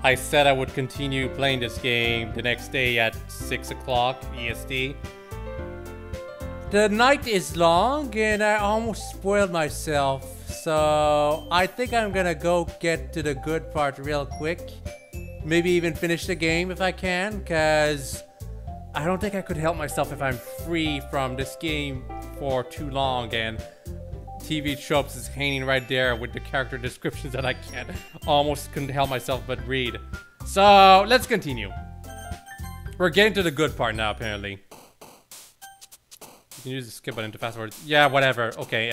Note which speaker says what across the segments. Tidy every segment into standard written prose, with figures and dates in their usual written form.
Speaker 1: I said I would continue playing this game the next day at 6 o'clock EST. The night is long and I almost spoiled myself, so I think I'm gonna go get to the good part real quick. Maybe even finish the game if I can, cause I don't think I could help myself if I'm free from this game for too long, and TV tropes is hanging right there with the character descriptions that I couldn't help myself but read. So let's continue. We're getting to the good part now, apparently. You can use the skip button to fast forward. Yeah, whatever. Okay.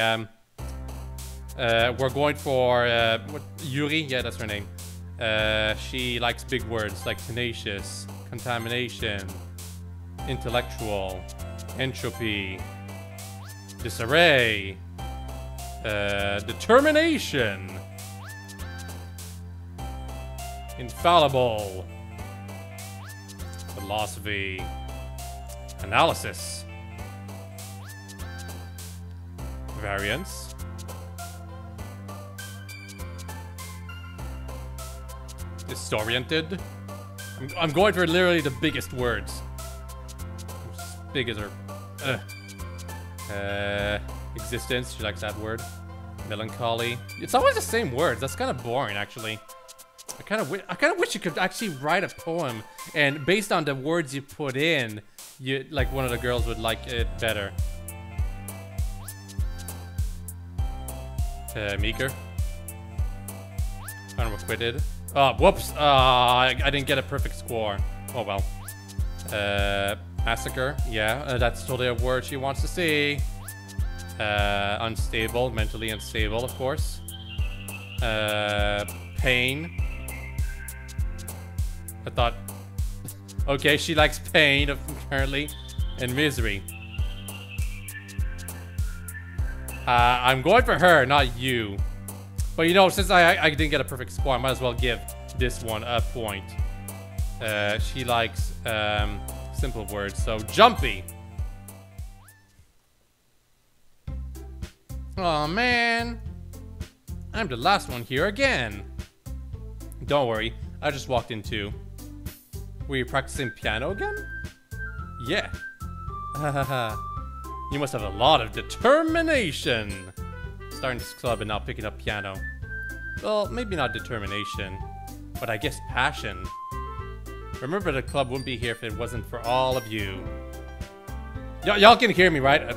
Speaker 1: We're going for what, Yuri. Yeah, that's her name. She likes big words like tenacious, contamination, intellectual, entropy, disarray, determination, infallible, philosophy, analysis, variance, disoriented. I'm going for literally the biggest words. As big as her. Existence, she likes that word. Melancholy. It's always the same words. That's kind of boring, actually. I kind of wish you could actually write a poem, and based on the words you put in, like one of the girls would like it better. Meeker. Unrequited. Oh, whoops. I didn't get a perfect score. Oh well. Massacre. Yeah, that's totally a word she wants to see. Unstable. Mentally unstable, of course. Pain. I thought... Okay, she likes pain, apparently. And misery. I'm going for her, not you. But you know, since I didn't get a perfect score, I might as well give this one a point. She likes simple words, so jumpy. Oh man, I'm the last one here again. Don't worry, I just walked in too. Were you practicing piano again? Yeah. You must have a lot of determination. Starting this club and now picking up piano. Well, maybe not determination, but I guess passion. Remember, the club wouldn't be here if it wasn't for all of you. Y'all can hear me, right?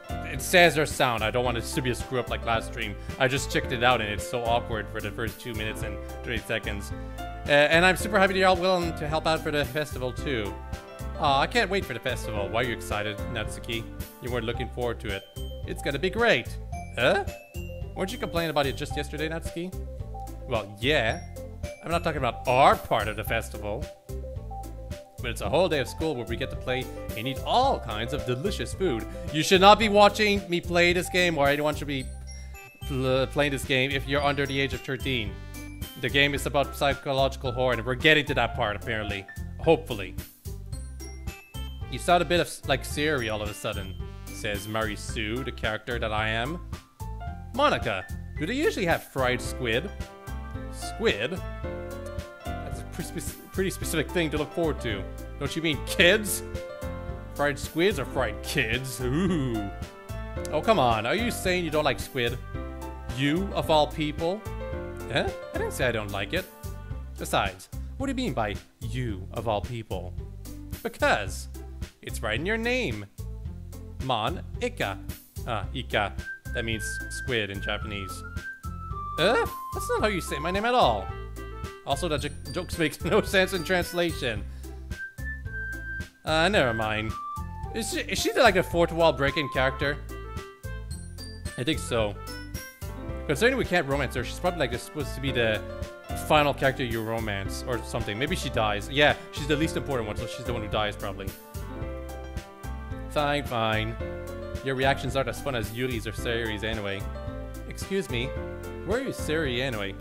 Speaker 1: It says there's sound. I don't want it to be a screw up like last stream. I just checked it out and it's so awkward for the first 2 minutes and 30 seconds. And I'm super happy that y'all willing to help out for the festival too. Aw, I can't wait for the festival. Why are you excited, Natsuki? You weren't looking forward to it. It's gonna be great. Huh? Weren't you complaining about it just yesterday, Natsuki? Well, yeah. I'm not talking about our part of the festival. But it's a whole day of school where we get to play and eat all kinds of delicious food. You should not be watching me play this game, or anyone should be playing this game if you're under the age of 13. The game is about psychological horror, and we're getting to that part, apparently. Hopefully. You sound a bit of like Sayori all of a sudden, says Marisu, the character that I am. Monika, do they usually have fried squid? Squid? That's a pretty specific thing to look forward to. Don't you mean kids? Fried squids or fried kids? Ooh. Oh, come on. Are you saying you don't like squid? You, of all people? Huh? I didn't say I don't like it. Besides, what do you mean by you, of all people? Because it's right in your name. Monika. Ika. That means squid in Japanese. That's not how you say my name at all. Also, that jokes makes no sense in translation. Never mind. Is she like a fourth wall breaking character? I think so. Considering we can't romance her, she's probably like supposed to be the final character you romance or something. Maybe she dies. Yeah, she's the least important one, so she's the one who dies probably. Fine, fine. Your reactions aren't as fun as Yuri's or Sayori's anyway. Excuse me, where is Sayori anyway?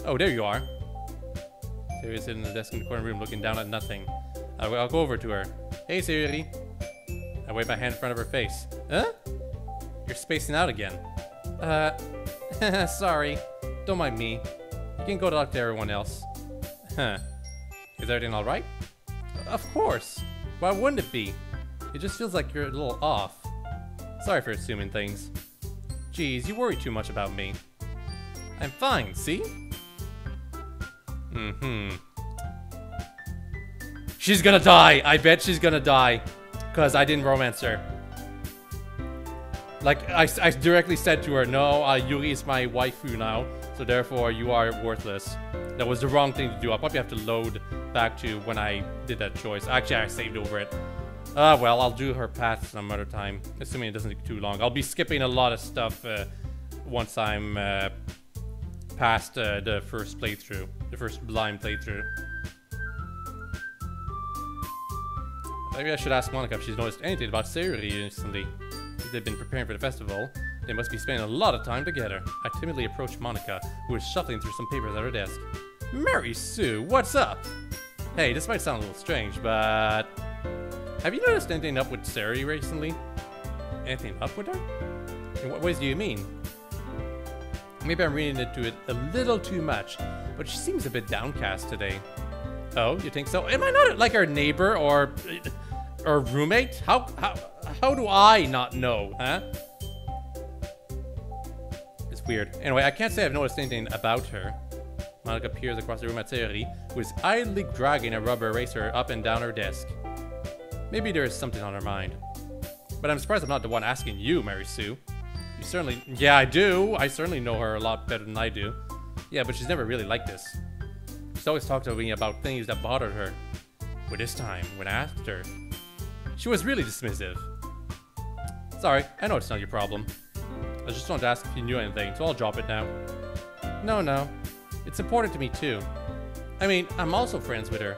Speaker 1: Oh, there you are. Sayori's sitting in the desk in the corner room looking down at nothing. I'll go over to her. Hey, Sayori. I wave my hand in front of her face. Huh? You're spacing out again. Sorry. Don't mind me. can go talk to everyone else. Huh. Is everything alright? Of course. Why wouldn't it be? It just feels like you're a little off. Sorry for assuming things. Geez, you worry too much about me. I'm fine, see? She's gonna die! I bet she's gonna die. Because I didn't romance her. Like, I directly said to her, no, Yuri is my waifu now, so therefore you are worthless. That was the wrong thing to do. I'll probably have to load back to when I did that choice. Actually, I saved over it. Well, I'll do her path some other time, assuming it doesn't take too long. I'll be skipping a lot of stuff once I'm past the first playthrough, the first blind playthrough. Maybe I should ask Monika if she's noticed anything about Sayori recently. If they've been preparing for the festival, they must be spending a lot of time together. I timidly approached Monika, who was shuffling through some papers at her desk. Mary Sue, what's up? Hey, this might sound a little strange, but... have you noticed anything up with Sayori recently? Anything up with her? In what ways do you mean? Maybe I'm reading into it a little too much, but she seems a bit downcast today. Oh, you think so? Am I not like her neighbor or roommate? How do I not know, huh? It's weird. Anyway, I can't say I've noticed anything about her. Monika peers across the room at Sayori, who is idly dragging a rubber eraser up and down her desk. Maybe there is something on her mind. But I'm surprised I'm not the one asking you, Mary Sue. You certainly... yeah, I do. I certainly know her a lot better than I do. Yeah, but she's never really like this. She's always talked to me about things that bothered her. But this time, when I asked her, she was really dismissive. Sorry, I know it's not your problem. I just wanted to ask if you knew anything, so I'll drop it now. No. It's important to me too. I mean, I'm also friends with her.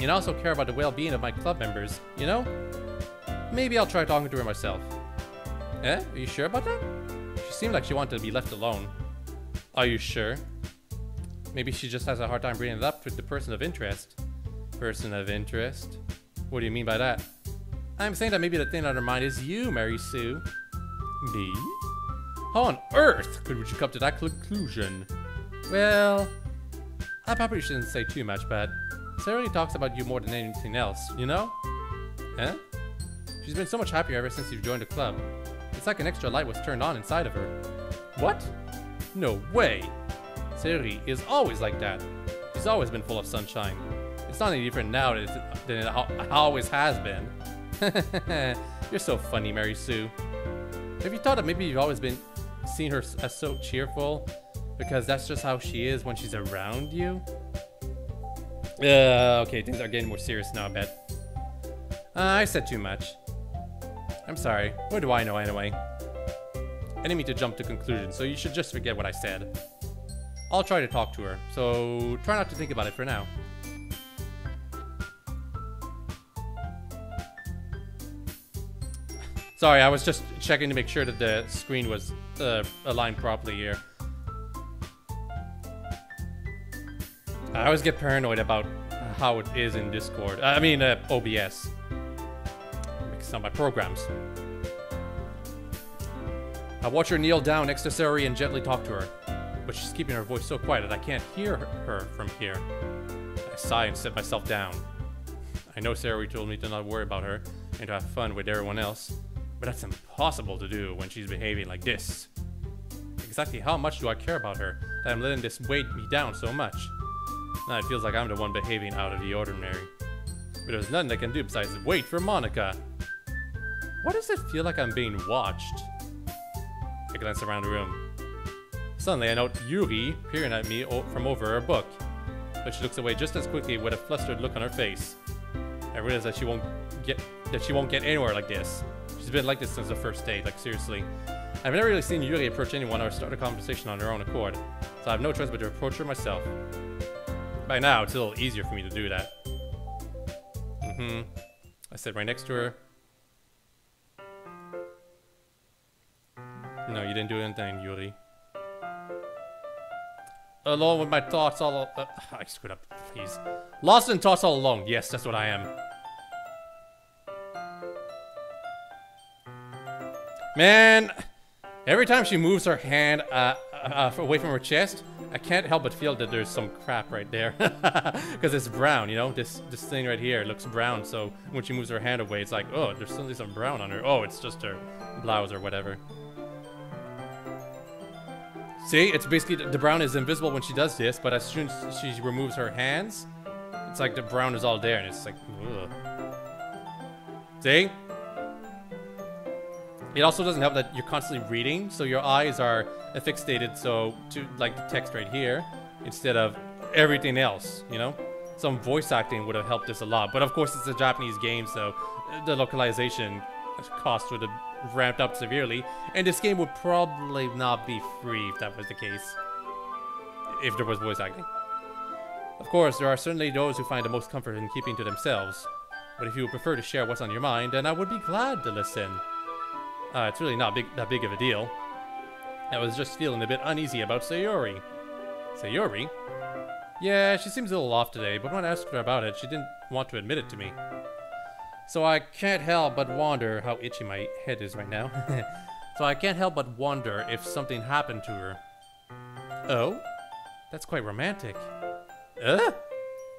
Speaker 1: And I also care about the well-being of my club members, you know? Maybe I'll try talking to her myself. Eh? Are you sure about that? She seemed like she wanted to be left alone. Are you sure? Maybe she just has a hard time bringing it up with the person of interest. Person of interest? What do you mean by that? I'm saying that maybe the thing on her mind is you, Mary Sue. Me? How on earth could you come to that conclusion? Well, I probably shouldn't say too much, but Sayori talks about you more than anything else, you know? Eh? She's been so much happier ever since you joined the club. It's like an extra light was turned on inside of her. What? No way! Sayori is always like that. She's always been full of sunshine. It's not any different now than it always has been. You're so funny, Mary Sue. Have you thought that maybe you've always been seeing her as so cheerful? Because that's just how she is when she's around you? Okay, things are getting more serious now, I bet. I said too much. I'm sorry. What do I know anyway? I didn't mean to jump to conclusions, so you should just forget what I said. I'll try to talk to her, so try not to think about it for now. Sorry, I was just checking to make sure that the screen was aligned properly here. I always get paranoid about how it is in Discord. I mean, OBS. Mixing up my programs. I watch her kneel down next to Sayori and gently talk to her. But she's keeping her voice so quiet that I can't hear her from here. I sigh and sit myself down. I know Sayori told me to not worry about her and to have fun with everyone else. But that's impossible to do when she's behaving like this. Exactly how much do I care about her that I'm letting this weight me down so much? Now it feels like I'm the one behaving out of the ordinary. But there's nothing I can do besides wait for Monika. Why does it feel like I'm being watched? I glance around the room. Suddenly I note Yuri peering at me from over her book. But she looks away just as quickly with a flustered look on her face. I realize that she won't get anywhere like this. She's been like this since the first date, like seriously. I've never really seen Yuri approach anyone or start a conversation on her own accord, so I have no choice but to approach her myself. By now, it's a little easier for me to do that. I sit right next to her. No, you didn't do anything, Yuri. Alone with my thoughts all... I screwed up, please. Lost in thoughts all alone. Yes, that's what I am. Man, every time she moves her hand away from her chest, I can't help but feel that there's some crap right there. Because it's brown, you know? This thing right here looks brown, so when she moves her hand away, it's like, oh, there's suddenly some brown on her. Oh, it's just her blouse or whatever. See, it's basically, the brown is invisible when she does this, but as soon as she removes her hands, it's like the brown is all there, and it's like, ugh. See? It also doesn't help that you're constantly reading, so your eyes are fixated so to like the text right here instead of everything else, you know? Some voice acting would have helped this a lot, but of course it's a Japanese game, so the localization cost would have ramped up severely, and this game would probably not be free if that was the case. If there was voice acting. Of course, there are certainly those who find the most comfort in keeping to themselves, but if you would prefer to share what's on your mind, then I would be glad to listen. It's really not that big of a deal. I was just feeling a bit uneasy about Sayori. Sayori? Yeah, she seems a little off today, but when I asked her about it, she didn't want to admit it to me. So I can't help but wonder how itchy my head is right now. So I can't help but wonder if something happened to her. Oh? That's quite romantic.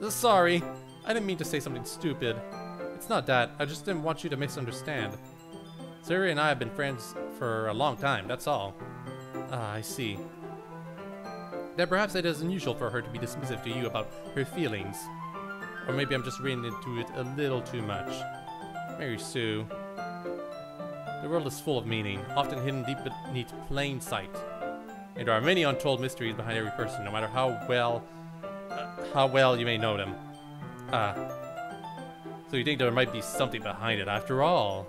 Speaker 1: Sorry. I didn't mean to say something stupid. It's not that. I just didn't want you to misunderstand. Sayori and I have been friends for a long time, that's all. Ah, I see. Then perhaps it is unusual for her to be dismissive to you about her feelings. Or maybe I'm just reading into it a little too much. Mary Sue. The world is full of meaning, often hidden deep beneath plain sight. And there are many untold mysteries behind every person, no matter how well you may know them. Ah. So you think there might be something behind it after all?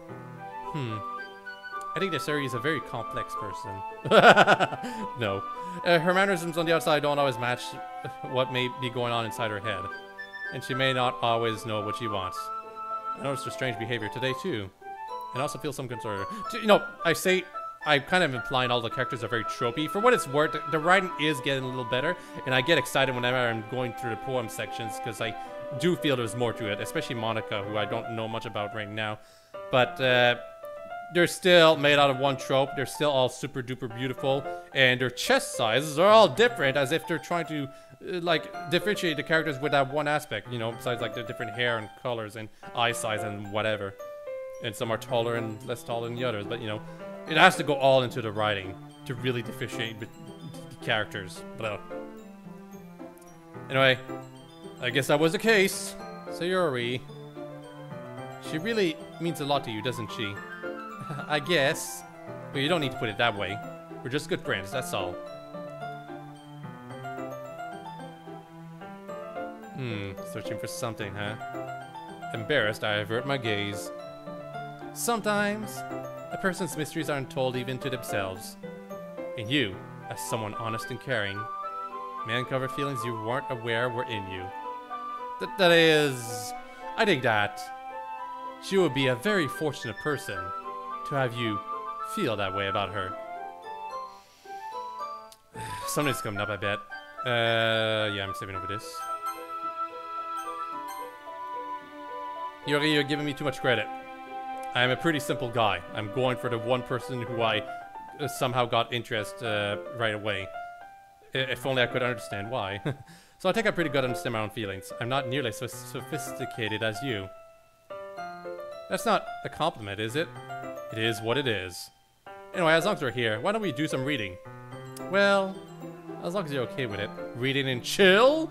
Speaker 1: I think that Sayori is a very complex person. No. Her mannerisms on the outside don't always match what may be going on inside her head. And she may not always know what she wants. I noticed her strange behavior today, too. And also feel some concern. You know, I'm kind of implying all the characters are very tropey. For what it's worth, the writing is getting a little better. And I get excited whenever I'm going through the poem sections, because I do feel there's more to it. Especially Monika, who I don't know much about right now. But, they're still made out of one trope. They're still all super duper beautiful. And their chest sizes are all different, as if they're trying to, like, differentiate the characters with that one aspect, you know, besides, like, the different hair and colors and eye size and whatever. And some are taller and less taller than the others, but, you know, it has to go all into the writing to really differentiate the characters. Blah. Anyway, I guess that was the case. Sayori. She really means a lot to you, doesn't she? I guess. But you don't need to put it that way. We're just good friends, that's all. Searching for something, huh? Embarrassed, I avert my gaze. Sometimes, a person's mysteries aren't told even to themselves. And you, as someone honest and caring, may uncover feelings you weren't aware were in you. That is... I dig that. She would be a very fortunate person to have you feel that way about her. Something's coming up, I bet. Yeah, I'm saving over this. Yuri, you're giving me too much credit. I'm a pretty simple guy. I'm going for the one person who I somehow got interest right away. If only I could understand why. So I think I'm pretty good at understanding my own feelings. I'm not nearly so sophisticated as you. That's not a compliment, is it? It is what it is. Anyway, as long as we're here, why don't we do some reading? Well, as long as you're okay with it. Reading and chill?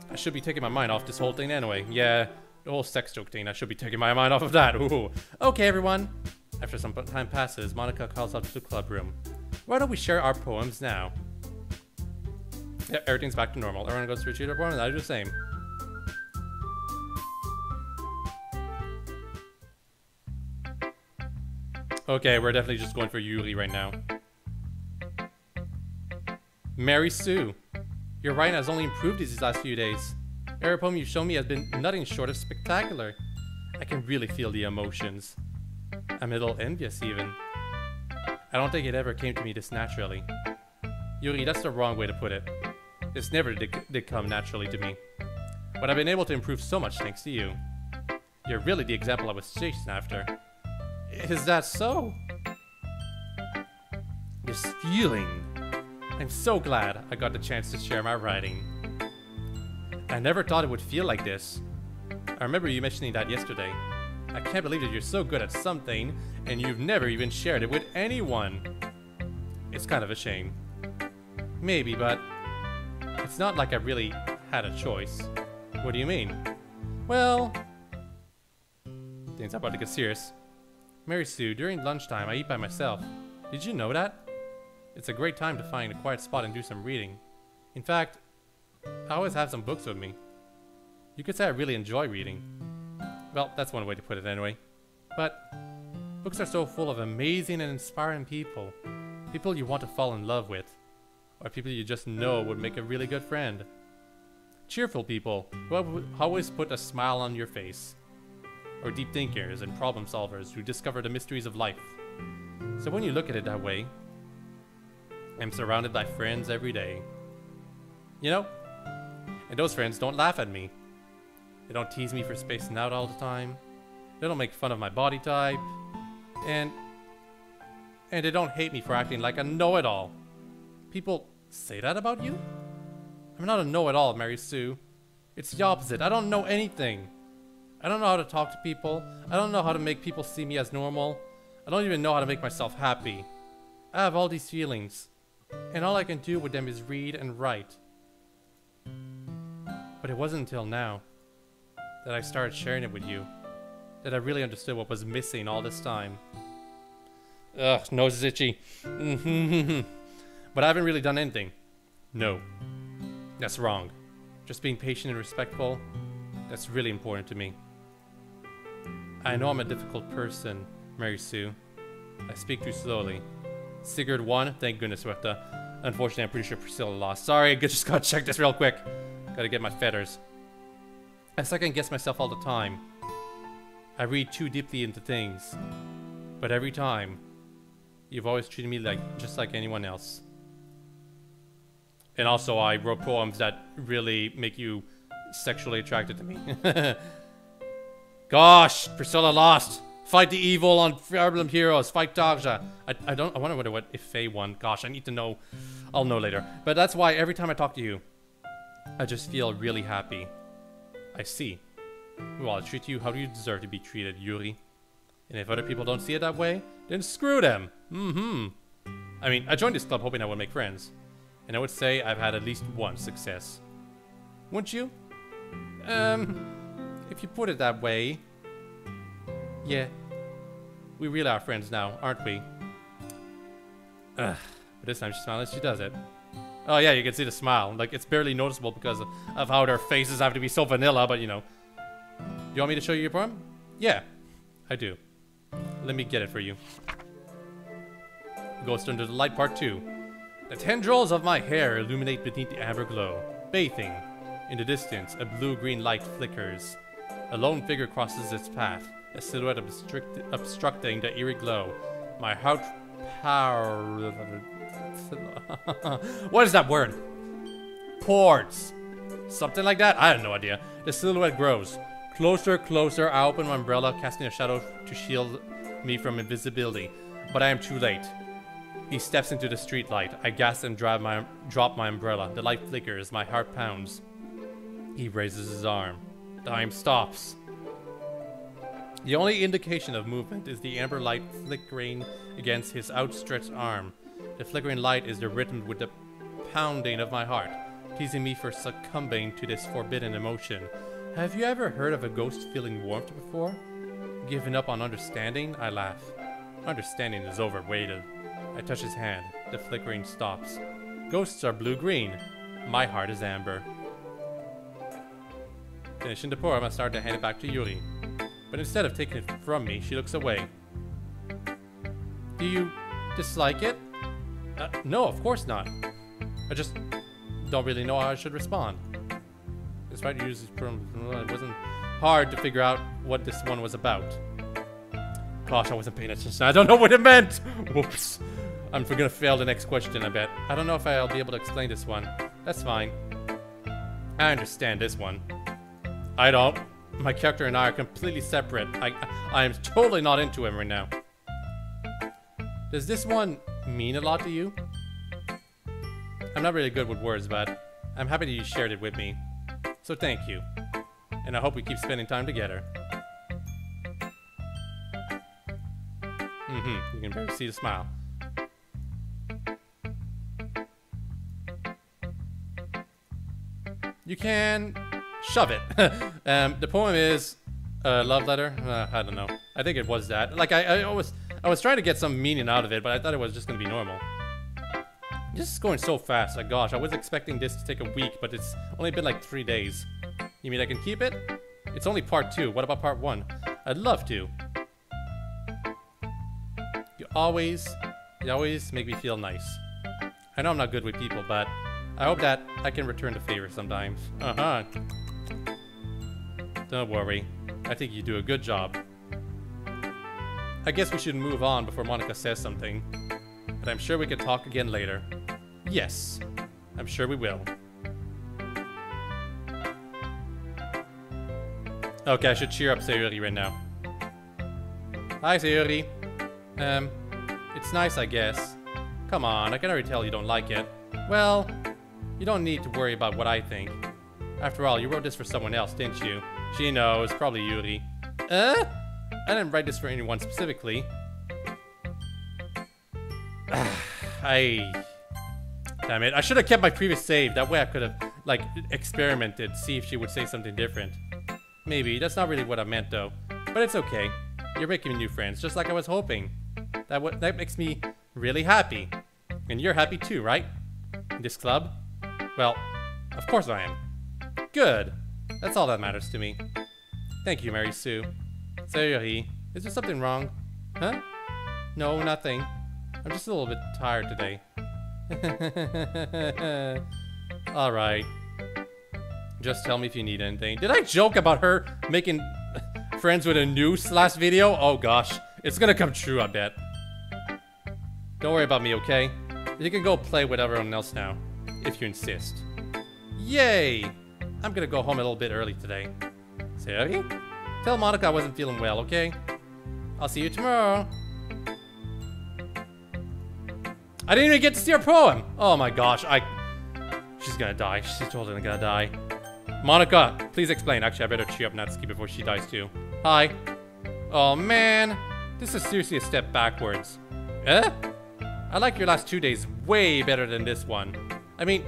Speaker 1: I should be taking my mind off this whole thing anyway. Yeah, the whole sex joke thing, I should be taking my mind off of that. Ooh. Okay, everyone. After some time passes, Monika calls up to the club room. Why don't we share our poems now? Yep, everything's back to normal. Everyone goes through their poem and I do the same. Okay, we're definitely just going for Yuri right now. Mary Sue. Your writing has only improved these last few days. Every poem you've shown me has been nothing short of spectacular. I can really feel the emotions. I'm a little envious even. I don't think it ever came to me this naturally. Yuri, that's the wrong way to put it. This never did come naturally to me. But I've been able to improve so much thanks to you. You're really the example I was chasing after. Is that so? This feeling. I'm so glad I got the chance to share my writing. I never thought it would feel like this. I remember you mentioning that yesterday. I can't believe that you're so good at something and you've never even shared it with anyone. It's kind of a shame. Maybe, but it's not like I really had a choice. What do you mean? Well, things are about to get serious. Mary Sue, during lunchtime I eat by myself. Did you know that? It's a great time to find a quiet spot and do some reading. In fact, I always have some books with me. You could say I really enjoy reading. Well, that's one way to put it anyway. But books are so full of amazing and inspiring people. People you want to fall in love with. Or people you just know would make a really good friend. Cheerful people who always put a smile on your face. Or deep thinkers and problem solvers who discover the mysteries of life. So when you look at it that way, I'm surrounded by friends every day. You know? And those friends don't laugh at me. They don't tease me for spacing out all the time. They don't make fun of my body type. And they don't hate me for acting like a know-it-all. People say that about you? I'm not a know-it-all, Mary Sue. It's the opposite. I don't know anything. I don't know how to talk to people. I don't know how to make people see me as normal. I don't even know how to make myself happy. I have all these feelings. And all I can do with them is read and write. But it wasn't until now that I started sharing it with you that I really understood what was missing all this time. Ugh, nose is itchy. But I haven't really done anything. No. That's wrong. Just being patient and respectful, that's really important to me. I know I'm a difficult person, Mary Sue. I speak too slowly. Sigurd won, thank goodness, Rita. Unfortunately, I'm pretty sure Priscilla lost. Sorry, I just gotta check this real quick. Gotta get my feathers. I second guess myself all the time. I read too deeply into things. But every time, you've always treated me just like anyone else. And also, I wrote poems that really make you sexually attracted to me. Gosh, Priscilla lost. Fight the evil on Fire Emblem Heroes. Fight Dogja. I wonder what if Faye won. Gosh, I need to know. I'll know later. But that's why every time I talk to you, I just feel really happy. I see. Well, I'll treat you how you deserve to be treated, Yuri. And if other people don't see it that way, then screw them. I mean, I joined this club hoping I would make friends. And I would say I've had at least one success. Wouldn't you? If you put it that way. Yeah. We really are friends now, aren't we? But this time she's smiling as she does it. Oh yeah, you can see the smile. Like, it's barely noticeable because of how their faces have to be so vanilla, but you know. Do you want me to show you your poem? Yeah, I do. Let me get it for you. Ghost Under the Light Part 2. The tendrils of my hair illuminate beneath the amber glow. Bathing. In the distance, a blue-green light flickers. A lone figure crosses its path, a silhouette obstructing the eerie glow. My heart power... What is that word? Ports. Something like that? I have no idea. The silhouette grows. Closer, closer. I open my umbrella, casting a shadow to shield me from invisibility. But I am too late. He steps into the streetlight. I gasp and drop my umbrella. The light flickers. My heart pounds. He raises his arm. Time stops. The only indication of movement is the amber light flickering against his outstretched arm. The flickering light is the rhythm with the pounding of my heart, teasing me for succumbing to this forbidden emotion. Have you ever heard of a ghost feeling warmth before? Giving up on understanding? I laugh. Understanding is overrated. I touch his hand. The flickering stops. Ghosts are blue-green. My heart is amber. Finishing the poem, I start to hand it back to Yuri. But instead of taking it from me, she looks away. Do you dislike it? No, of course not. I just don't really know how I should respond. Despite using it wasn't hard to figure out what this one was about. Gosh, I wasn't paying attention. I don't know what it meant! Whoops. I'm gonna fail the next question, I bet. I don't know if I'll be able to explain this one. That's fine. I understand this one. I don't. My character and I are completely separate. I am totally not into him right now. Does this one mean a lot to you? I'm not really good with words, but I'm happy that you shared it with me. So thank you. And I hope we keep spending time together. You can barely see the smile. You can shove it. The poem is a love letter. I don't know. I think it was that. Like I was trying to get some meaning out of it, but I thought it was just gonna be normal. This is going so fast. Like gosh, I was expecting this to take a week, but it's only been like 3 days. You mean I can keep it? It's only part 2. What about part 1? I'd love to. You always make me feel nice. I know I'm not good with people, but I hope that I can return the favor sometimes. Don't worry. I think you do a good job. I guess we should move on before Monika says something. But I'm sure we can talk again later. Yes, I'm sure we will. Okay, I should cheer up Sayori right now. Hi, Sayori. It's nice, I guess. Come on, I can already tell you don't like it. Well, you don't need to worry about what I think. After all, you wrote this for someone else, didn't you? She knows, probably Yuri. I didn't write this for anyone specifically. Damn it, I should have kept my previous save. That way I could have, like, experimented, see if she would say something different. Maybe, that's not really what I meant though. But it's okay. You're making new friends, just like I was hoping. That makes me really happy. And you're happy too, right? In this club? Well, of course I am. Good. That's all that matters to me. Thank you, Mary Sue. Sayori, is there something wrong? Huh? No, nothing. I'm just a little bit tired today. Alright. Just tell me if you need anything. Did I joke about her making friends with a noose last video? Oh gosh. It's gonna come true, I bet. Don't worry about me, okay? You can go play with everyone else now. If you insist. Yay! I'm gonna go home a little bit early today. Sayori? Tell Monika I wasn't feeling well, okay? I'll see you tomorrow. I didn't even get to see her poem! Oh my gosh, she's gonna die. She's totally gonna die. Monika, please explain. Actually, I better cheer up Natsuki before she dies too. Hi. Oh man, this is seriously a step backwards. I like your last 2 days way better than this one. I mean,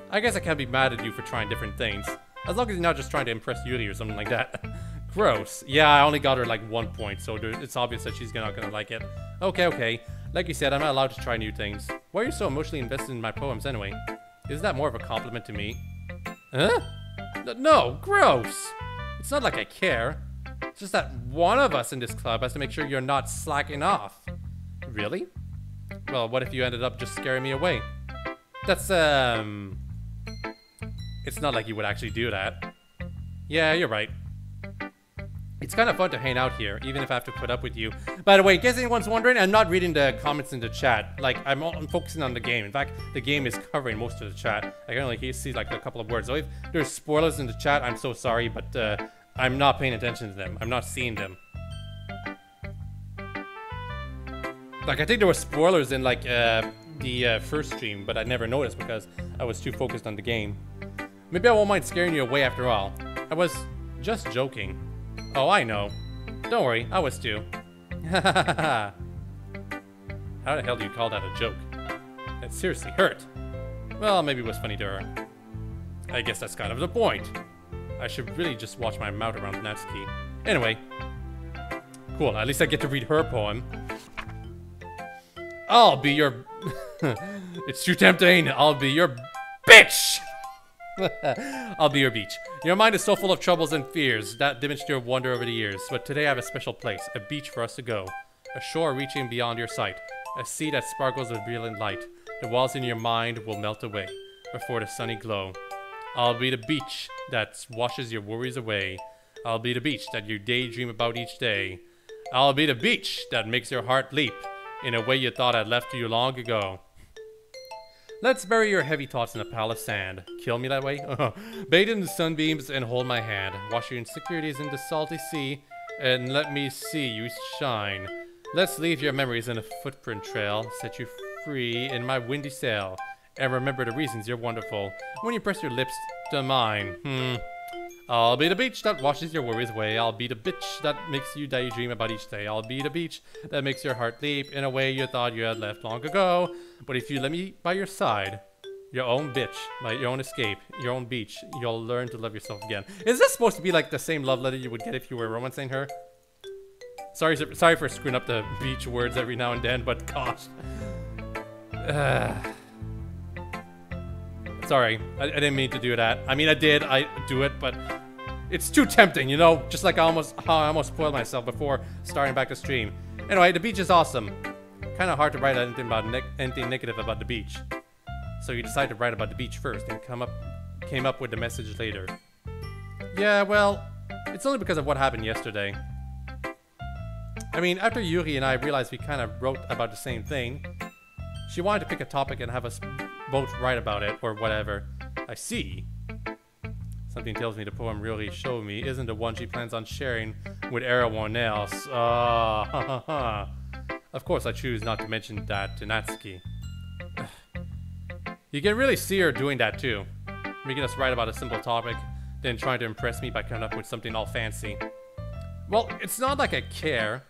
Speaker 1: I guess I can't be mad at you for trying different things. As long as you're not just trying to impress Yuri or something like that. Gross. Yeah, I only got her like 1 point, so it's obvious that she's not gonna like it. Okay. Like you said, I'm not allowed to try new things. Why are you so emotionally invested in my poems anyway? Isn't that more of a compliment to me? Huh? No, gross! It's not like I care. It's just that one of us in this club has to make sure you're not slacking off. Really? Well, what if you ended up just scaring me away? That's, it's not like you would actually do that. Yeah, you're right. It's kind of fun to hang out here, even if I have to put up with you. By the way, in case anyone's wondering, I'm not reading the comments in the chat. Like, I'm focusing on the game. In fact, the game is covering most of the chat. I can only see like a couple of words. So if there's spoilers in the chat, I'm so sorry, but I'm not paying attention to them. I'm not seeing them. Like, I think there were spoilers in like the first stream, but I never noticed because I was too focused on the game. Maybe I won't mind scaring you away after all. I was just joking. Oh, I know. Don't worry, I was too. How the hell do you call that a joke? That seriously hurt. Well, maybe it was funny to her. I guess that's kind of the point. I should really just watch my mouth around Natsuki. Anyway. Cool, at least I get to read her poem. I'll be your... It's too tempting. I'll be your bitch! I'll be your beach. Your mind is so full of troubles and fears that diminished your wonder over the years. But today I have a special place, a beach for us to go. A shore reaching beyond your sight. A sea that sparkles with brilliant light. The walls in your mind will melt away before the sunny glow. I'll be the beach that washes your worries away. I'll be the beach that you daydream about each day. I'll be the beach that makes your heart leap in a way you thought I'd left you long ago. Let's bury your heavy thoughts in a pile of sand. Kill me that way? Bathe in the sunbeams and hold my hand. Wash your insecurities in the salty sea and let me see you shine. Let's leave your memories in a footprint trail, set you free in my windy sail, and remember the reasons you're wonderful when you press your lips to mine. I'll be the beach that washes your worries away. I'll be the bitch that makes you daydream about each day. I'll be the beach that makes your heart leap in a way you thought you had left long ago. But if you let me by your side, your own bitch, your own escape, your own beach, you'll learn to love yourself again. Is this supposed to be like the same love letter you would get if you were romancing her? Sorry for screwing up the beach words every now and then, but gosh. Sorry, I didn't mean to do that. I mean, I do it, but it's too tempting, you know? Just like how I almost spoiled myself before starting back to stream. Anyway, the beach is awesome. Kind of hard to write anything negative about the beach. So you decided to write about the beach first and came up with the message later. Yeah, well, it's only because of what happened yesterday. I mean, after Yuri and I realized we kind of wrote about the same thing, she wanted to pick a topic and have us both write about it, or whatever. I see. Something tells me the poem Yuri showed me isn't the one she plans on sharing with everyone else. Of course, I choose not to mention that to Natsuki. You can really see her doing that too. Making us write about a simple topic, then trying to impress me by coming up with something all fancy. Well, it's not like I care.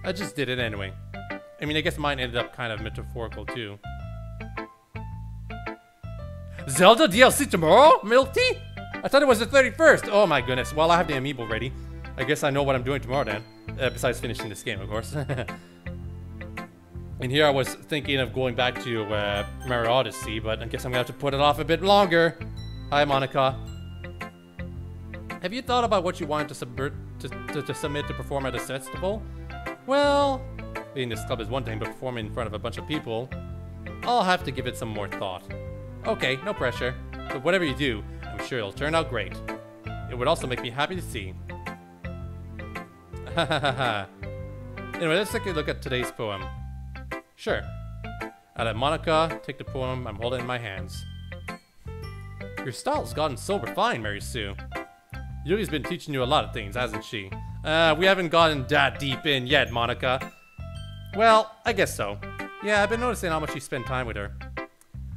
Speaker 1: I just did it anyway. I mean, I guess mine ended up kind of metaphorical too. Zelda DLC tomorrow? Milk tea? I thought it was the 31st. Oh my goodness. Well, I have the amiibo ready. I guess I know what I'm doing tomorrow then. Besides finishing this game, of course. And here I was thinking of going back to Mario Odyssey, but I guess I'm gonna have to put it off a bit longer. Hi, Monika. Have you thought about what you wanted to submit to perform at a festival? Well, being this club is one thing, but performing in front of a bunch of people, I'll have to give it some more thought. Okay, no pressure. But whatever you do, I'm sure it'll turn out great. It would also make me happy to see. Anyway, let's take a look at today's poem. Sure. I let Monika take the poem I'm holding in my hands. Your style's gotten so refined, Mary Sue. Yuri's been teaching you a lot of things, hasn't she? We haven't gotten that deep in yet, Monika. Well, I guess so. Yeah, I've been noticing how much you spend time with her.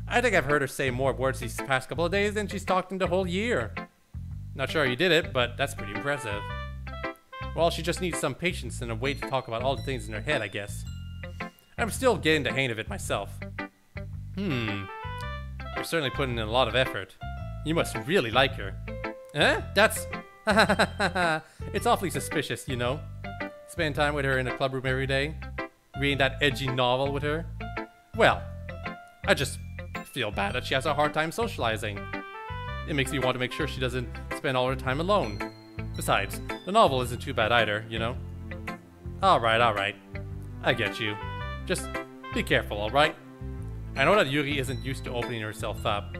Speaker 1: I think I've heard her say more words these past couple of days than she's talked in the whole year. Not sure how you did it, but that's pretty impressive. Well, she just needs some patience and a way to talk about all the things in her head, I guess. I'm still getting the hang of it myself. You're certainly putting in a lot of effort. You must really like her. Huh? That's... It's awfully suspicious, you know? Spending time with her in a club room every day. Reading that edgy novel with her. Well, I just feel bad that she has a hard time socializing. It makes me want to make sure she doesn't spend all her time alone. Besides, the novel isn't too bad either, you know? Alright. I get you. Just be careful, alright? I know that Yuri isn't used to opening herself up.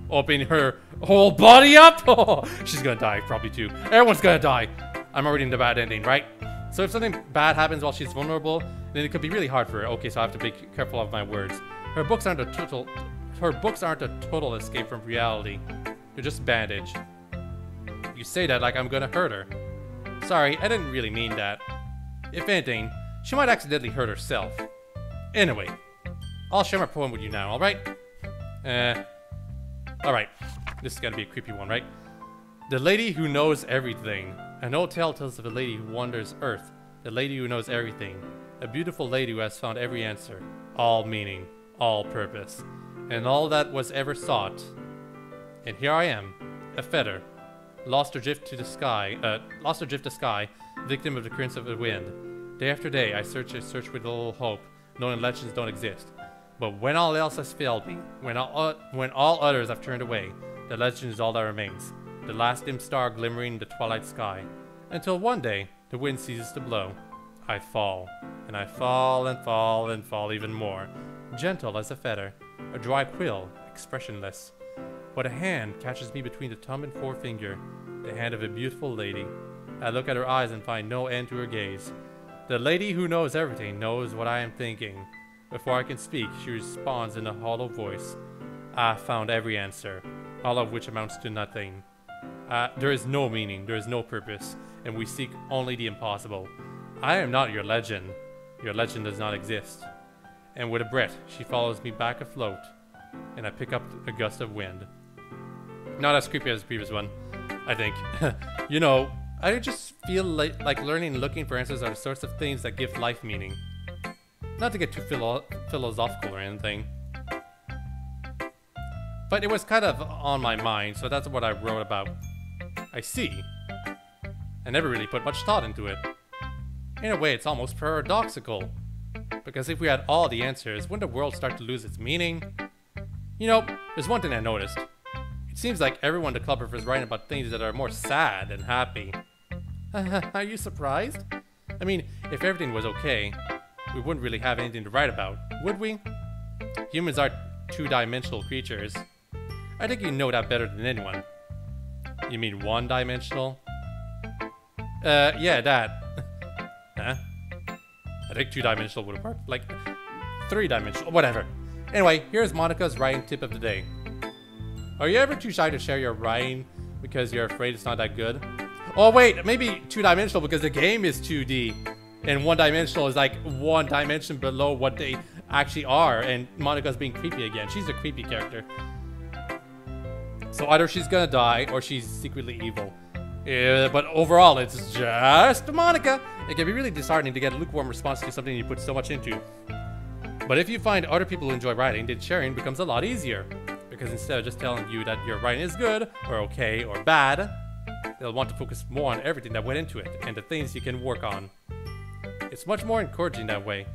Speaker 1: Opening her whole body up? Oh, she's gonna die, probably too. Everyone's gonna die. I'm already in the bad ending, right? So if something bad happens while she's vulnerable, then it could be really hard for her. Okay, so I have to be careful of my words. Her books aren't a total escape from reality. They're just bandage. You say that like I'm gonna hurt her. Sorry, I didn't really mean that. If anything, she might accidentally hurt herself. Anyway, I'll share my poem with you now, alright? Alright. This is gotta be a creepy one, right? The lady who knows everything. An old tale tells of a lady who wanders Earth. The lady who knows everything. A beautiful lady who has found every answer. All meaning. All purpose. And all that was ever sought. And here I am. A feather. Lost adrift to sky, victim of the currents of the wind. Day after day, I search with little hope, knowing legends don't exist. But when all else has failed me, when all others have turned away, the legend is all that remains. The last dim star glimmering in the twilight sky. Until one day, the wind ceases to blow. I fall, and I fall and fall and fall even more. Gentle as a feather, a dry quill, expressionless. But a hand catches me between the thumb and forefinger, the hand of a beautiful lady. I look at her eyes and find no end to her gaze. The lady who knows everything knows what I am thinking. Before I can speak, she responds in a hollow voice. I found every answer, all of which amounts to nothing. There is no meaning, there is no purpose, and we seek only the impossible. I am not your legend. Your legend does not exist. And with a breath, she follows me back afloat, and I pick up a gust of wind. Not as creepy as the previous one, I think. You know, I just feel like learning and looking for answers are the sorts of things that give life meaning. Not to get too philosophical or anything. But it was kind of on my mind, so that's what I wrote about. I see. I never really put much thought into it. In a way, it's almost paradoxical. Because if we had all the answers, wouldn't the world start to lose its meaning? You know, there's one thing I noticed. It seems like everyone in the club prefers writing about things that are more sad than happy. Are you surprised? I mean, if everything was okay, we wouldn't really have anything to write about, would we? Humans are two-dimensional creatures. I think you know that better than anyone. You mean one-dimensional? Yeah, that. Huh? I think two-dimensional would have worked. Like, three-dimensional, whatever. Anyway, here's Monika's writing tip of the day. Are you ever too shy to share your writing because you're afraid it's not that good? Oh wait, maybe two-dimensional because the game is 2D. And one-dimensional is like one dimension below what they actually are. And Monika's being creepy again. She's a creepy character. So either she's gonna die or she's secretly evil. But overall, it's just Monika. It can be really disheartening to get a lukewarm response to something you put so much into. But if you find other people who enjoy writing, then sharing becomes a lot easier. Because instead of just telling you that your writing is good, or okay, or bad, they'll want to focus more on everything that went into it, and the things you can work on. It's much more encouraging that way,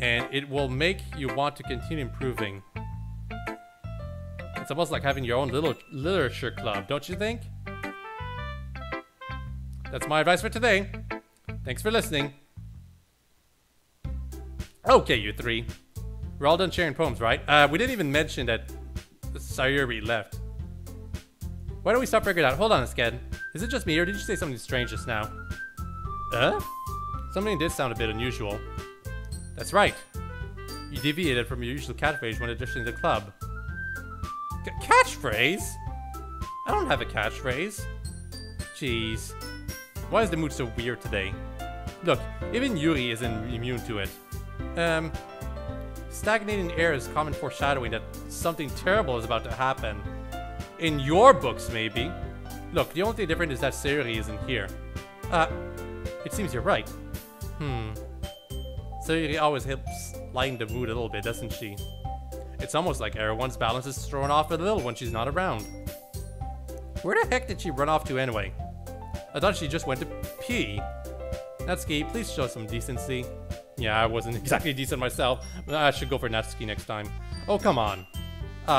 Speaker 1: and it will make you want to continue improving. It's almost like having your own little literature club, don't you think? That's my advice for today. Thanks for listening. Okay, you three. We're all done sharing poems, right? We didn't even mention that Sayori left. Why don't we stop figuring it out? Hold on a second. Is it just me, or did you say something strange just now? Something did sound a bit unusual. That's right. You deviated from your usual catchphrase when auditioning the club. Catchphrase? I don't have a catchphrase. Jeez. Why is the mood so weird today? Look, even Yuri isn't immune to it. Stagnating air is common foreshadowing that something terrible is about to happen. In your books, maybe. Look, the only thing different is that Sayori isn't here. It seems you're right. Sayori always helps lighten the mood a little bit, doesn't she? It's almost like everyone's balance is thrown off a little when she's not around. Where the heck did she run off to anyway? I thought she just went to pee. Natsuki, please show some decency. Yeah, I wasn't exactly decent myself. I should go for Natsuki next time. Oh, come on.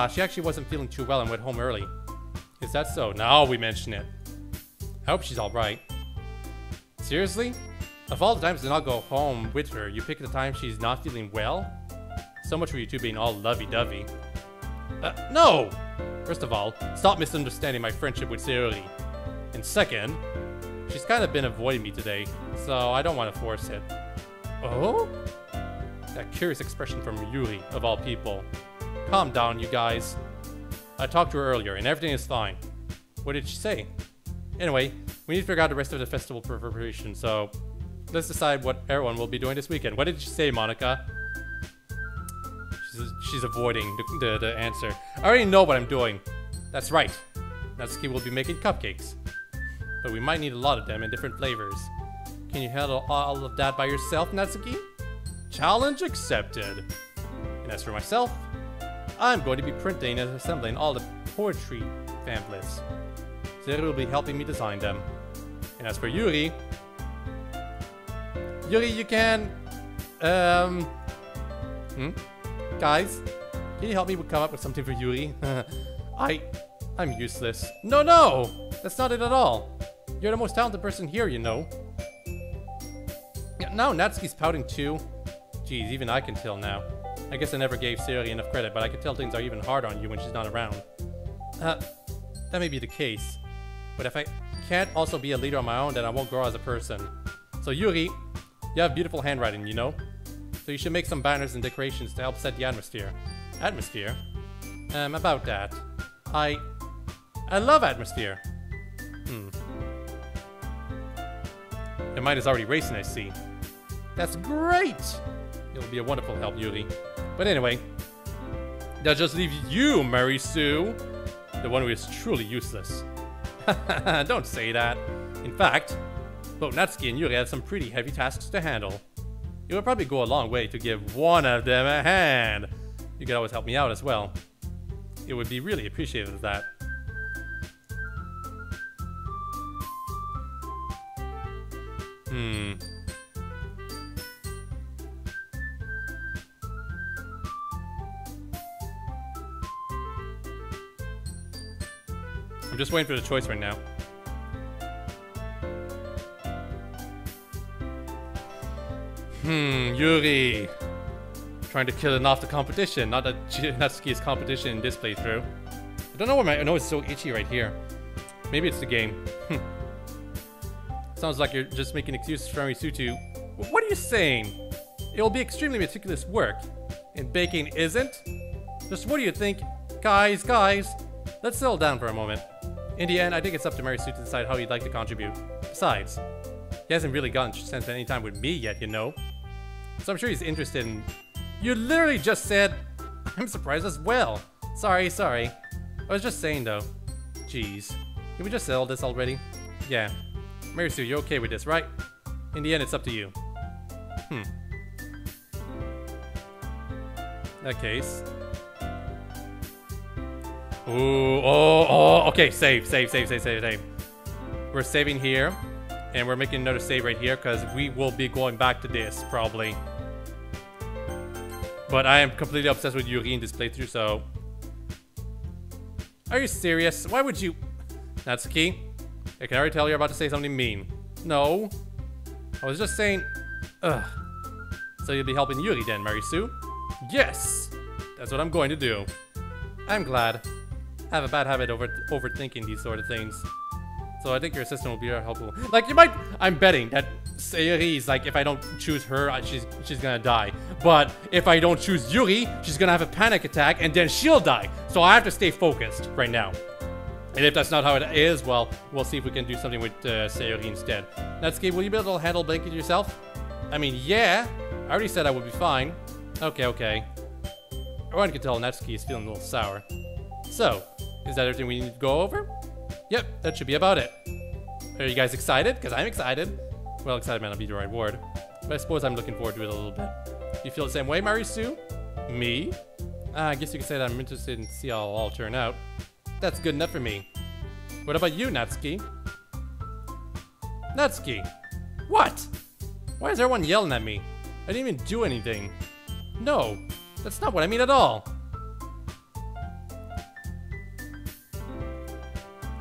Speaker 1: She actually wasn't feeling too well and went home early. Is that so? Now we mention it. I hope she's alright. Seriously? Of all the times to not go home with her, you pick the time she's not feeling well? So much for you two being all lovey-dovey. No! First of all, stop misunderstanding my friendship with Sayori. And second, she's kind of been avoiding me today, so I don't want to force it. Oh? That curious expression from Yuri, of all people. Calm down, you guys. I talked to her earlier, and everything is fine. What did she say? Anyway, we need to figure out the rest of the festival preparation, so let's decide what everyone will be doing this weekend. What did she say, Monika? She's avoiding the answer. I already know what I'm doing. That's right. Natsuki will be making cupcakes. But we might need a lot of them in different flavors. Can you handle all of that by yourself, Natsuki? Challenge accepted. And as for myself, I'm going to be printing and assembling all the poetry pamphlets. Sayori will be helping me design them. And as for Yuri, you can, guys, can you help me come up with something for Yuri? I'm useless. No, that's not it at all. You're the most talented person here, you know. Yeah, now Natsuki's pouting too. Geez, even I can tell now. I guess I never gave Sayori enough credit, but I can tell things are even hard on you when she's not around. That may be the case. But if I can't also be a leader on my own, then I won't grow as a person. So Yuri, you have beautiful handwriting, you know? So you should make some banners and decorations to help set the atmosphere. Atmosphere? About that. I love atmosphere. Your mind is already racing, I see. That's great! It'll be a wonderful help, Yuri. But anyway, that just leaves you, Mary Sue, the one who is truly useless. Don't say that. In fact, both Natsuki and Yuri have some pretty heavy tasks to handle. It would probably go a long way to give one of them a hand. You could always help me out as well. It would be really appreciated of that. I'm just waiting for the choice right now. Yuri. Trying to kill it off the competition. Not that Natsuki's competition in this playthrough. I don't know why my nose is so itchy right here. Maybe it's the game. Sounds like you're just making excuses for Mary Sue to... What are you saying? It will be extremely meticulous work. And baking isn't? Just what do you think? Guys, let's settle down for a moment. In the end, I think it's up to Mary Sue to decide how he'd like to contribute. Besides, he hasn't really gotten spent any time with me yet, you know? So I'm sure he's interested in... You literally just said... I'm surprised as well. Sorry. I was just saying though. Jeez. Can we just settle this already? Yeah. Mary Sue, you're okay with this, right? In the end, it's up to you. In that case... Ooh, okay, save. We're saving here, and we're making another save right here, because we will be going back to this, probably. But I am completely obsessed with Yuri in this playthrough, so... Are you serious? Why would you... Natsuki, I can already tell you're about to say something mean. No. I was just saying... Ugh. So you'll be helping Yuri then, Mary Sue? Yes! That's what I'm going to do. I'm glad. I have a bad habit of overthinking these sort of things. So I think your assistant will be helpful. Like, you might... I'm betting that Sayori is like, if I don't choose her, she's gonna die. But if I don't choose Yuri, she's gonna have a panic attack and then she'll die. So I have to stay focused right now. And if that's not how it is, well, we'll see if we can do something with Sayori instead. Natsuki, will you be able to handle blanket yourself? I mean, yeah. I already said I would be fine. Okay. Everyone can tell Natsuki is feeling a little sour. So, is that everything we need to go over? Yep, that should be about it. Are you guys excited? Because I'm excited. Well, excited might not be the right word. But I suppose I'm looking forward to it a little bit. You feel the same way, Mary Sue? Me? I guess you could say that I'm interested in see how it'll all turn out. That's good enough for me. What about you, Natsuki? Natsuki! What? Why is everyone yelling at me? I didn't even do anything. No, that's not what I mean at all.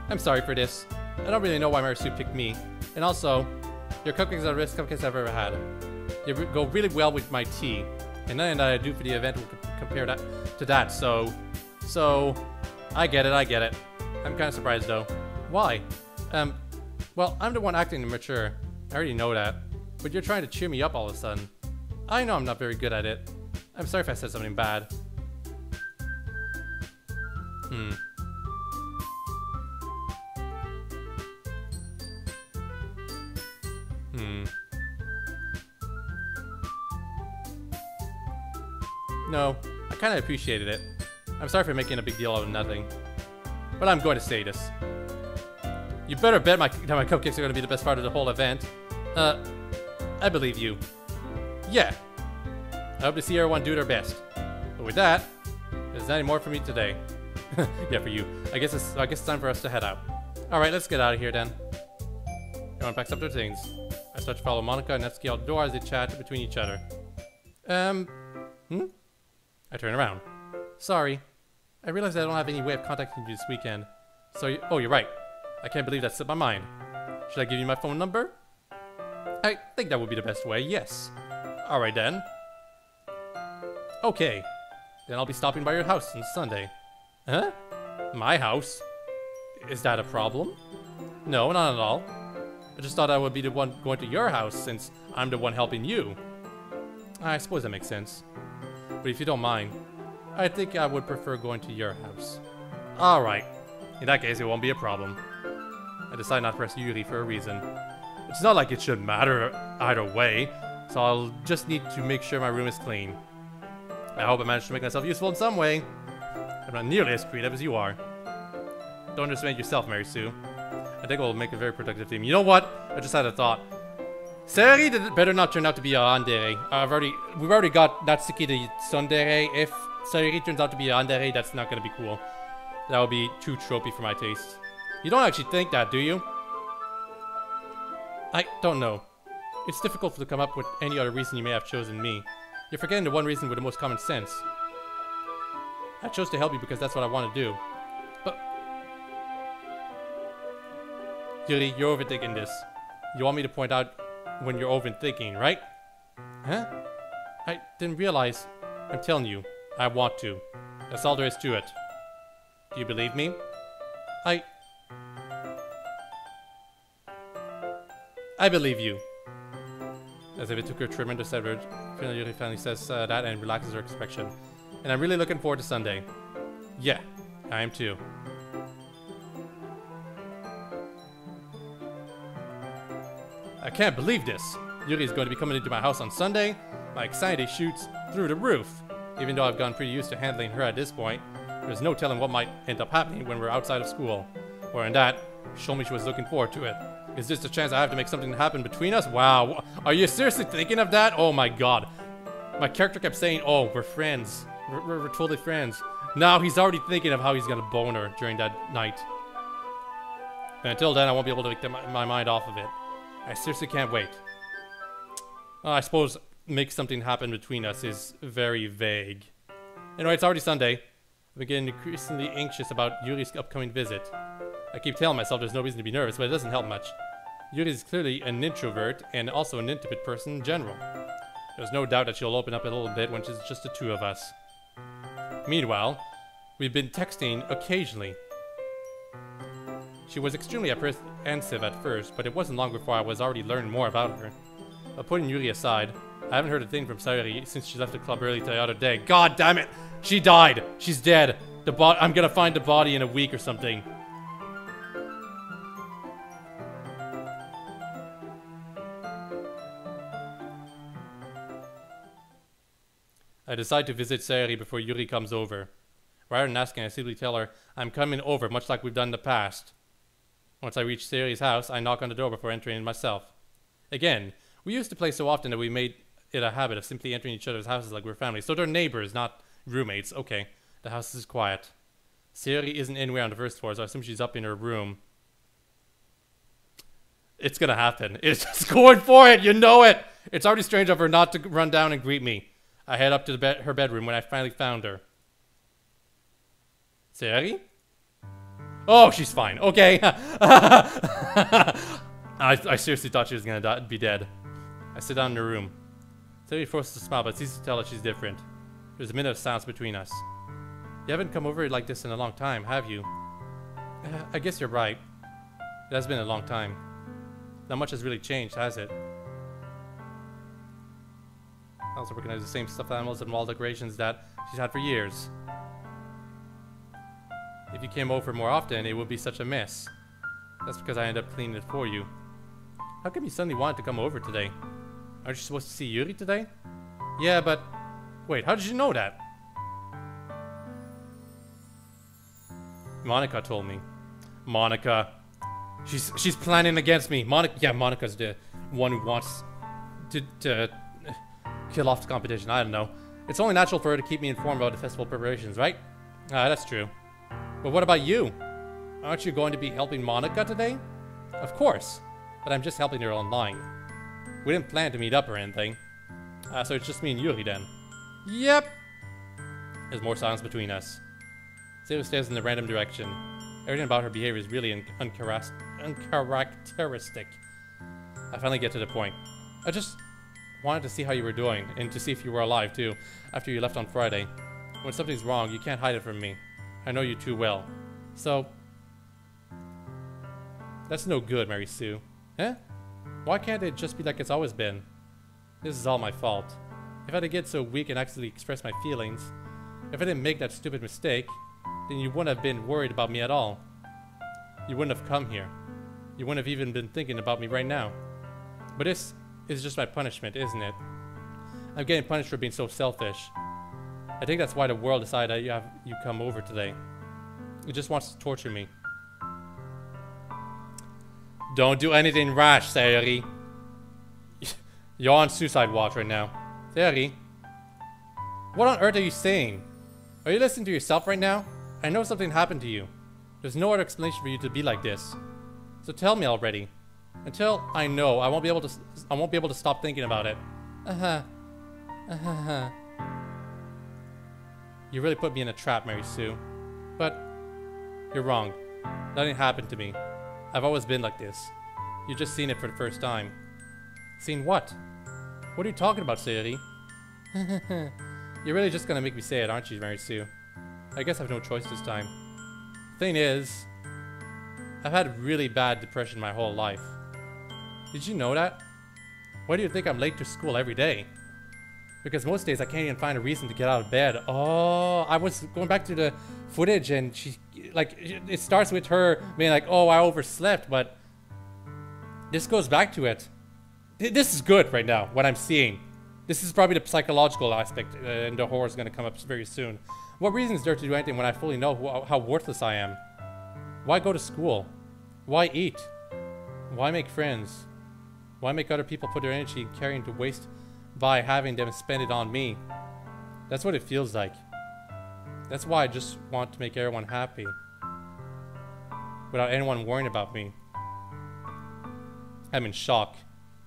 Speaker 1: I'm sorry for this. I don't really know why Mary Sue picked me. And also, your cupcakes are the best cupcakes I've ever had. They go really well with my tea. And nothing that I do for the event will compare that to that, so... I get it. I'm kind of surprised though. Why? Well, I'm the one acting immature. I already know that. But you're trying to cheer me up all of a sudden. I know I'm not very good at it. I'm sorry if I said something bad. No, I kind of appreciated it. I'm sorry for making a big deal out of nothing. But I'm going to say this. You better bet that my cupcakes are going to be the best part of the whole event. I believe you. Yeah. I hope to see everyone do their best. But with that, there's nothing more for me today. Yeah, for you. I guess it's time for us to head out. Alright, let's get out of here then. Everyone packs up their things. I start to follow Monika and Natsuki out the door as they chat between each other. I turn around. Sorry. I realize I don't have any way of contacting you this weekend. So, oh, you're right. I can't believe that slipped my mind. Should I give you my phone number? I think that would be the best way, yes. Alright then. Okay. Then I'll be stopping by your house on Sunday. Huh? My house? Is that a problem? No, not at all. I just thought I would be the one going to your house since I'm the one helping you. I suppose that makes sense. But if you don't mind, I think I would prefer going to your house. Alright. In that case, it won't be a problem. I decided not to press Yuri for a reason. It's not like it should matter either way. So I'll just need to make sure my room is clean. I hope I managed to make myself useful in some way. I'm not nearly as creative as you are. Don't underestimate yourself, Mary Sue. I think we'll make a very productive team. You know what? I just had a thought. Sayori better not turn out to be a yandere. We've already got Natsuki the tsundere. If Sayori turns out to be a yandere, that's not gonna be cool. That would be too tropey for my taste. You don't actually think that, do you? I don't know. It's difficult to come up with any other reason you may have chosen me. You're forgetting the one reason with the most common sense. I chose to help you because that's what I want to do. But... Yuri, you're overthinking this. You want me to point out when you're overthinking, right? Huh? I didn't realize. I'm telling you, I want to. That's all there is to it. Do you believe me? I believe you. As if it took her tremendous effort, Yuri finally says that and relaxes her expression. And I'm really looking forward to Sunday. Yeah, I am too. I can't believe this. Yuri is going to be coming into my house on Sunday. My anxiety shoots through the roof. Even though I've gotten pretty used to handling her at this point, there's no telling what might end up happening when we're outside of school. Or in that, show me she was looking forward to it. Is this a chance I have to make something happen between us? Wow. Are you seriously thinking of that? Oh my god. My character kept saying, oh, we're friends. We're totally friends. Now he's already thinking of how he's gonna bone her during that night. And until then, I won't be able to take my mind off of it. I seriously can't wait. I suppose make something happen between us is very vague. Anyway, it's already Sunday. I'm getting increasingly anxious about Yuri's upcoming visit. I keep telling myself there's no reason to be nervous, but it doesn't help much. Yuri is clearly an introvert and also an intimate person in general. There's no doubt that she'll open up a little bit when it's just the two of us. Meanwhile, we've been texting occasionally. She was extremely apprehensive at first, but it wasn't long before I was already learning more about her. But putting Yuri aside, I haven't heard a thing from Sayori since she left the club early the other day. God damn it! She died! She's dead! I'm gonna find the body in a week or something. I decide to visit Sayori before Yuri comes over. Rather than asking, I simply tell her I'm coming over, much like we've done in the past. Once I reach Sayori's house, I knock on the door before entering it myself. Again, we used to play so often that we made it a habit of simply entering each other's houses like we're family. So they're neighbors, not roommates. Okay, the house is quiet. Sayori isn't anywhere on the first floor, so I assume she's up in her room. It's gonna happen. It's just going for it, you know it! It's already strange of her not to run down and greet me. I head up to her bedroom when I finally found her. Sayori? Oh, she's fine. Okay. I seriously thought she was gonna be dead. I sit down in her room. Sayori forces a smile, but it's easy to tell that she's different. There's a minute of silence between us. You haven't come over like this in a long time, have you? I guess you're right. It has been a long time. Not much has really changed, has it? I also recognize the same stuffed animals and wall decorations that she's had for years. If you came over more often, it would be such a mess. That's because I ended up cleaning it for you. How come you suddenly wanted to come over today? Aren't you supposed to see Yuri today? Yeah, but... Wait, how did you know that? Monika told me. Monika. She's planning against me. Yeah, Monika's the one who wants to kill off the competition. I don't know. It's only natural for her to keep me informed about the festival preparations, right? That's true. But what about you? Aren't you going to be helping Monika today? Of course. But I'm just helping her online. We didn't plan to meet up or anything. So it's just me and Yuri then. Yep. There's more silence between us. Sayori stares in a random direction. Everything about her behavior is really uncharacteristic. I finally get to the point. I just wanted to see how you were doing, and to see if you were alive too, after you left on Friday. When something's wrong, you can't hide it from me. I know you too well. So... That's no good, Mary Sue. Eh? Why can't it just be like it's always been? This is all my fault. If I didn't get so weak and actually express my feelings, if I didn't make that stupid mistake, then you wouldn't have been worried about me at all. You wouldn't have come here. You wouldn't have even been thinking about me right now. But this is just my punishment, isn't it? I'm getting punished for being so selfish. I think that's why the world decided that you come over today. It just wants to torture me. Don't do anything rash, Sayori. You're on suicide watch right now. Sayori, what on earth are you saying? Are you listening to yourself right now? I know something happened to you. There's no other explanation for you to be like this. So tell me already. Until I know, I won't be able to stop thinking about it. You really put me in a trap, Mary Sue. But you're wrong. Nothing happened to me. I've always been like this. You've just seen it for the first time. Seen what? What are you talking about, Sayori? You're really just gonna make me say it, aren't you, Mary Sue? I guess I have no choice this time. Thing is, I've had really bad depression my whole life. Did you know that? Why do you think I'm late to school every day? Because most days I can't even find a reason to get out of bed. Oh, I was going back to the footage and she, like, it starts with her being like, oh, I overslept, but this goes back to it. This is good right now, what I'm seeing. This is probably the psychological aspect, and the horror is going to come up very soon. What reason is there to do anything when I fully know how worthless I am? Why go to school? Why eat? Why make friends? Why make other people put their energy carrying to waste by having them spend it on me? That's what it feels like. That's why I just want to make everyone happy. Without anyone worrying about me. I'm in shock.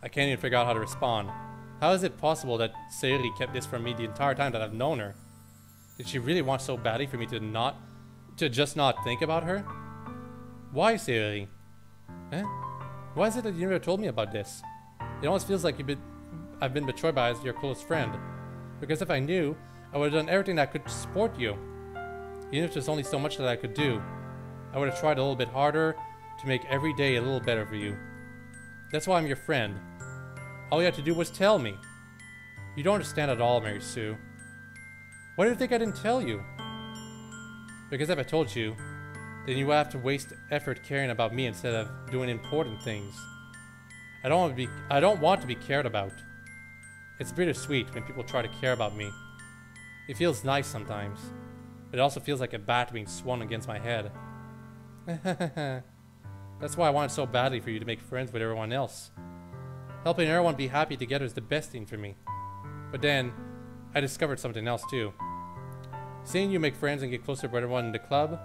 Speaker 1: I can't even figure out how to respond. How is it possible that Sayori kept this from me the entire time that I've known her? Did she really want so badly for me to just not think about her? Why, Sayori? Eh? Why is it that you never told me about this? It almost feels like I've been betrayed by your close friend. Because if I knew, I would have done everything that could support you. Even if there's only so much that I could do, I would have tried a little bit harder to make every day a little better for you. That's why I'm your friend. All you had to do was tell me. You don't understand at all, Mary Sue. Why do you think I didn't tell you? Because if I told you, then you would have to waste effort caring about me instead of doing important things. I don't want to be cared about. It's bittersweet when people try to care about me. It feels nice sometimes, but it also feels like a bat being swung against my head. That's why I wanted so badly for you to make friends with everyone else. Helping everyone be happy together is the best thing for me. But then, I discovered something else too. Seeing you make friends and get closer with everyone in the club,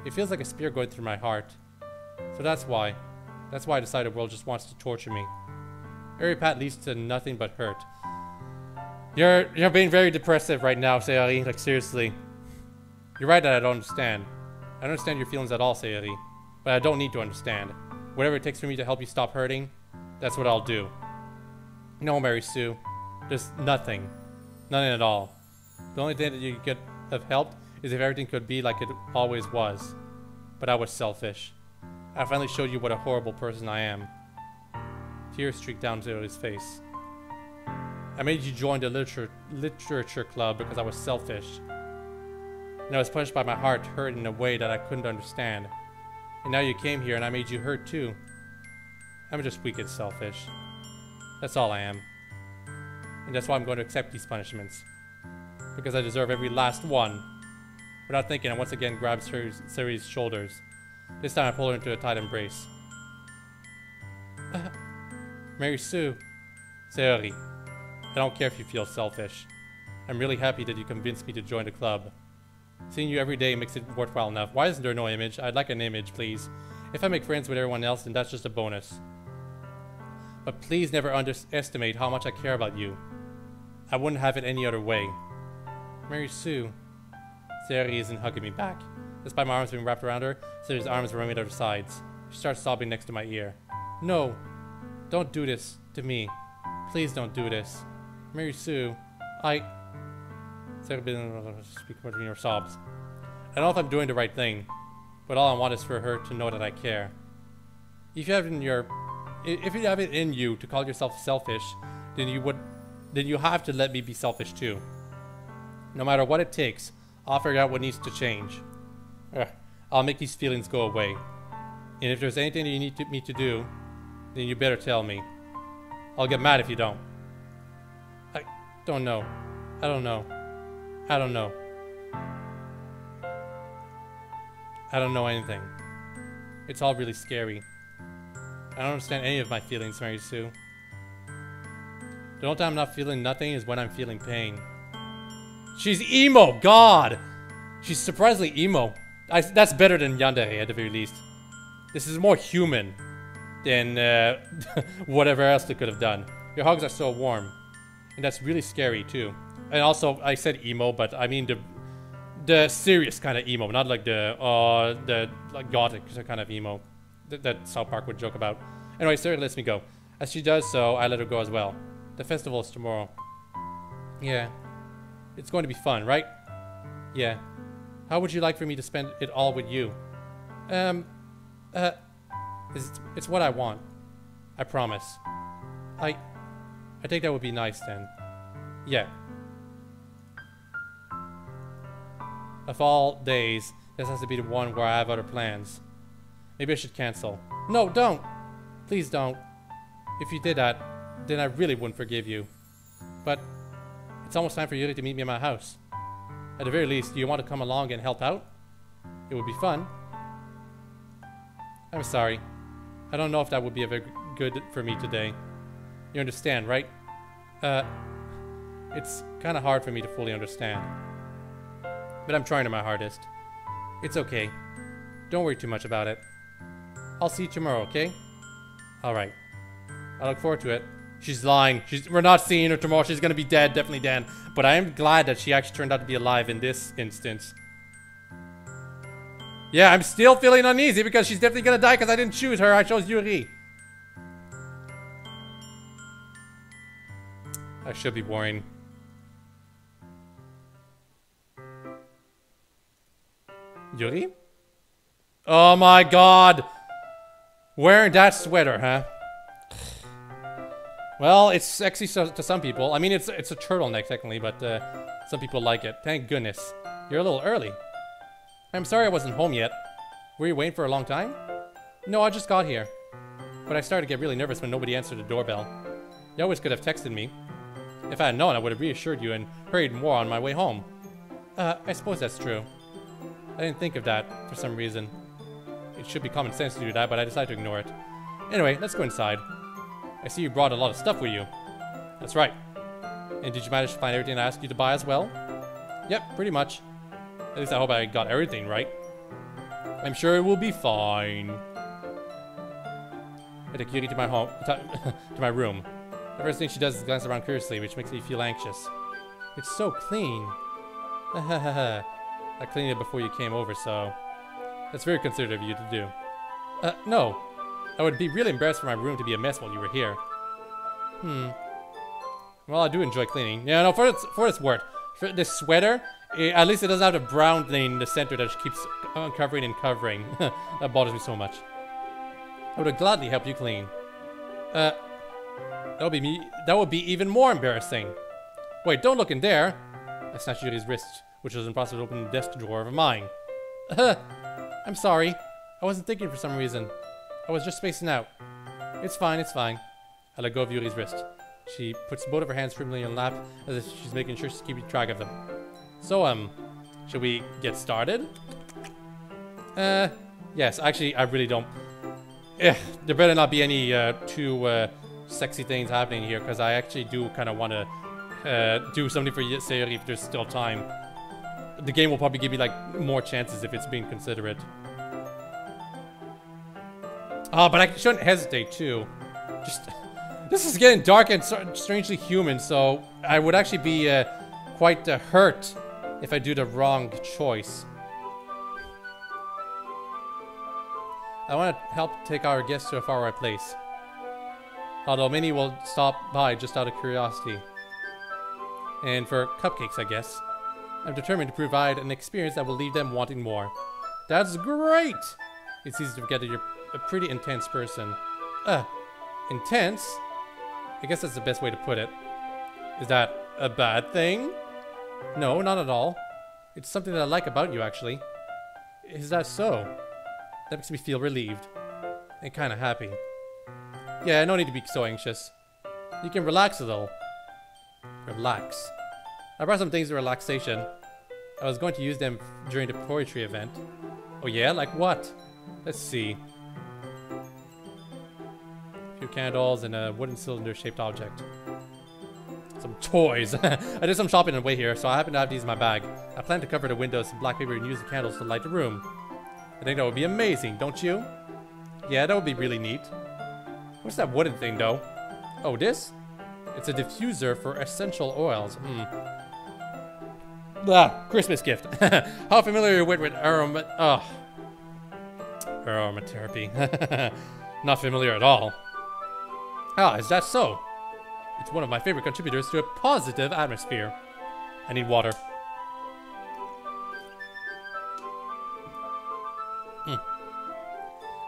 Speaker 1: it feels like a spear going through my heart. So that's why I decided the world just wants to torture me. Every path leads to nothing but hurt. You're being very depressive right now, Sayori. Like, seriously. You're right that I don't understand. I don't understand your feelings at all, Sayori. But I don't need to understand. Whatever it takes for me to help you stop hurting, that's what I'll do. No, Mary Sue. There's nothing. Nothing at all. The only thing that you could have helped is if everything could be like it always was. But I was selfish. I finally showed you what a horrible person I am. Tears streaked down Sayori's face. I made you join the literature club because I was selfish. And I was punished by my heart hurt in a way that I couldn't understand. And now you came here and I made you hurt too. I'm just weak and selfish. That's all I am. And that's why I'm going to accept these punishments. Because I deserve every last one. Without thinking, I once again grabbed Sayori's shoulders. This time I pull her into a tight embrace. Mary Sue. Sayori. I don't care if you feel selfish. I'm really happy that you convinced me to join the club. Seeing you every day makes it worthwhile enough. Why isn't there no image? I'd like an image, please. If I make friends with everyone else, then that's just a bonus. But please never underestimate how much I care about you. I wouldn't have it any other way. Mary Sue. Sayori isn't hugging me back. Despite my arms being wrapped around her, Sayori's arms were on the other sides. She starts sobbing next to my ear. No. Don't do this to me. Please don't do this. Mary Sue. Sayori speak between her sobs. I don't know if I'm doing the right thing, but all I want is for her to know that I care. If you have it in you to call yourself selfish, then you have to let me be selfish too. No matter what it takes, I'll figure out what needs to change. I'll make these feelings go away. And if there's anything that you need me to do, then you better tell me. I'll get mad if you don't. I don't know. I don't know. I don't know. I don't know anything. It's all really scary. I don't understand any of my feelings, Mary Sue. The only time I'm not feeling nothing is when I'm feeling pain. She's emo! God! She's surprisingly emo. That's better than Yandere, at the very least. This is more human than whatever else they could have done. Your hugs are so warm. And that's really scary, too. And also, I said emo, but I mean the serious kind of emo, not like the like gothic kind of emo that South Park would joke about. Anyway, Sayori lets me go. As she does so, I let her go as well. The festival is tomorrow. Yeah. It's going to be fun, right? Yeah. How would you like for me to spend it all with you? It's what I want. I promise. I think that would be nice then. Yeah. Of all days, this has to be the one where I have other plans. Maybe I should cancel. No, don't! Please don't. If you did that, then I really wouldn't forgive you. But it's almost time for Yuri to meet me at my house. At the very least, do you want to come along and help out? It would be fun. I'm sorry. I don't know if that would be a very good for me today. You understand, right? It's kind of hard for me to fully understand. But I'm trying to my hardest. It's okay. Don't worry too much about it. I'll see you tomorrow, okay? Alright. I look forward to it. She's lying. We're not seeing her tomorrow. She's gonna be dead, definitely dead. But I am glad that she actually turned out to be alive in this instance. Yeah, I'm still feeling uneasy because she's definitely gonna die because I didn't choose her. I chose Yuri. I should be worrying. Yuri? Oh my god! Wearing that sweater, huh? Well, it's sexy to some people. I mean, it's a turtleneck technically, but some people like it. Thank goodness. You're a little early. I'm sorry I wasn't home yet. Were you waiting for a long time? No, I just got here. But I started to get really nervous when nobody answered the doorbell. You always could have texted me. If I had known, I would have reassured you and hurried more on my way home. I suppose that's true. I didn't think of that for some reason. It should be common sense to do that, but I decided to ignore it. Anyway, let's go inside. I see you brought a lot of stuff with you. That's right. And did you manage to find everything I asked you to buy as well? Yep, pretty much. At least I hope I got everything right. I'm sure it will be fine. I take Yuri to my home, to my room. The first thing she does is glance around curiously, which makes me feel anxious. It's so clean. I cleaned it before you came over, so that's very considerate of you to do. No. I would be really embarrassed for my room to be a mess while you were here. Well, I do enjoy cleaning. Yeah, no, for its worth. For this sweater, at least it doesn't have the brown thing in the center that she keeps uncovering and covering. That bothers me so much. I would gladly help you clean. That would be me. That would be even more embarrassing. Wait, don't look in there. I snatched Yuri's wrist, which was impossible to open the desk drawer of mine. I'm sorry. I wasn't thinking for some reason. I was just spacing out. It's fine, it's fine. I let go of Yuri's wrist. She puts both of her hands firmly on her lap, as if she's making sure she's keeping track of them. So, should we get started? Yes, actually, I really don't. There better not be any, too, sexy things happening here, because I actually do kind of want to, do something for Sayori if there's still time. The game will probably give me, like, more chances if it's being considerate. Oh, but I shouldn't hesitate, too. This is getting dark and strangely human, so I would actually be, quite, hurt if I do the wrong choice. I want to help take our guests to a faraway place. Although many will stop by just out of curiosity. And for cupcakes, I guess. I'm determined to provide an experience that will leave them wanting more. That's great! It's easy to forget that you're a pretty intense person. Intense? I guess that's the best way to put it. Is that a bad thing? No, not at all. It's something that I like about you, actually. Is that so? That makes me feel relieved. And kind of happy. Yeah, no need to be so anxious. You can relax a little. Relax. I brought some things to relaxation. I was going to use them during the poetry event. Oh yeah? Like what? Let's see. A few candles and a wooden cylinder-shaped object. Some toys. I did some shopping on the way here, so I happen to have these in my bag. I plan to cover the windows with black paper and use the candles to light the room. I think that would be amazing, don't you? Yeah, that would be really neat. What's that wooden thing, though? Oh, this? It's a diffuser for essential oils. Ah, Christmas gift. How familiar are you with aromatherapy? Not familiar at all. Ah, is that so? It's one of my favorite contributors to a positive atmosphere. I need water.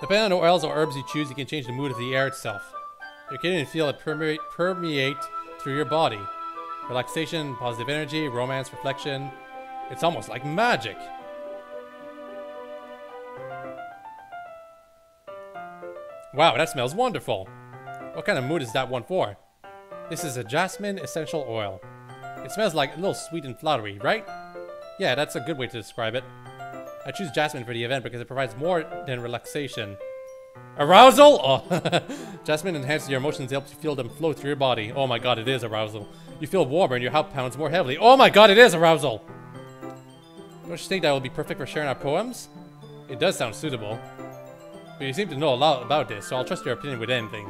Speaker 1: Depending on the oils or herbs you choose, you can change the mood of the air itself. You can even feel it permeate through your body. Relaxation, positive energy, romance, reflection. It's almost like magic. Wow, that smells wonderful. What kind of mood is that one for? This is a jasmine essential oil. It smells like a little sweet and flowery, right? Yeah, that's a good way to describe it. I choose jasmine for the event because it provides more than relaxation. Arousal? Oh. Jasmine enhances your emotions and helps you feel them flow through your body. Oh my god, it is arousal. You feel warmer and your heart pounds more heavily. Oh my god, it is arousal! Don't you think that will be perfect for sharing our poems? It does sound suitable. But you seem to know a lot about this, so I'll trust your opinion with anything.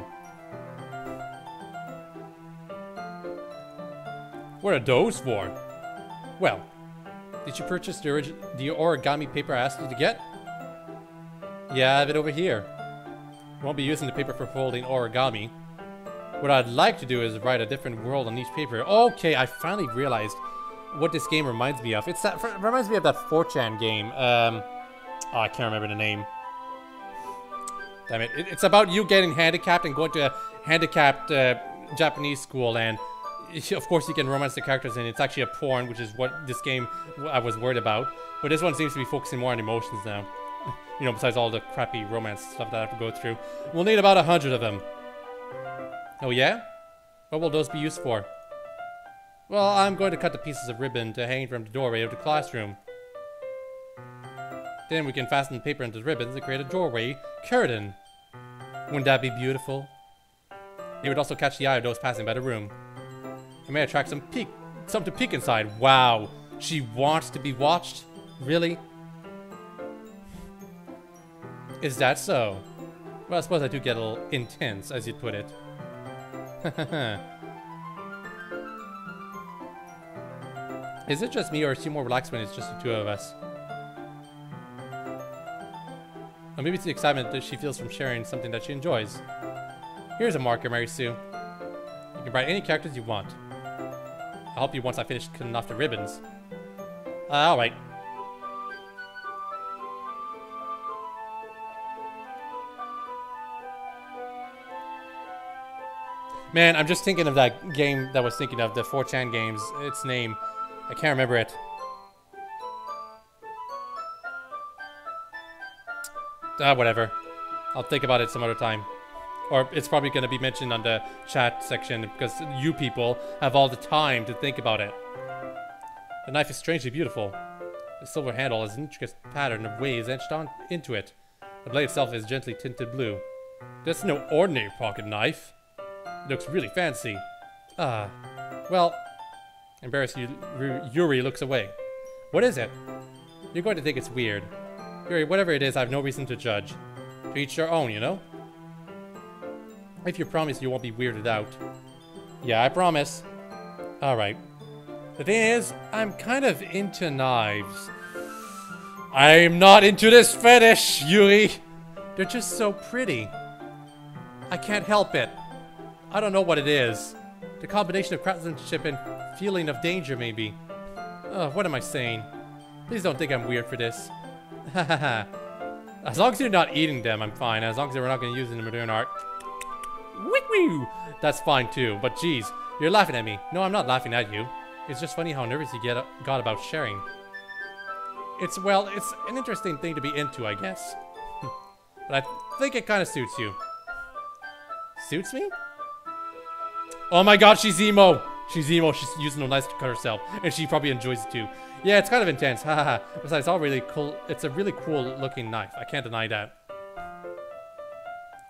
Speaker 1: What are those for? Well, did you purchase the origami paper I asked you to get? Yeah, I have it over here. I won't be using the paper for folding origami. What I'd like to do is write a different world on each paper. Okay, I finally realized what this game reminds me of. It reminds me of that 4chan game. Oh, I can't remember the name. Damn it. It's about you getting handicapped and going to a handicapped Japanese school, and of course you can romance the characters, and it's actually a porn, which is what this game I was worried about. But this one seems to be focusing more on emotions now. You know, besides all the crappy romance stuff that I have to go through. We'll need about 100 of them. Oh yeah? What will those be used for? Well, I'm going to cut the pieces of ribbon to hang from the doorway of the classroom. Then we can fasten the paper into the ribbons and create a doorway curtain. Wouldn't that be beautiful? It would also catch the eye of those passing by the room. It may attract some to peek inside. Wow. She wants to be watched? Really? Is that so? Well, I suppose I do get a little intense, as you'd put it. Is it just me, or is she more relaxed when it's just the two of us? Or maybe it's the excitement that she feels from sharing something that she enjoys. Here's a marker, Mary Sue. You can write any characters you want. I'll help you once I finish cutting off the ribbons. Alright. Man, I'm just thinking of that game that I was thinking of, the 4chan games. Its name. I can't remember it. Whatever. I'll think about it some other time. Or it's probably going to be mentioned on the chat section because you people have all the time to think about it. The knife is strangely beautiful. The silver handle has an intricate pattern of waves etched on into it. The blade itself is gently tinted blue. That's no ordinary pocket knife. It looks really fancy. Well, embarrassed, Yuri looks away. What is it? You're going to think it's weird. Yuri, whatever it is, I have no reason to judge. To each their own, you know? If you promise you won't be weirded out. Yeah, I promise. Alright. The thing is, I'm kind of into knives. I'm not into this fetish, Yuri! They're just so pretty. I can't help it. I don't know what it is. The combination of craftsmanship and feeling of danger, maybe. What am I saying? Please don't think I'm weird for this. Hahaha. As long as you're not eating them, I'm fine. As long as we're not going to use it in modern art. Wee-wee! That's fine too, but geez, you're laughing at me. No, I'm not laughing at you. It's just funny how nervous you got about sharing. It's an interesting thing to be into, I guess. But I think it kind of suits you. Suits me? Oh my god, she's emo. She's emo. She's using a knife to cut herself. And she probably enjoys it too. Yeah, it's kind of intense. Haha. Besides, it's all really cool. It's a really cool looking knife. I can't deny that.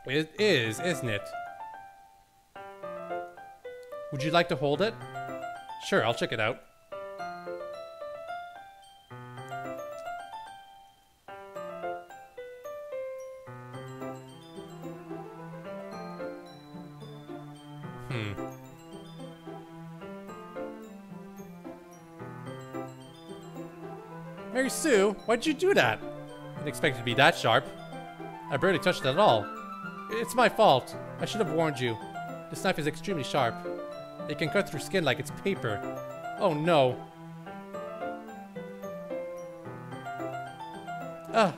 Speaker 1: It is, isn't it? Would you like to hold it? Sure, I'll check it out. Mary Sue, why'd you do that? I didn't expect it to be that sharp. I barely touched it at all. It's my fault. I should have warned you. This knife is extremely sharp. It can cut through skin like it's paper. Oh no. Ah.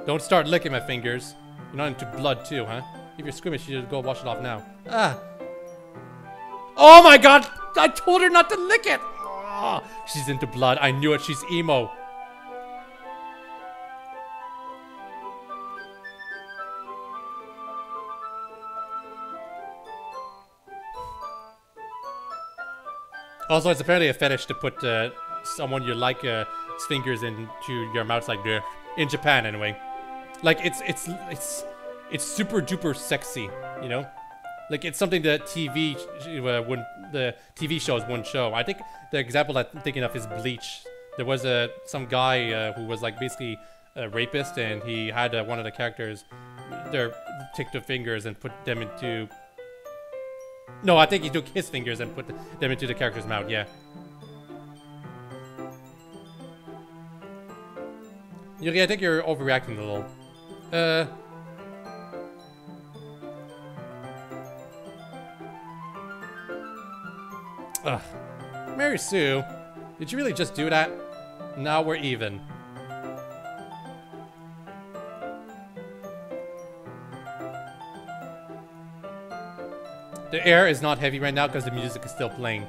Speaker 1: Don't start licking my fingers. You're not into blood too, huh? If you're squeamish, you should go wash it off now. Ah. Oh my god! I told her not to lick it! Oh, she's into blood. I knew it. She's emo. Also, it's apparently a fetish to put someone you like fingers into your mouth like this. In Japan, anyway. Like it's super duper sexy, you know. Like it's something that the TV shows wouldn't show. I think the example that I'm thinking of is Bleach. There was some guy who was like basically a rapist, and he had one of the characters take the fingers and put them into. No, I think he took his fingers and put them into the character's mouth, yeah. Yuri, I think you're overreacting a little. Ugh. Mary Sue, did you really just do that? Now we're even. The air is not heavy right now because the music is still playing.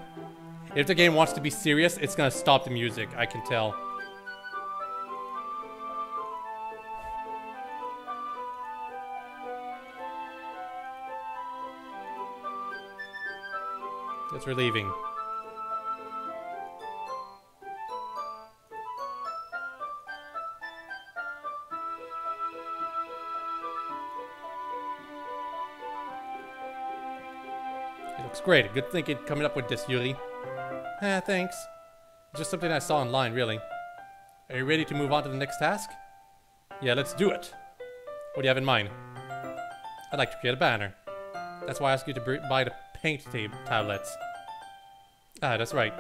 Speaker 1: If the game wants to be serious, it's gonna stop the music, I can tell. It's relieving. It looks great. Good thinking coming up with this, Yuri. Thanks. Just something I saw online, really. Are you ready to move on to the next task? Yeah, let's do it. What do you have in mind? I'd like to create a banner. That's why I asked you to buy the paint tablets. Ah, that's right.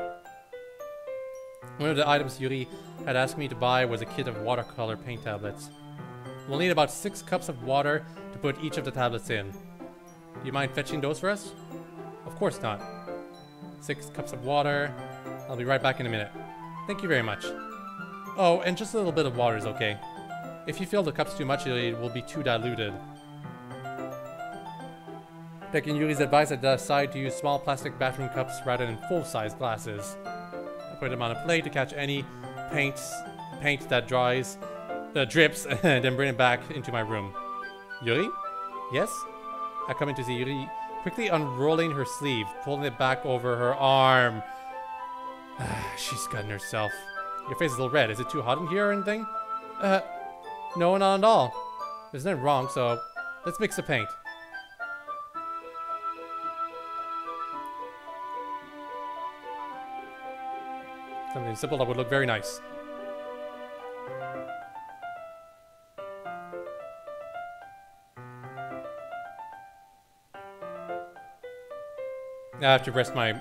Speaker 1: One of the items Yuri had asked me to buy was a kit of watercolor paint tablets. We'll need about 6 cups of water to put each of the tablets in. Do you mind fetching those for us? Of course not. 6 cups of water. I'll be right back in a minute. Thank you very much. Oh, and just a little bit of water is okay. If you fill the cups too much, it will be too diluted. Taking Yuri's advice, I decided to use small plastic bathroom cups rather than full-size glasses. I put them on a plate to catch any paint that drips, and then bring it back into my room. Yuri? Yes? I come in to see Yuri quickly unrolling her sleeve, pulling it back over her arm. She's cutting herself. Your face is a little red. Is it too hot in here or anything? No, not at all. There's nothing wrong, so let's mix the paint. Something simple that would look very nice. I have to rest my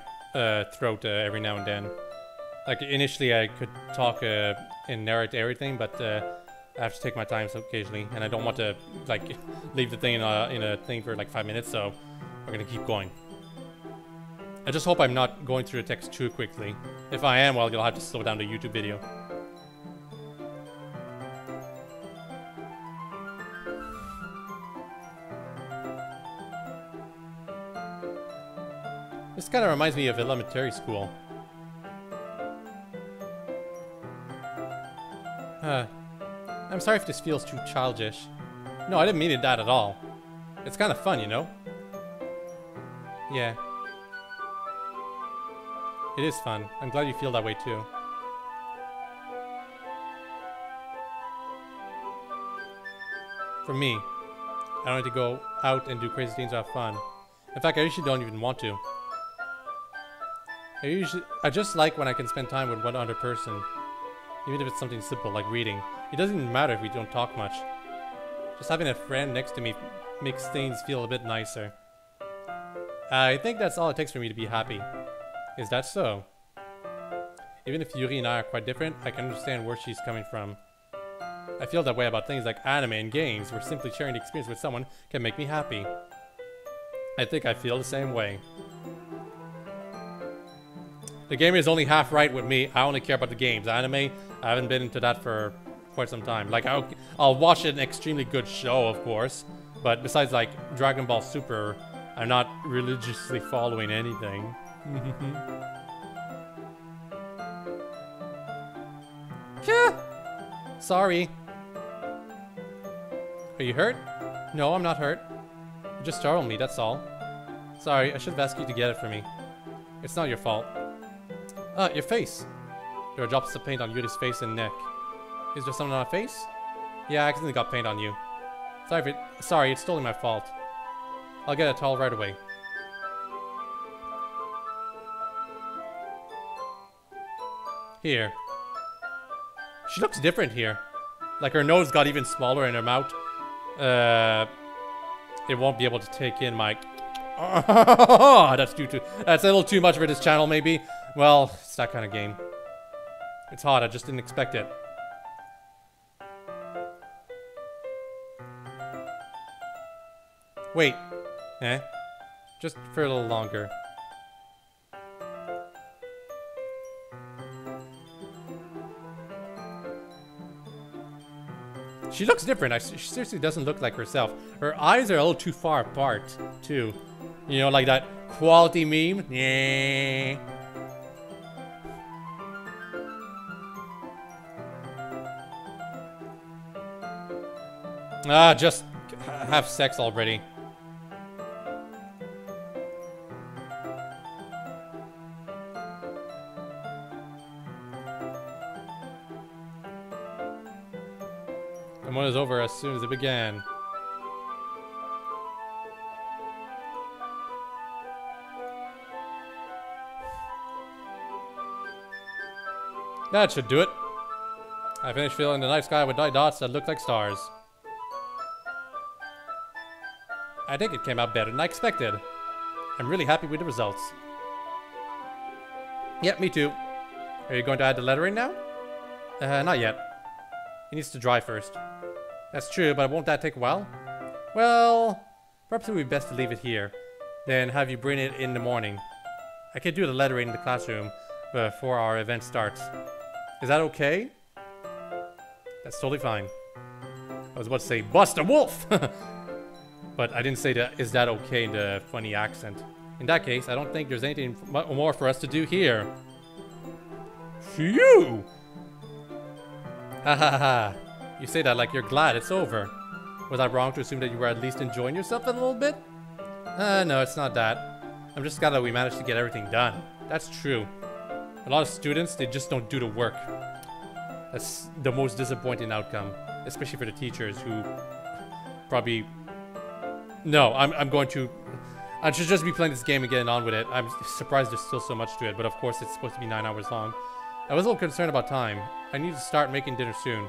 Speaker 1: throat every now and then. Like initially I could talk and narrate everything, but I have to take my time so occasionally, and I don't want to like leave the thing in a thing for like 5 minutes, so we're gonna keep going. I just hope I'm not going through the text too quickly. If I am, well, you'll have to slow down the YouTube video. This kind of reminds me of elementary school. I'm sorry if this feels too childish. No, I didn't mean it that at all. It's kind of fun, you know? Yeah. It is fun. I'm glad you feel that way too. For me, I don't need to go out and do crazy things to have fun. In fact, I usually don't even want to. I just like when I can spend time with one other person. Even if it's something simple like reading. It doesn't even matter if we don't talk much. Just having a friend next to me makes things feel a bit nicer. I think that's all it takes for me to be happy. Is that so? Even if Yuri and I are quite different, I can understand where she's coming from. I feel that way about things like anime and games, where simply sharing the experience with someone can make me happy. I think I feel the same way. The game is only half right with me. I only care about the games. Anime, I haven't been into that for quite some time. Like, I'll watch an extremely good show, of course. But besides, like, Dragon Ball Super, I'm not religiously following anything. Sorry. Are you hurt? No, I'm not hurt. You just startled me, that's all. Sorry, I should have asked you to get it for me. It's not your fault. Your face. There are drops of paint on Yuri's face and neck. Is there something on her face? Yeah, I accidentally got paint on you. Sorry, it's totally my fault. I'll get a towel right away. Here. She looks different here. Like her nose got even smaller and her mouth. It won't be able to take in my... that's a little too much for this channel, maybe. Well, it's that kind of game. It's hot, I just didn't expect it. Wait. Eh? Just for a little longer. She looks different. She seriously doesn't look like herself. Her eyes are a little too far apart, too. You know, like that quality meme. Yeah. Just have sex already. The one is over as soon as it began. That should do it. I finished filling the night sky with white dots that look like stars. I think it came out better than I expected. I'm really happy with the results. Yep, me too. Are you going to add the lettering now? Not yet. It needs to dry first. That's true, but won't that take a while? Well, perhaps it would be best to leave it here. Then have you bring it in the morning. I can do the lettering in the classroom before our event starts. Is that okay? That's totally fine. I was about to say, bust a wolf! But I didn't say that, is that okay in the funny accent. In that case, I don't think there's anything more for us to do here. Phew! Ha ha ha. You say that like you're glad it's over. Was I wrong to assume that you were at least enjoying yourself a little bit? No, it's not that. I'm just glad that we managed to get everything done. That's true. A lot of students, they just don't do the work. That's the most disappointing outcome. Especially for the teachers who probably... No, I should just be playing this game and getting on with it. I'm surprised there's still so much to it, but of course it's supposed to be 9 hours long. I was a little concerned about time. I need to start making dinner soon.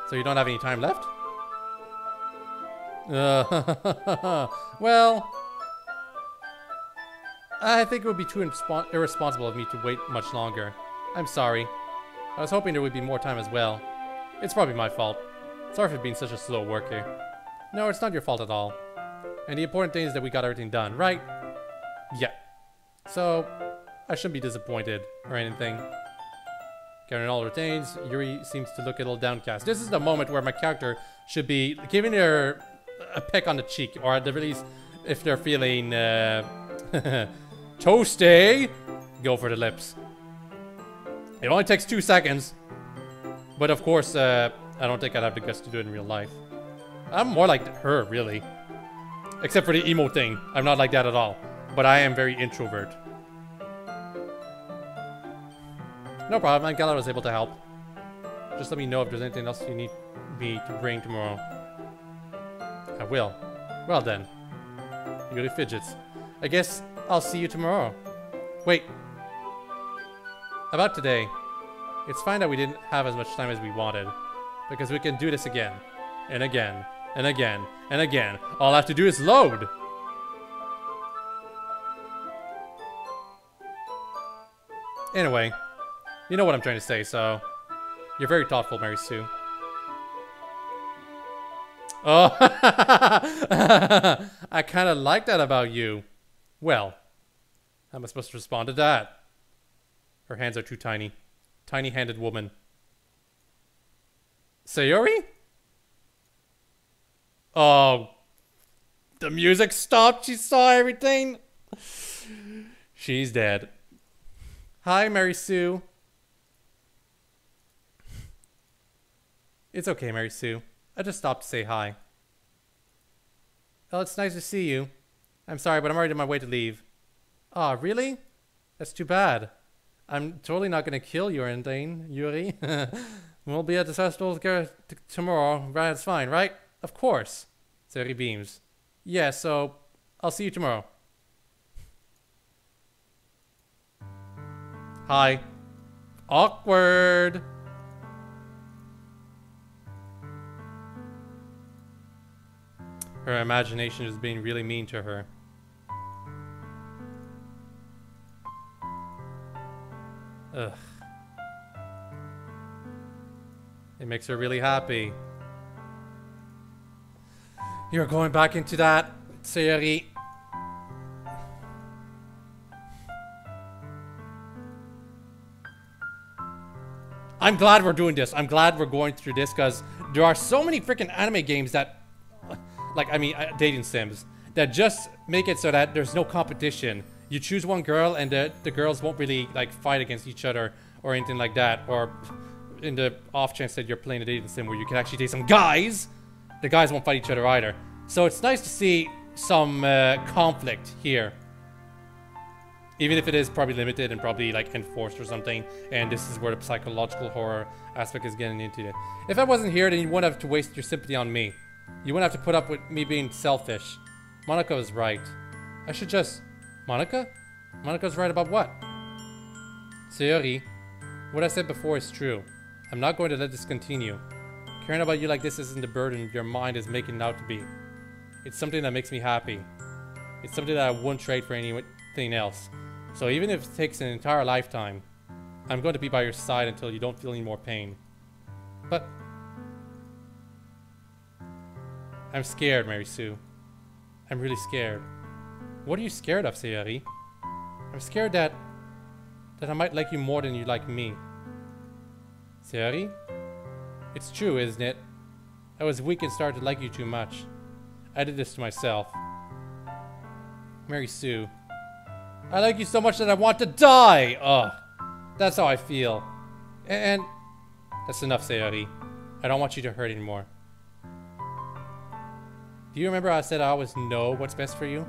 Speaker 1: So you don't have any time left? Well... I think it would be too irresponsible of me to wait much longer. I'm sorry. I was hoping there would be more time as well. It's probably my fault. Sorry for being such a slow worker. No, it's not your fault at all. And the important thing is that we got everything done, right? Yeah. So, I shouldn't be disappointed or anything. Carrying all retains, Yuri seems to look a little downcast. This is the moment where my character should be giving her a peck on the cheek, or at the very least, if they're feeling toasty, go for the lips. It only takes 2 seconds. But of course, I don't think I'd have the guts to do it in real life. I'm more like her, really. Except for the emo thing. I'm not like that at all. But I am very introvert. No problem, I'm glad I was able to help. Just let me know if there's anything else you need me to bring tomorrow. I will. Well then. Yuri fidgets. I guess I'll see you tomorrow. Wait. About today. It's fine that we didn't have as much time as we wanted. Because we can do this again. And again. And again. And again. All I have to do is load. Anyway. You know what I'm trying to say, so... You're very thoughtful, Mary Sue. Oh, I kind of like that about you. Well, how am I supposed to respond to that? Her hands are too tiny. Tiny-handed woman. Sayori? Oh, the music stopped. She saw everything. She's dead. Hi, Mary Sue. It's okay, Mary Sue. I just stopped to say hi. Oh, it's nice to see you. I'm sorry, but I'm already on my way to leave. Aw, really? That's too bad. I'm totally not gonna kill you or anything, Yuri. We'll be at the festival tomorrow. Right, it's fine, right? Of course. Sayori beams. Yeah, so I'll see you tomorrow. Hi. Awkward. Her imagination is being really mean to her. Ugh. It makes her really happy. You're going back into that, Sayori. I'm glad we're doing this. I'm glad we're going through this because there are so many freaking anime games that... Like, I mean, dating sims that just make it so that there's no competition. You choose one girl and the girls won't really, like, fight against each other or anything like that. Or in the off chance that you're playing a dating sim where you can actually date some guys, the guys won't fight each other either. So it's nice to see some conflict here. Even if it is probably limited and probably, like, enforced or something. And this is where the psychological horror aspect is getting into it. If I wasn't here, then you wouldn't have to waste your sympathy on me. You wouldn't have to put up with me being selfish. Monika was right. I should just... Monika? Monika's right about what? Sayori, what I said before is true. I'm not going to let this continue. Caring about you like this isn't the burden your mind is making it out to be. It's something that makes me happy. It's something that I wouldn't trade for anything else. So even if it takes an entire lifetime, I'm going to be by your side until you don't feel any more pain. But... I'm scared, Mary Sue. I'm really scared. What are you scared of, Sayori? I'm scared that I might like you more than you like me. Sayori? It's true, isn't it? I was weak and started to like you too much. I did this to myself. Mary Sue. I like you so much that I want to die! Ugh. That's how I feel. And that's enough, Sayori. I don't want you to hurt anymore. Do you remember how I said I always know what's best for you?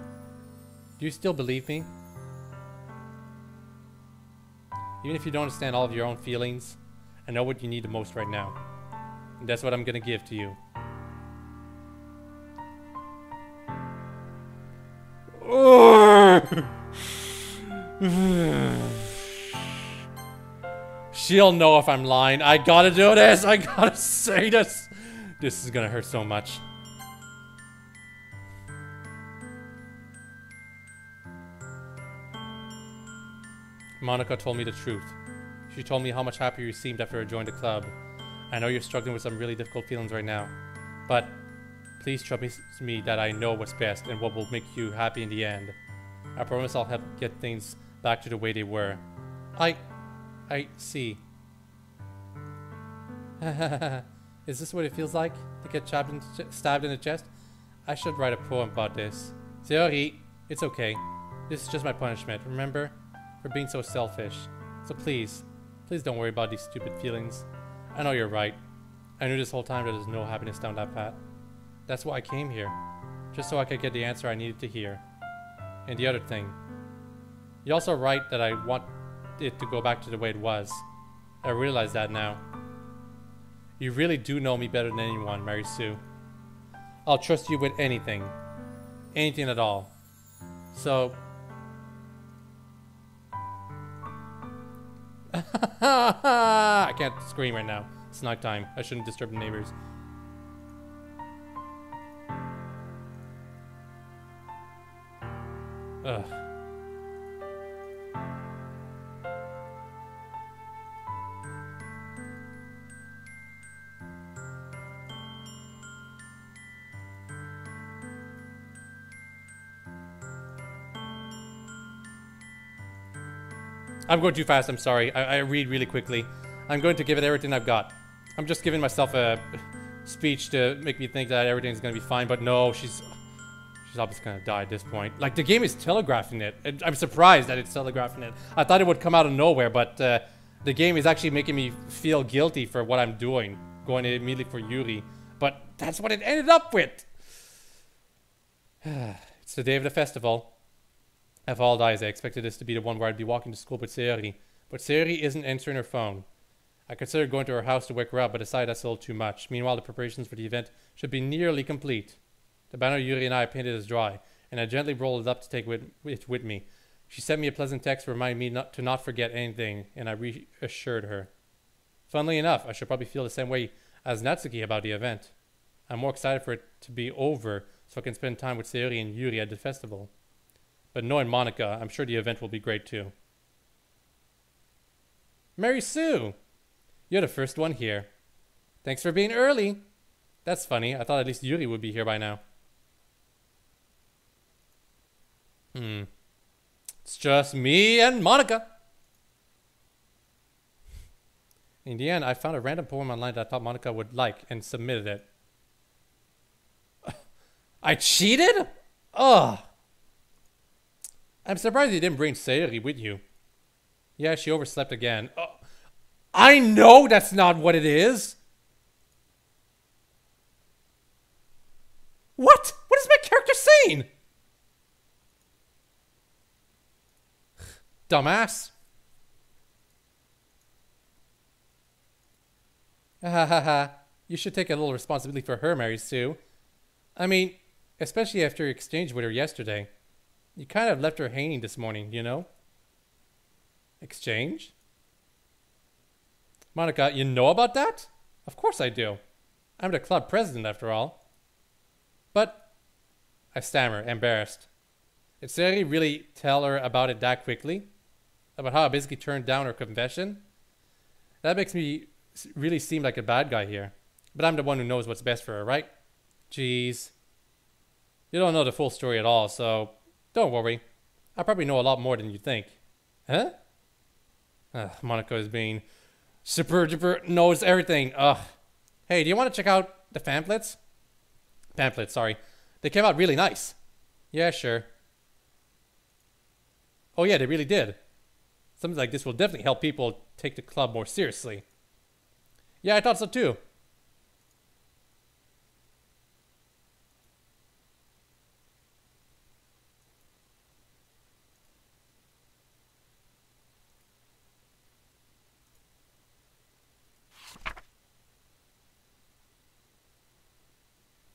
Speaker 1: Do you still believe me? Even if you don't understand all of your own feelings, I know what you need the most right now. And that's what I'm gonna give to you. She'll know if I'm lying. I gotta do this. I gotta say this. This is gonna hurt so much. Monika told me the truth. She told me how much happier you seemed after I joined the club. I know you're struggling with some really difficult feelings right now, but please trust me that I know what's best and what will make you happy in the end. I promise I'll help get things back to the way they were. I see. Is this what it feels like to get stabbed in the chest? I should write a poem about this. Sayori, it's okay. This is just my punishment, remember? For being so selfish. So please don't worry about these stupid feelings. I know you're right. I knew this whole time that there's no happiness down that path. That's why I came here. Just so I could get the answer I needed to hear. And the other thing. You're also right that I want it to go back to the way it was. I realize that now. You really do know me better than anyone, Mary Sue. I'll trust you with anything. Anything at all. So... I can't scream right now. It's nighttime. I shouldn't disturb the neighbors. Ugh. I'm going too fast, I'm sorry. I read really quickly. I'm going to give it everything I've got. I'm just giving myself a speech to make me think that everything's gonna be fine, but no, she's obviously gonna die at this point. Like, the game is telegraphing it. I'm surprised that it's telegraphing it. I thought it would come out of nowhere, but the game is actually making me feel guilty for what I'm doing. Going immediately for Yuri. But that's what it ended up with! It's the day of the festival. If all dies, I expected this to be the one where I'd be walking to school with Sayori. But Sayori isn't answering her phone. I considered going to her house to wake her up, but decided that's a little too much. Meanwhile, the preparations for the event should be nearly complete. The banner Yuri and I painted is dry, and I gently rolled it up to take it with me. She sent me a pleasant text reminding me to not forget anything, and I reassured her. Funnily enough, I should probably feel the same way as Natsuki about the event. I'm more excited for it to be over so I can spend time with Sayori and Yuri at the festival. But knowing Monika, I'm sure the event will be great too. Mary Sue! You're the first one here. Thanks for being early. That's funny. I thought at least Yuri would be here by now. It's just me and Monika. In the end, I found a random poem online that I thought Monika would like and submitted it. I cheated? Ugh. I'm surprised you didn't bring Sayori with you. Yeah, she overslept again. I know that's not what it is. What? What is my character saying? Dumbass. Ha ha ha. You should take a little responsibility for her, Mary Sue. I mean, especially after your exchange with her yesterday. You kind of left her hanging this morning, you know? Exchange? Monika, you know about that? Of course I do. I'm the club president, after all. But, I stammer, embarrassed. Did Sayori really tell her about it that quickly? About how I basically turned down her confession? That makes me really seem like a bad guy here. But I'm the one who knows what's best for her, right? Jeez. You don't know the full story at all, so don't worry. I probably know a lot more than you think. Huh? Monika is being super duper knows everything. Hey, do you want to check out the pamphlets? Pamphlets, sorry. They came out really nice. Yeah, sure. Oh yeah, they really did. Something like this will definitely help people take the club more seriously. Yeah, I thought so too.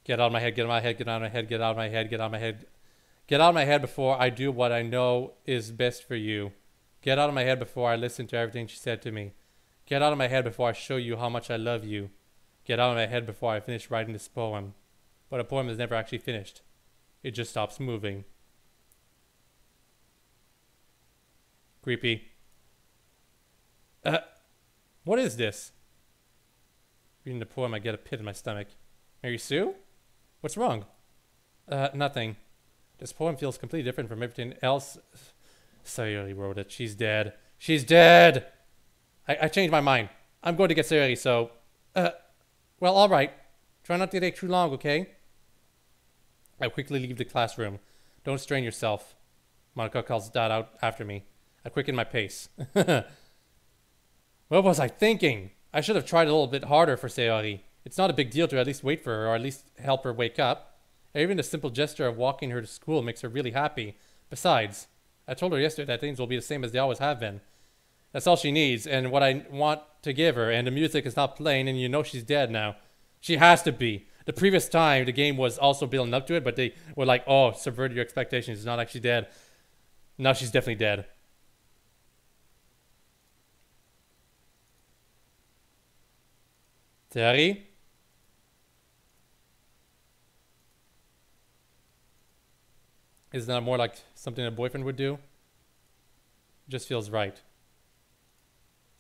Speaker 1: Get out of my head, get out of my head, get out of my head, get out of my head, get out of my head. Get out of my head before I do what I know is best for you. Get out of my head before I listen to everything she said to me. Get out of my head before I show you how much I love you. Get out of my head before I finish writing this poem. But a poem is never actually finished. It just stops moving. Creepy. What is this? Reading the poem, I get a pit in my stomach. Mary Sue? What's wrong? Nothing. This poem feels completely different from everything else. Sayori wrote it. She's dead. She's dead! I changed my mind. I'm going to get Sayori, so... well, alright. Try not to take too long, okay? I quickly leave the classroom. Don't strain yourself. Monika calls Dad out after me. I quicken my pace. What was I thinking? I should have tried a little bit harder for Sayori. It's not a big deal to at least wait for her, or at least help her wake up. Even the simple gesture of walking her to school makes her really happy. Besides, I told her yesterday that things will be the same as they always have been. That's all she needs, and what I want to give her, and the music is not playing, and you know she's dead now. She has to be. The previous time, the game was also building up to it, but they were like, oh, subvert your expectations. She's not actually dead. Now she's definitely dead. Sayori? Isn't that more like something a boyfriend would do? Just feels right.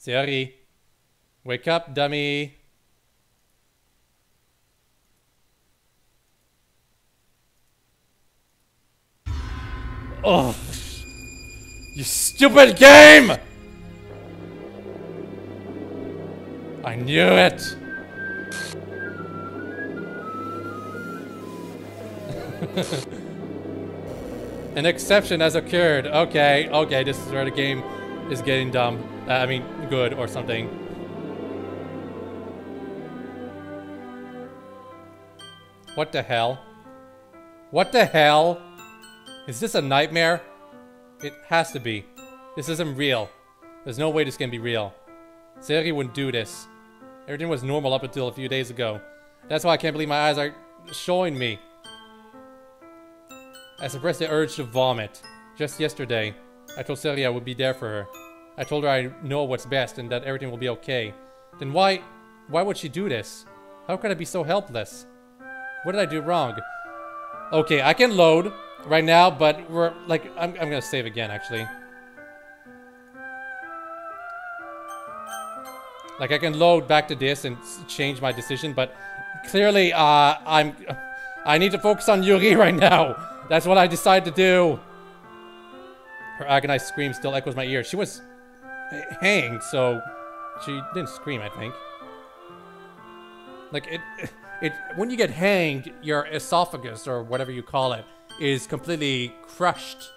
Speaker 1: Sayori, wake up, dummy. Oh, you stupid game! I knew it. An exception has occurred. Okay, okay, this is where the game is getting dumb. I mean, good or something. What the hell? What the hell? Is this a nightmare? It has to be. This isn't real. There's no way this can be real. Sayori wouldn't do this. Everything was normal up until a few days ago. That's why I can't believe my eyes are showing me. I suppressed the urge to vomit. Just yesterday, I told Sayori I would be there for her. I told her I know what's best and that everything will be okay. Then why would she do this? How could I be so helpless? What did I do wrong? Okay, I can load right now, but we're like, I'm gonna save again actually. Like I can load back to this and change my decision, but clearly I need to focus on Yuri right now. That's what I decided to do. Her agonized scream still echoes my ears. She was hanged, so she didn't scream, I think. Like when you get hanged, your esophagus or whatever you call it is completely crushed.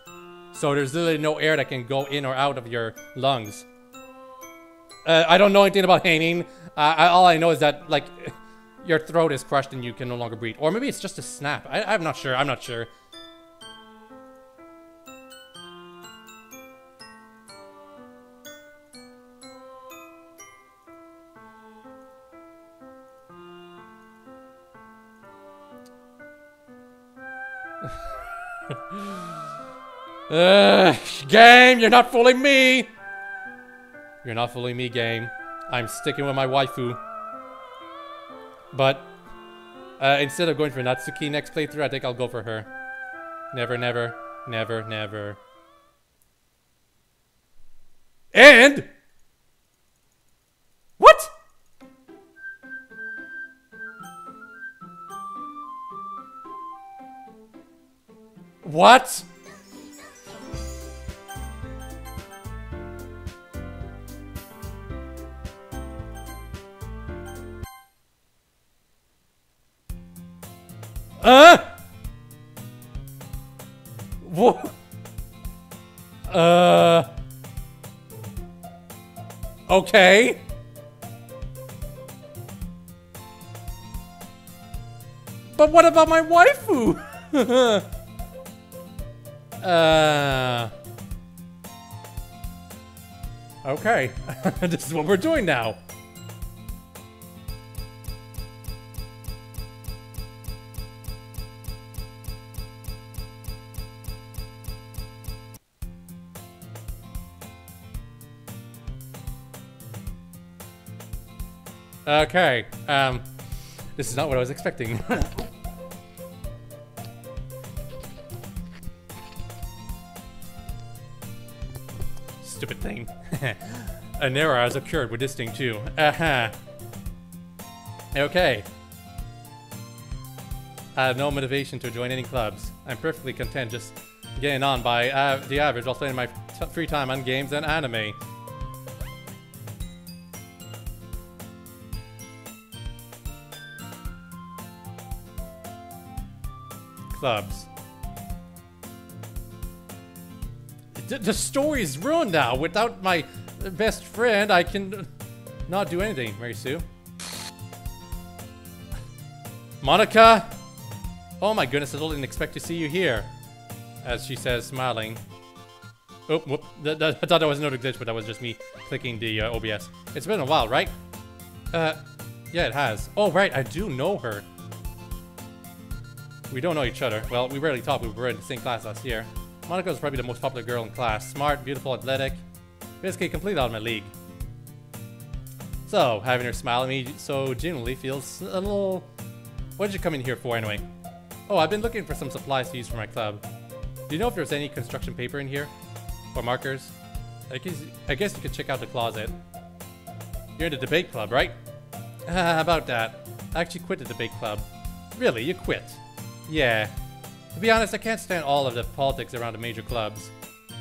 Speaker 1: So there's literally no air that can go in or out of your lungs. I don't know anything about hanging. All I know is that like your throat is crushed and you can no longer breathe. Or maybe it's just a snap. I'm not sure. I'm not sure. Game, you're not fooling me! You're not fooling me, game. I'm sticking with my waifu. But, instead of going for Natsuki next playthrough, I think I'll go for her. Never, never, never, never. And... What?! What? What? Okay. But what about my waifu? Okay. This is what we're doing now. Okay. This is not what I was expecting. Stupid thing. An error has occurred with this thing too. Okay. I have no motivation to join any clubs. I'm perfectly content just getting on by the average while spending my free time on games and anime. Clubs. The story is ruined now. Without my best friend, I can not do anything, Mary Sue. Monika? Oh my goodness, I didn't expect to see you here. As she says, smiling. Oh, whoop. I thought that was another glitch, but that was just me clicking the OBS. It's been a while, right? Yeah, it has. Oh, right, I do know her. We don't know each other. Well, we rarely talk. We were in the same class last year. Monika is probably the most popular girl in class. Smart, beautiful, athletic. Basically, complete out of my league. So, having her smile at me so genuinely feels a little... What did you come in here for, anyway? Oh, I've been looking for some supplies to use for my club. Do you know if there's any construction paper in here? Or markers? I guess you could check out the closet. You're in the debate club, right? How about that? I actually quit the debate club. Really? You quit? Yeah. To be honest, I can't stand all of the politics around the major clubs.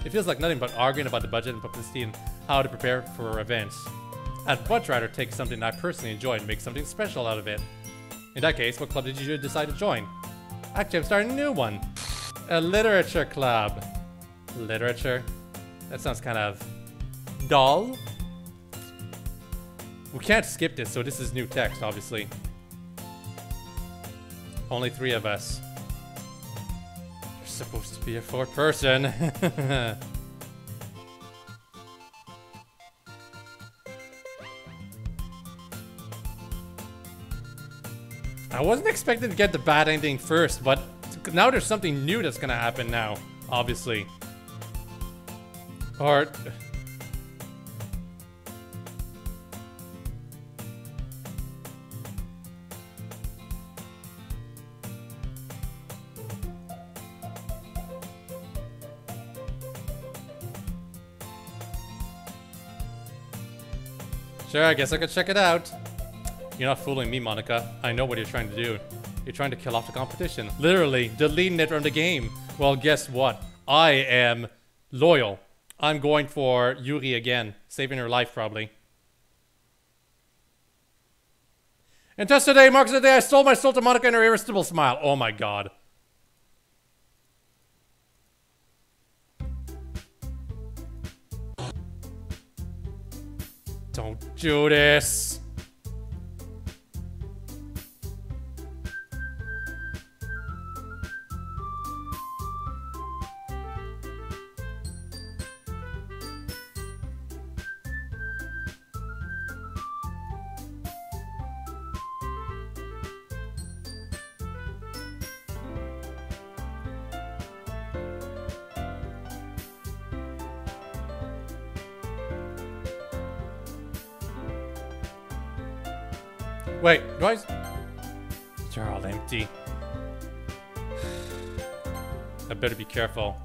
Speaker 1: It feels like nothing but arguing about the budget and publicity and how to prepare for events. I'd much rather take something I personally enjoy and make something special out of it. In that case, what club did you decide to join? Actually, I'm starting a new one. A literature club. Literature? That sounds kind of dull. We can't skip this, so this is new text, obviously. Only 3 of us. There's supposed to be a 4th person. I wasn't expecting to get the bad ending first, but now there's something new that's gonna happen now, obviously. Or... Sure, I guess I could check it out. You're not fooling me, Monika. I know what you're trying to do. You're trying to kill off the competition. Literally, deleting it from the game. Well, guess what? I am loyal. I'm going for Yuri again. Saving her life, probably. And just today marks the day I sold my soul to Monika and her irresistible smile. Oh my god. Don't do this. Wait, do I... They're all empty. I better be careful.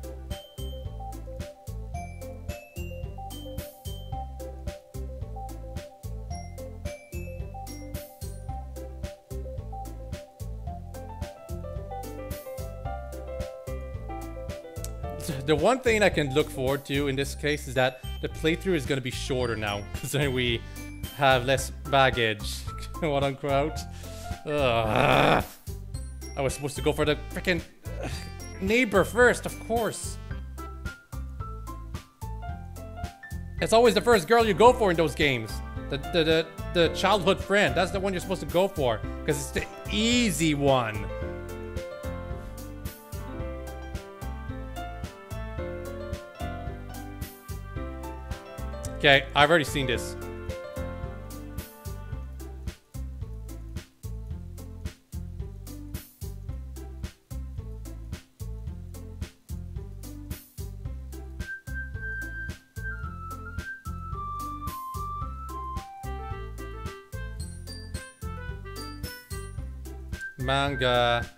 Speaker 1: The one thing I can look forward to in this case is that the playthrough is going to be shorter now, considering we have less baggage. Quote unquote. I was supposed to go for the freaking neighbor first, of course. It's always the first girl you go for in those games. The childhood friend. That's the one you're supposed to go for, because it's the easy one. Okay, I've already seen this. Manga.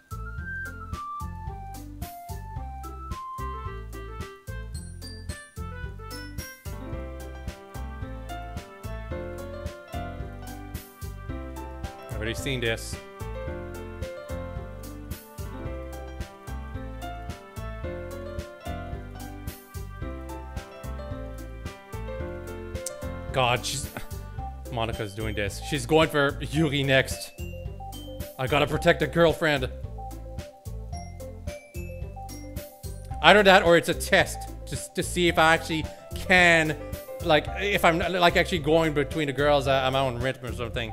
Speaker 1: I've already seen this. God, Monika's doing this. She's going for Yuri next. I gotta protect a girlfriend. Either that or it's a test. Just to see if I actually can, like, if I'm like actually going between the girls at my own rhythm or something.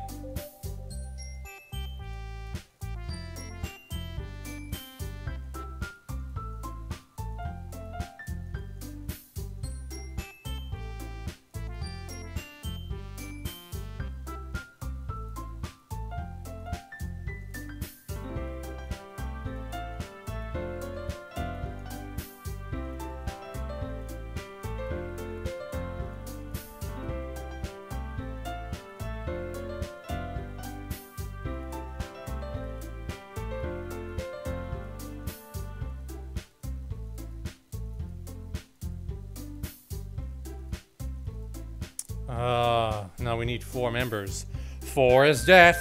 Speaker 1: Now we need 4 members. 4 is death.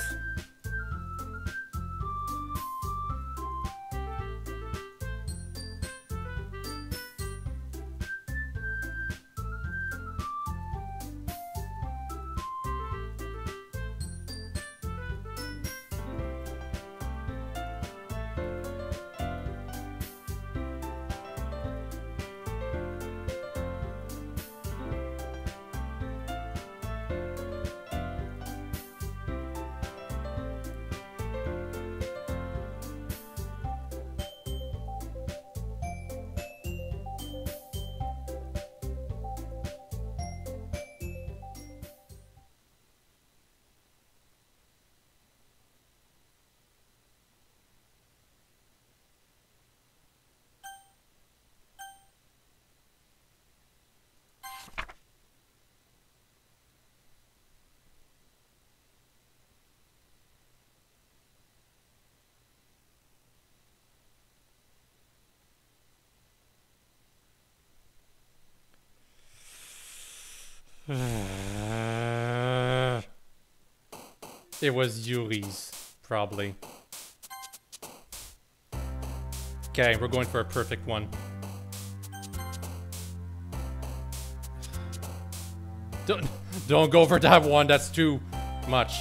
Speaker 1: It was Yuri's, probably. Okay, we're going for a perfect one. Don't go for that one, that's too much.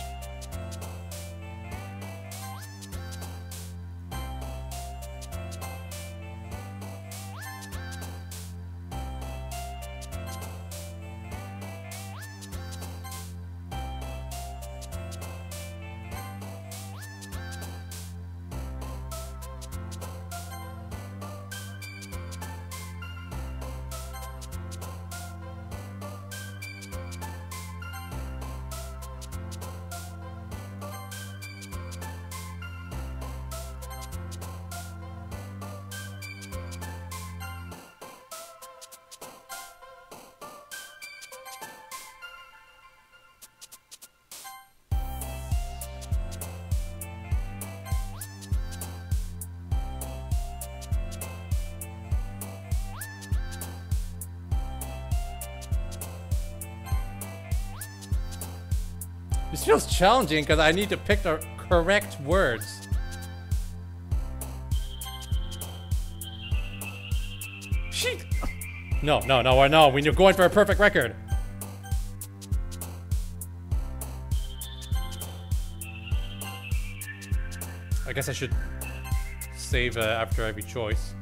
Speaker 1: This feels challenging because I need to pick the correct words. Shit! No, when you're going for a perfect record. I guess I should save after every choice.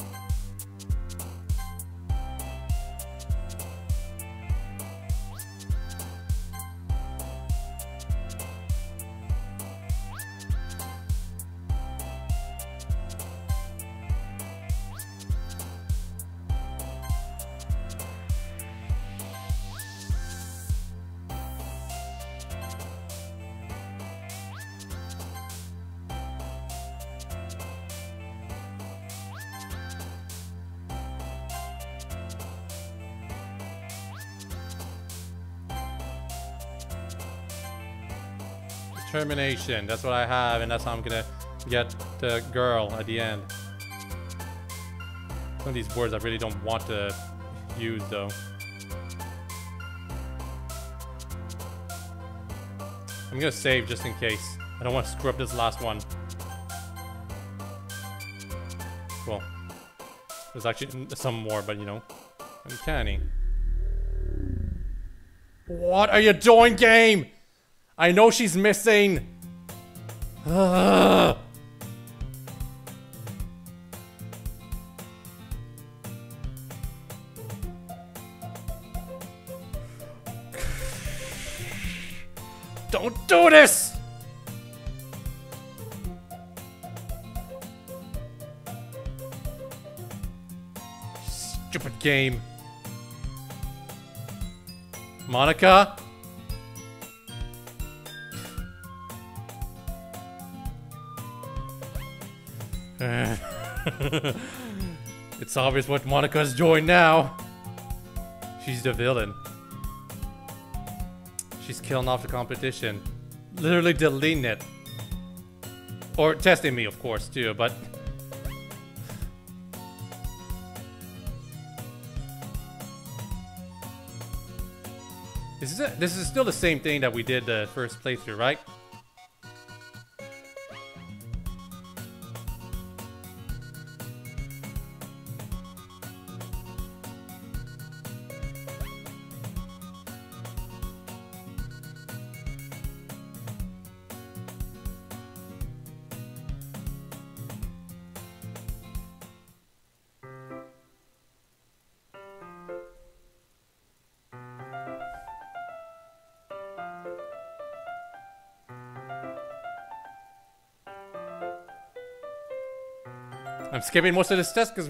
Speaker 1: Determination, that's what I have, and that's how I'm gonna get the girl at the end. Some of these words I really don't want to use though. I'm gonna save just in case. I don't want to screw up this last one. Well, there's actually some more, but you know, uncanny. What are you doing, game? I know she's missing. Ugh. Don't do this! Stupid game. Monika? It's obvious what Monika's doing now. She's the villain. She's killing off the competition. Literally deleting it. Or testing me, of course, too, but... This is still the same thing that we did the first playthrough, right? I'm skipping most of this test because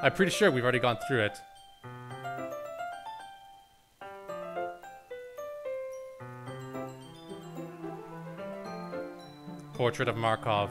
Speaker 1: I'm pretty sure we've already gone through it. Portrait of Markov.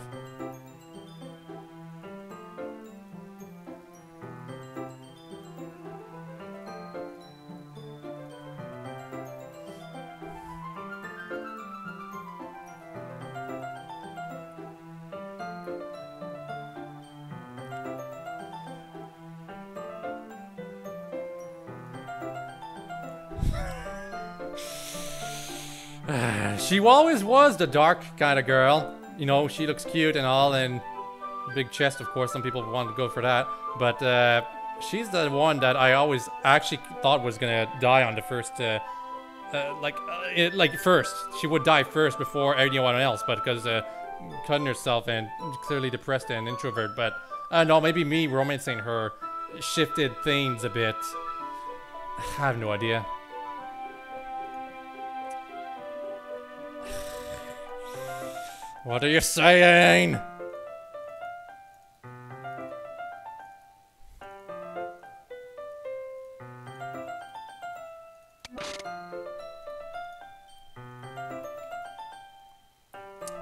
Speaker 1: She always was the dark kind of girl. You know, she looks cute and all, and big chest, of course. Some people want to go for that. But she's the one that I always actually thought was gonna die on the first, first. She would die first before anyone else, but because cutting herself and clearly depressed and introvert. But no, maybe me romancing her shifted things a bit. I have no idea. What are you saying?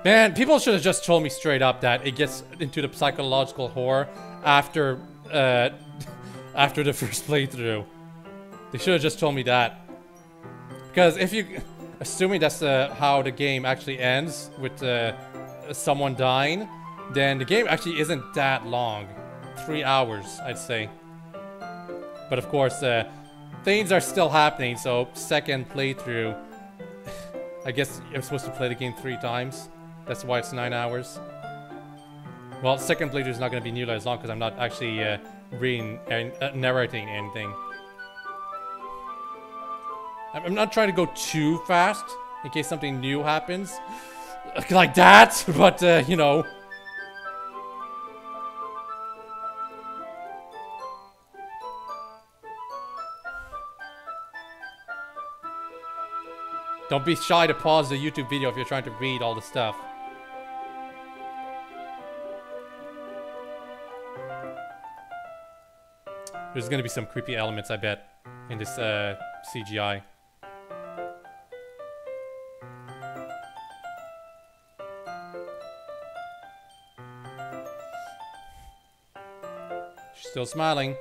Speaker 1: Man, people should have just told me straight up that it gets into the psychological horror after after the first playthrough. They should have just told me that. Because if you... Assuming that's how the game actually ends, with someone dying, then the game actually isn't that long. 3 hours, I'd say. But of course, things are still happening, so second playthrough... I guess you're supposed to play the game 3 times. That's why it's 9 hours. Well, second playthrough is not going to be nearly as long, because I'm not actually reading and narrating anything. I'm not trying to go too fast, in case something new happens. Like that, but, you know. Don't be shy to pause the YouTube video if you're trying to read all the stuff. There's gonna be some creepy elements, I bet, in this CGI. She's still smiling.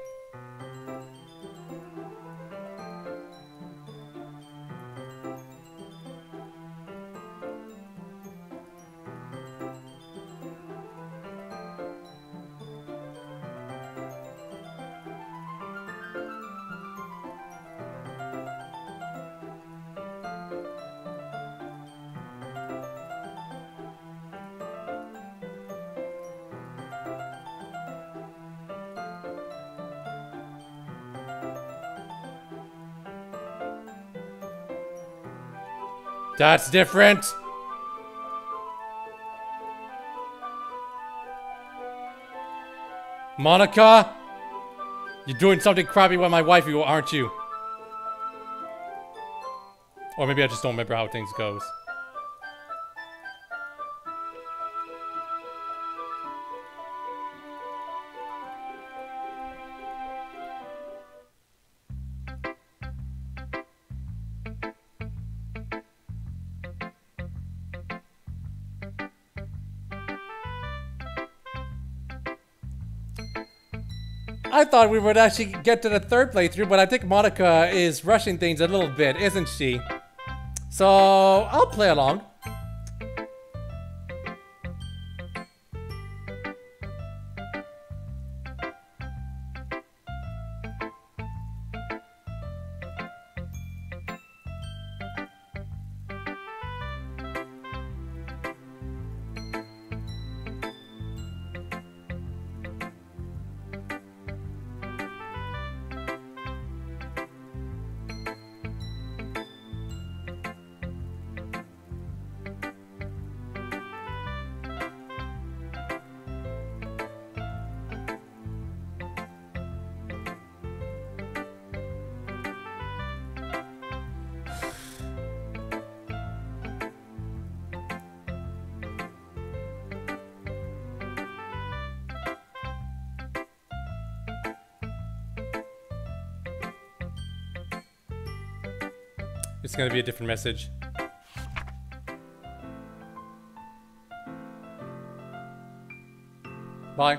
Speaker 1: That's different. Monika, you're doing something crappy with my wife, aren't you? Or maybe I just don't remember how things goes. I thought we would actually get to the third playthrough, but I think Monika is rushing things a little bit, isn't she? So, I'll play along. It's gonna be a different message. Bye.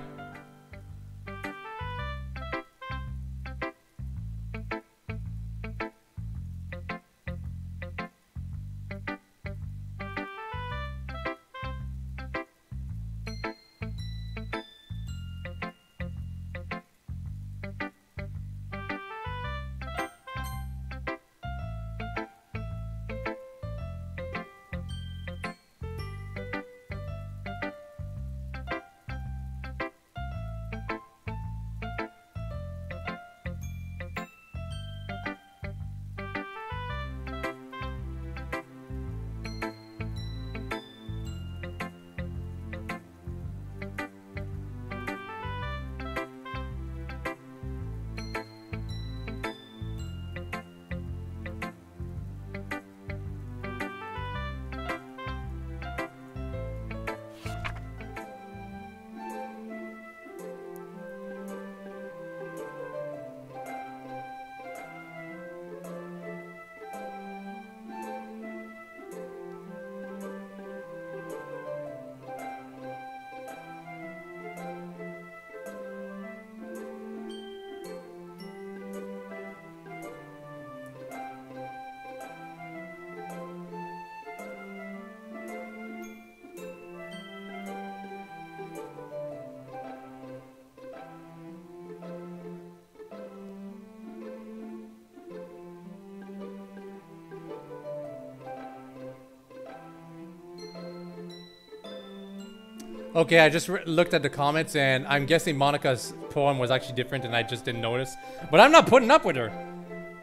Speaker 1: Okay, I just looked at the comments and I'm guessing Monika's poem was actually different and I just didn't notice. But I'm not putting up with her.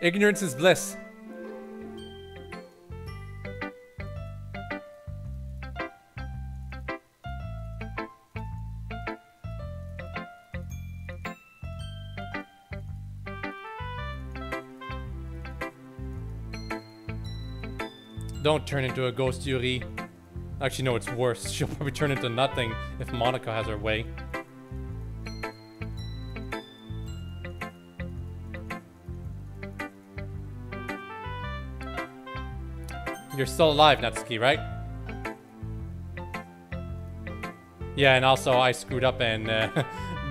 Speaker 1: Ignorance is bliss. Don't turn into a ghost, Yuri. Actually, no, it's worse. She'll probably turn into nothing if Monika has her way. You're still alive, Natsuki, right? Yeah, and also I screwed up and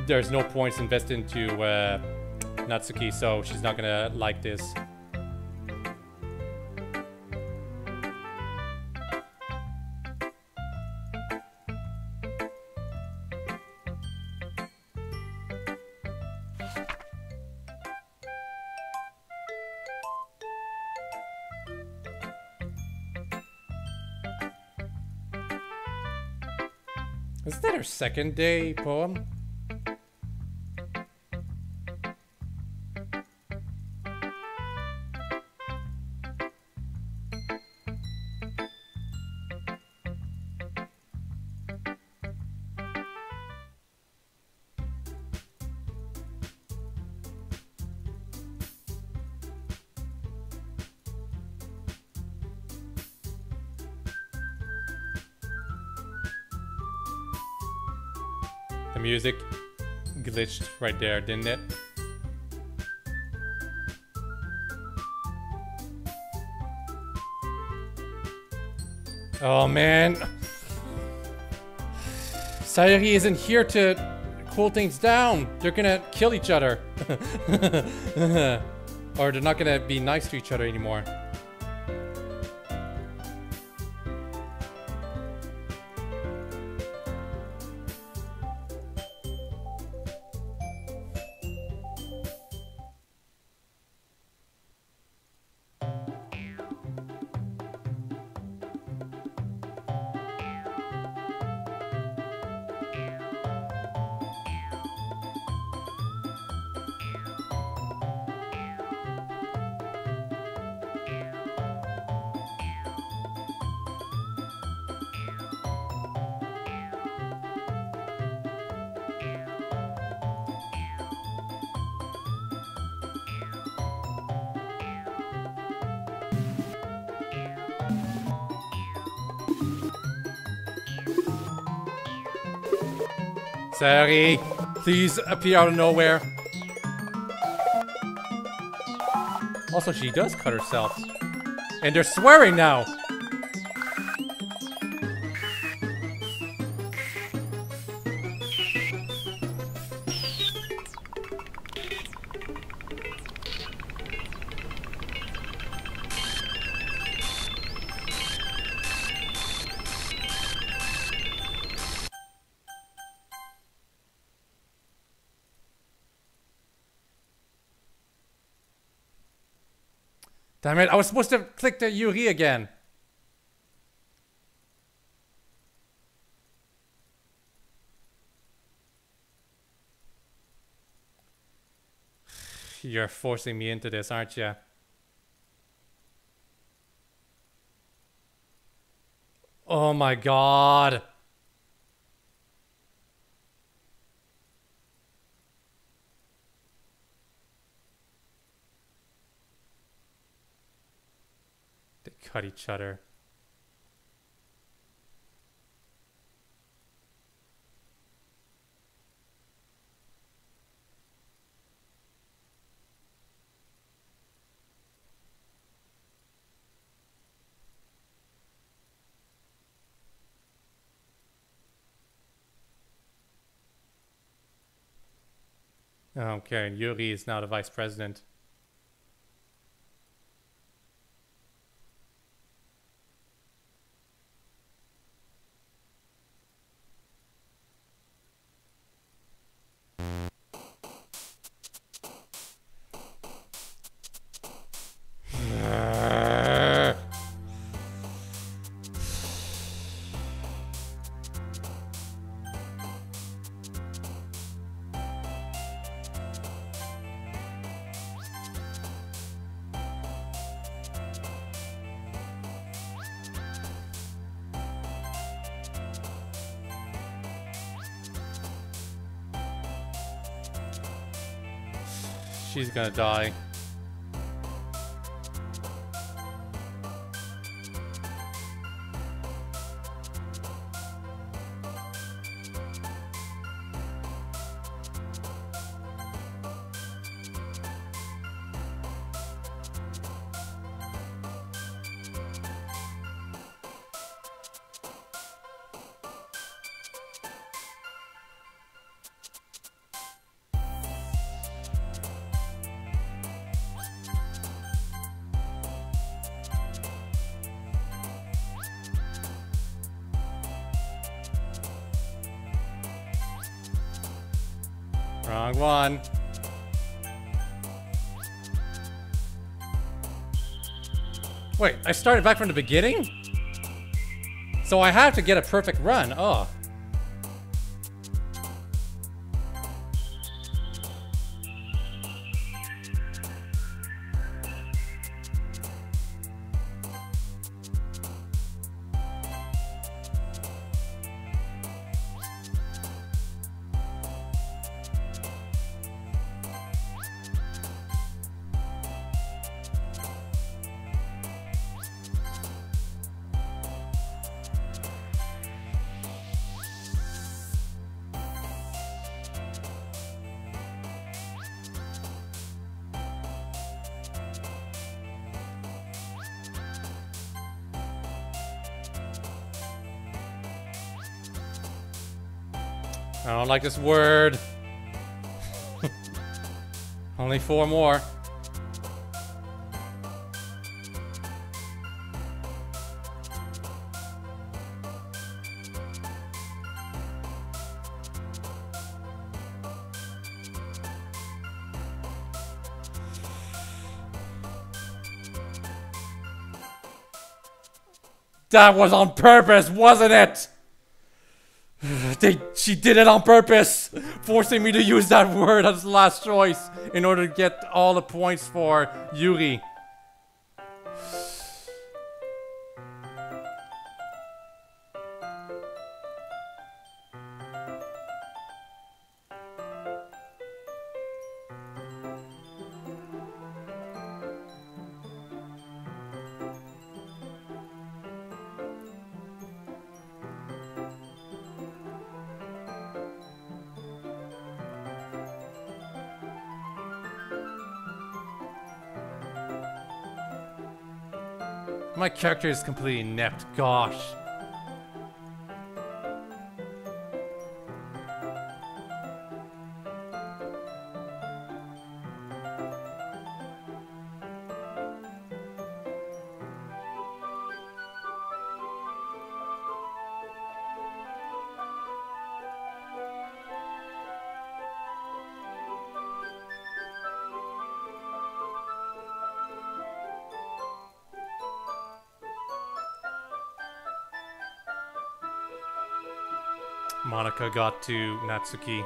Speaker 1: there's no points invested into Natsuki, so she's not gonna like this. Isn't that her second day poem? The music glitched right there, didn't it? Oh man. Sayori isn't here to cool things down. They're gonna kill each other. Or they're not gonna be nice to each other anymore. Sayori, please appear out of nowhere. Also, she does cut herself. And they're swearing now. Damn it, I was supposed to click the Yuri again. You're forcing me into this, aren't you? Oh my god. They cut each other. Okay, Yuri is now the vice president. She's gonna die. Wrong one. Wait, I started back from the beginning? So I have to get a perfect run. Oh. I don't like this word. Only 4 more. That was on purpose, wasn't it? She did it on purpose, forcing me to use that word as the last choice in order to get all the points for Yuri. My character is completely inept, gosh. Monika got to Natsuki.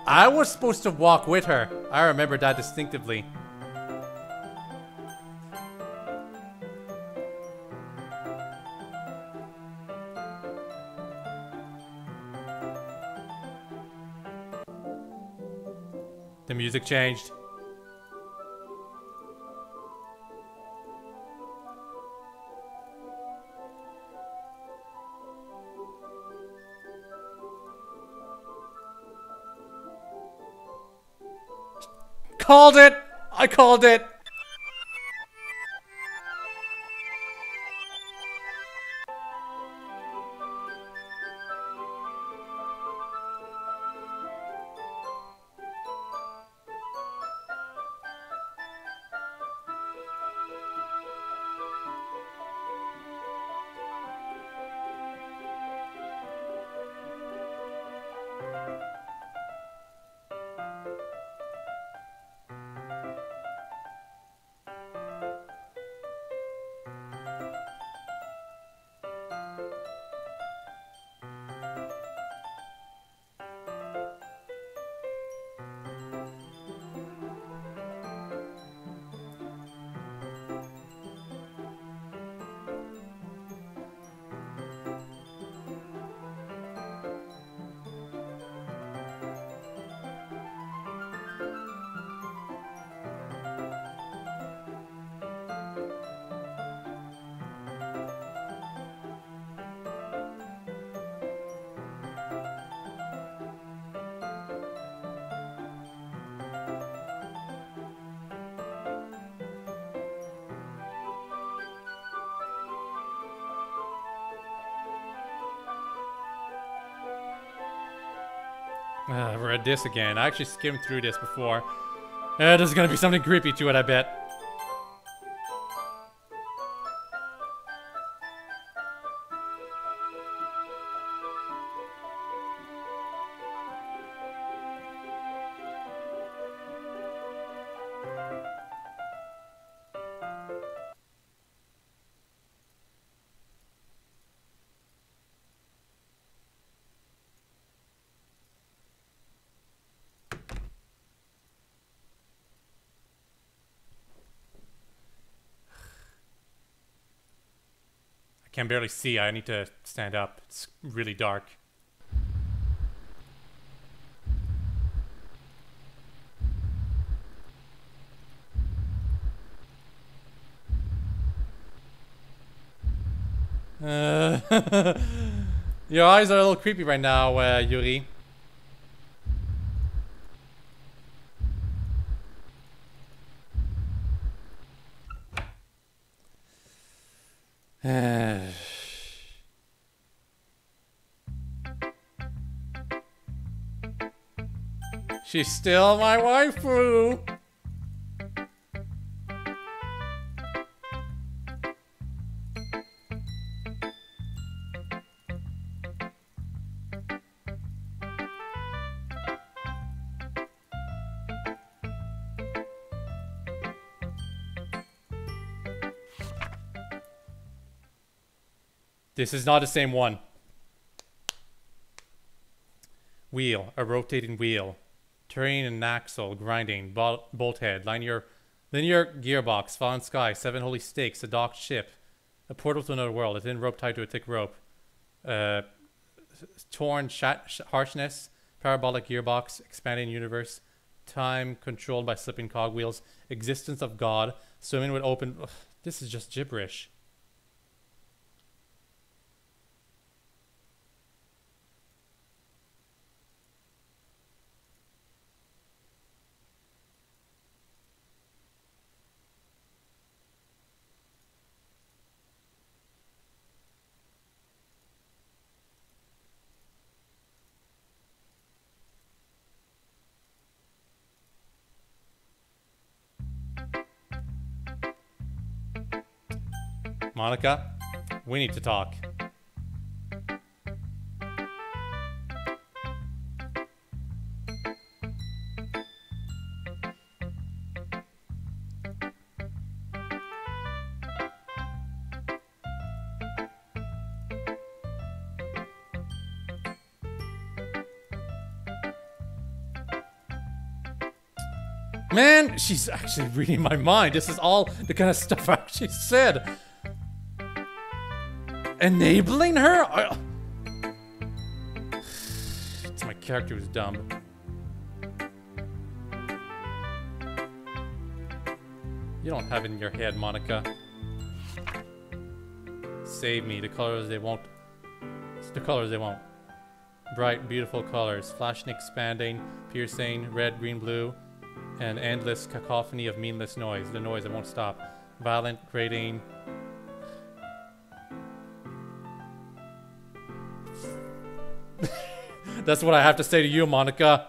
Speaker 1: I was supposed to walk with her. I remember that distinctively. The music changed. Called it! I called it! Read this again. I actually skimmed through this before. There's gonna be something creepy to it, I bet. can barely see. I need to stand up. It's really dark. Your eyes are a little creepy right now, Yuri. She's still my waifu. This is not the same one. Wheel, a rotating wheel. Turning an axle, grinding, bolt head, linear gearbox, fallen sky, 7 holy stakes, a docked ship, a portal to another world, a thin rope tied to a thick rope, torn harshness, parabolic gearbox, expanding universe, time controlled by slipping cogwheels, existence of God, swimming with open... Ugh, this is just gibberish. Monika, we need to talk. Man, she's actually reading my mind. This is all the kind of stuff I actually said. Enabling her? It's my character who's dumb. You don't have it in your head, Monika. Save me. The colors they won't. It's the colors they won't. Bright, beautiful colors. Flashing, expanding, piercing, red, green, blue. An endless cacophony of meaningless noise. The noise that won't stop. Violent, grating. That's what I have to say to you, Monika.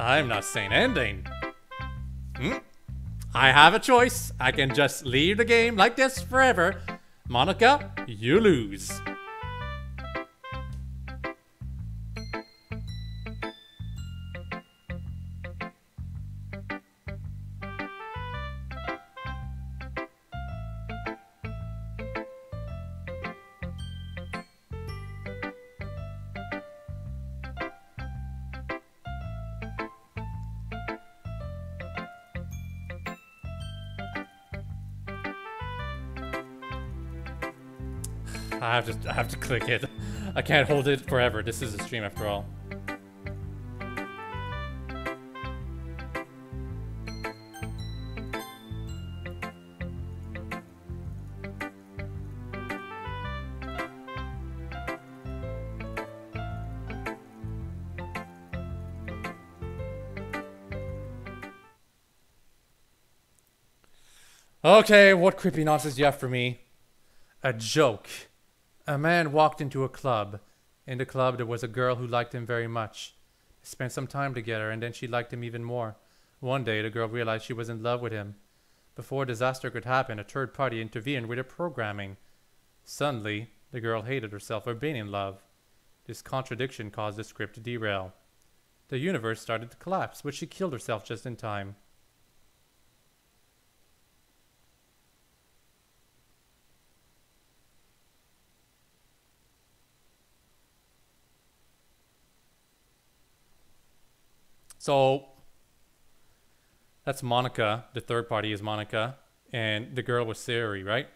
Speaker 1: I'm not saying ending. I have a choice. I can just leave the game like this forever. Monika, you lose. I have to click it. I can't hold it forever. This is a stream after all. Okay, what creepy nonsense do you have for me? A joke. A man walked into a club. In the club, there was a girl who liked him very much. They spent some time together, and then she liked him even more. One day, the girl realized she was in love with him. Before disaster could happen, a third party intervened with her programming. Suddenly, the girl hated herself for being in love. This contradiction caused the script to derail. The universe started to collapse, but she killed herself just in time. So that's Monika. The third party is Monika. And the girl was Sayori, right?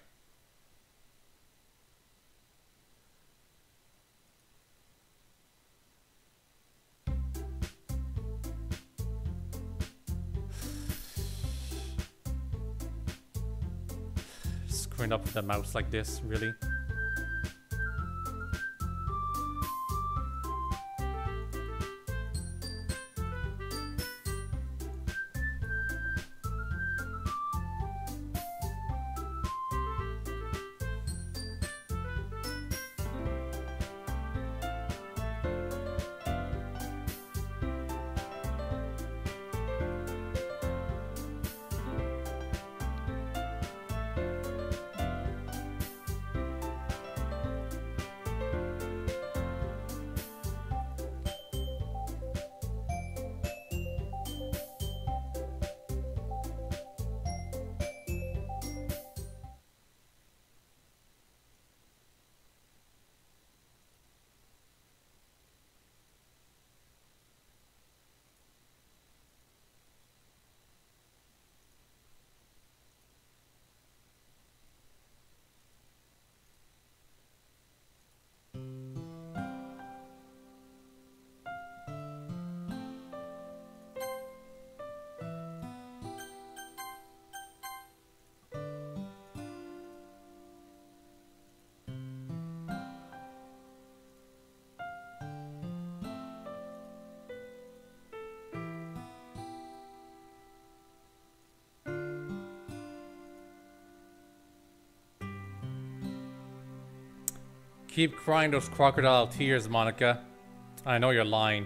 Speaker 1: Screwing up the mouse like this, really? Keep crying those crocodile tears, Monika. I know you're lying.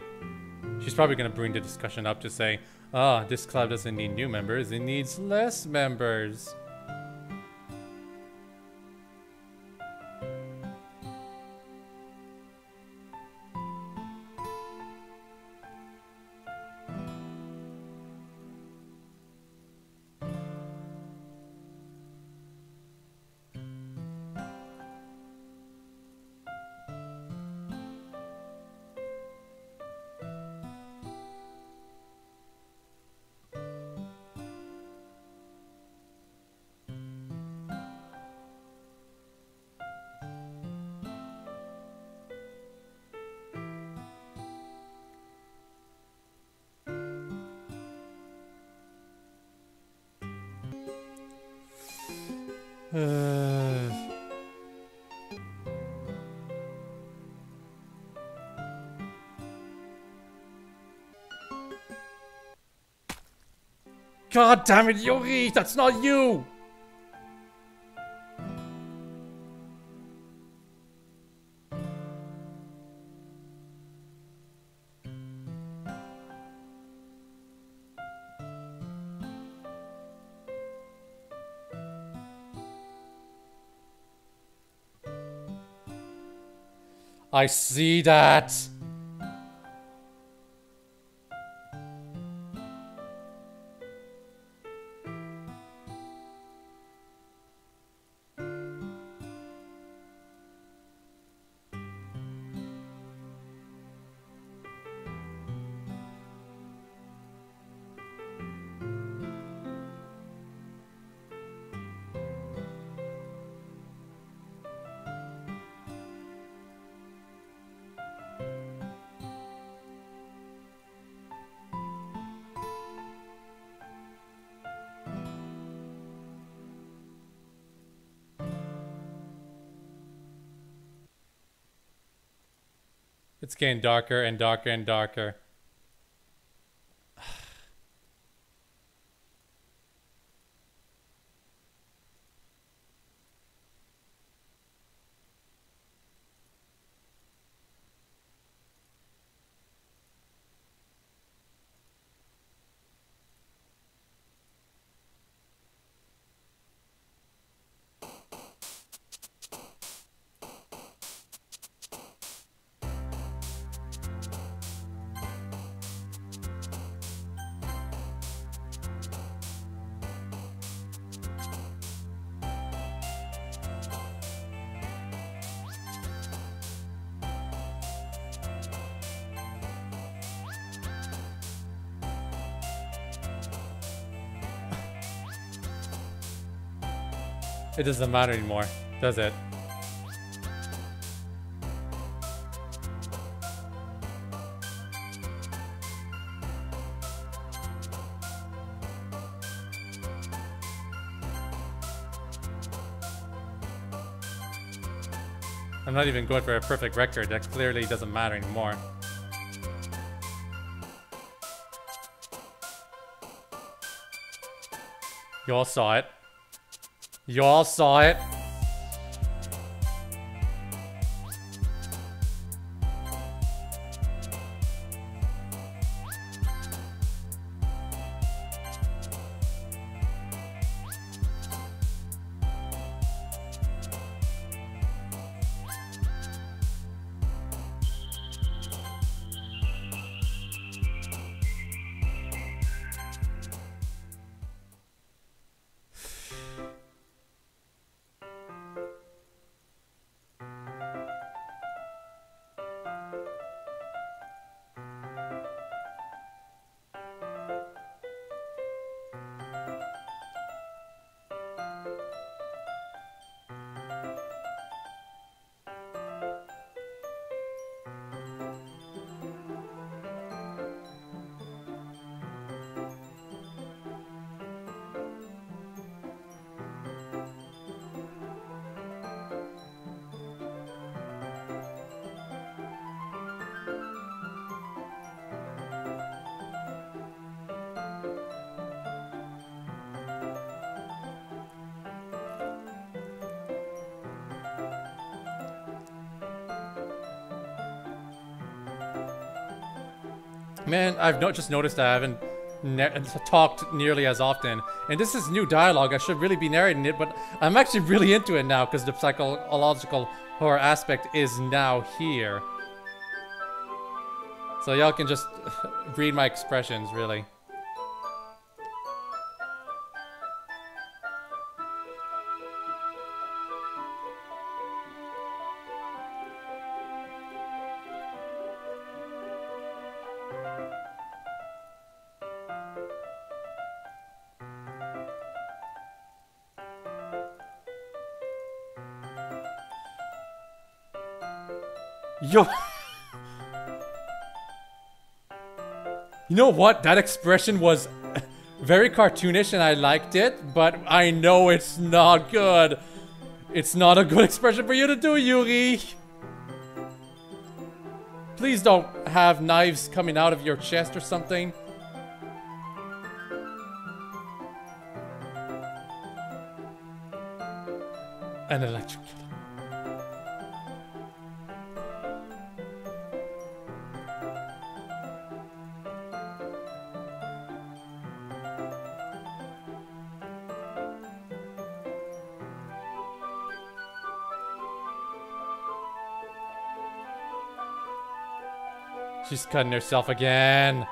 Speaker 1: She's probably gonna bring the discussion up to say, ah, this club doesn't need new members, it needs less members. God damn it, Yuri! That's not you! I see that. It's getting darker and darker and darker. It doesn't matter anymore, does it? I'm not even going for a perfect record. That clearly doesn't matter anymore. You all saw it. You all saw it. Man, I've just noticed I haven't talked nearly as often. And this is new dialogue. I should really be narrating it, but I'm actually really into it now because the psychological horror aspect is now here. So y'all can just read my expressions, really. Yo, you know what? That expression was very cartoonish and I liked it, but I know it's not good. It's not a good expression for you to do, Yuri. Please don't have knives coming out of your chest or something. An electric. She's cutting herself again.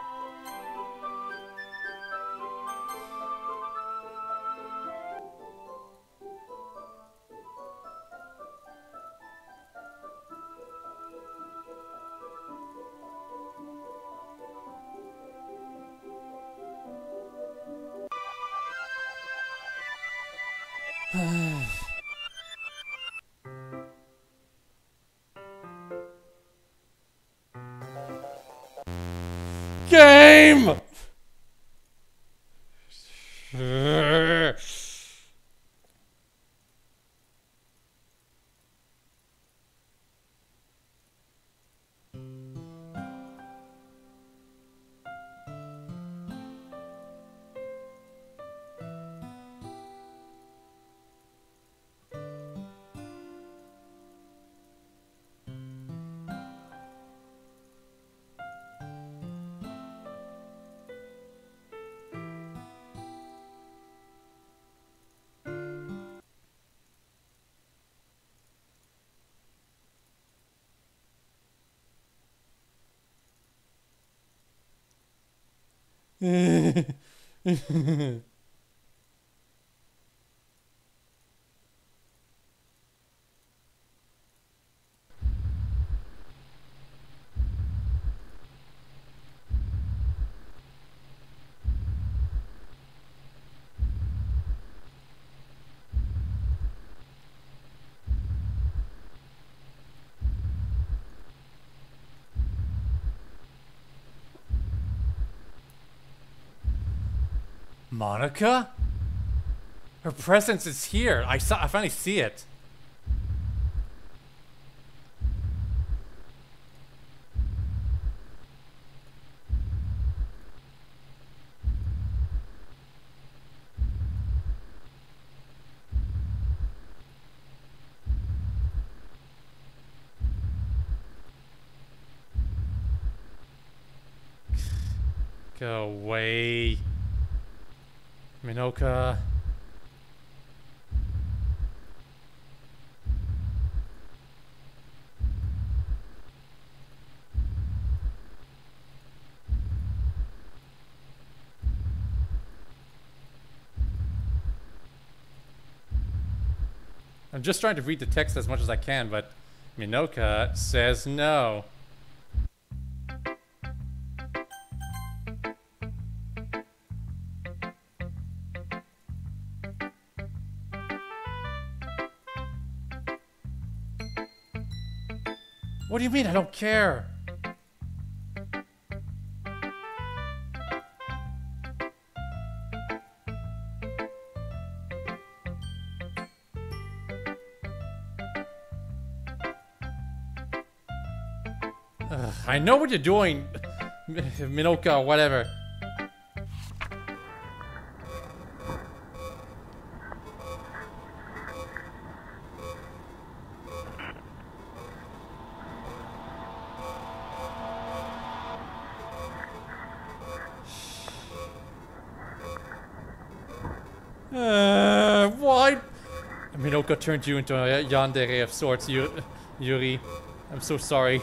Speaker 1: Game! Monika? Her presence is here. I finally see it. Go away. Monika. I'm just trying to read the text as much as I can, but Monika says no. What do you mean I don't care? I know what you're doing, Monika, whatever. Why? Monika turned you into a yandere of sorts, Yuri. I'm so sorry.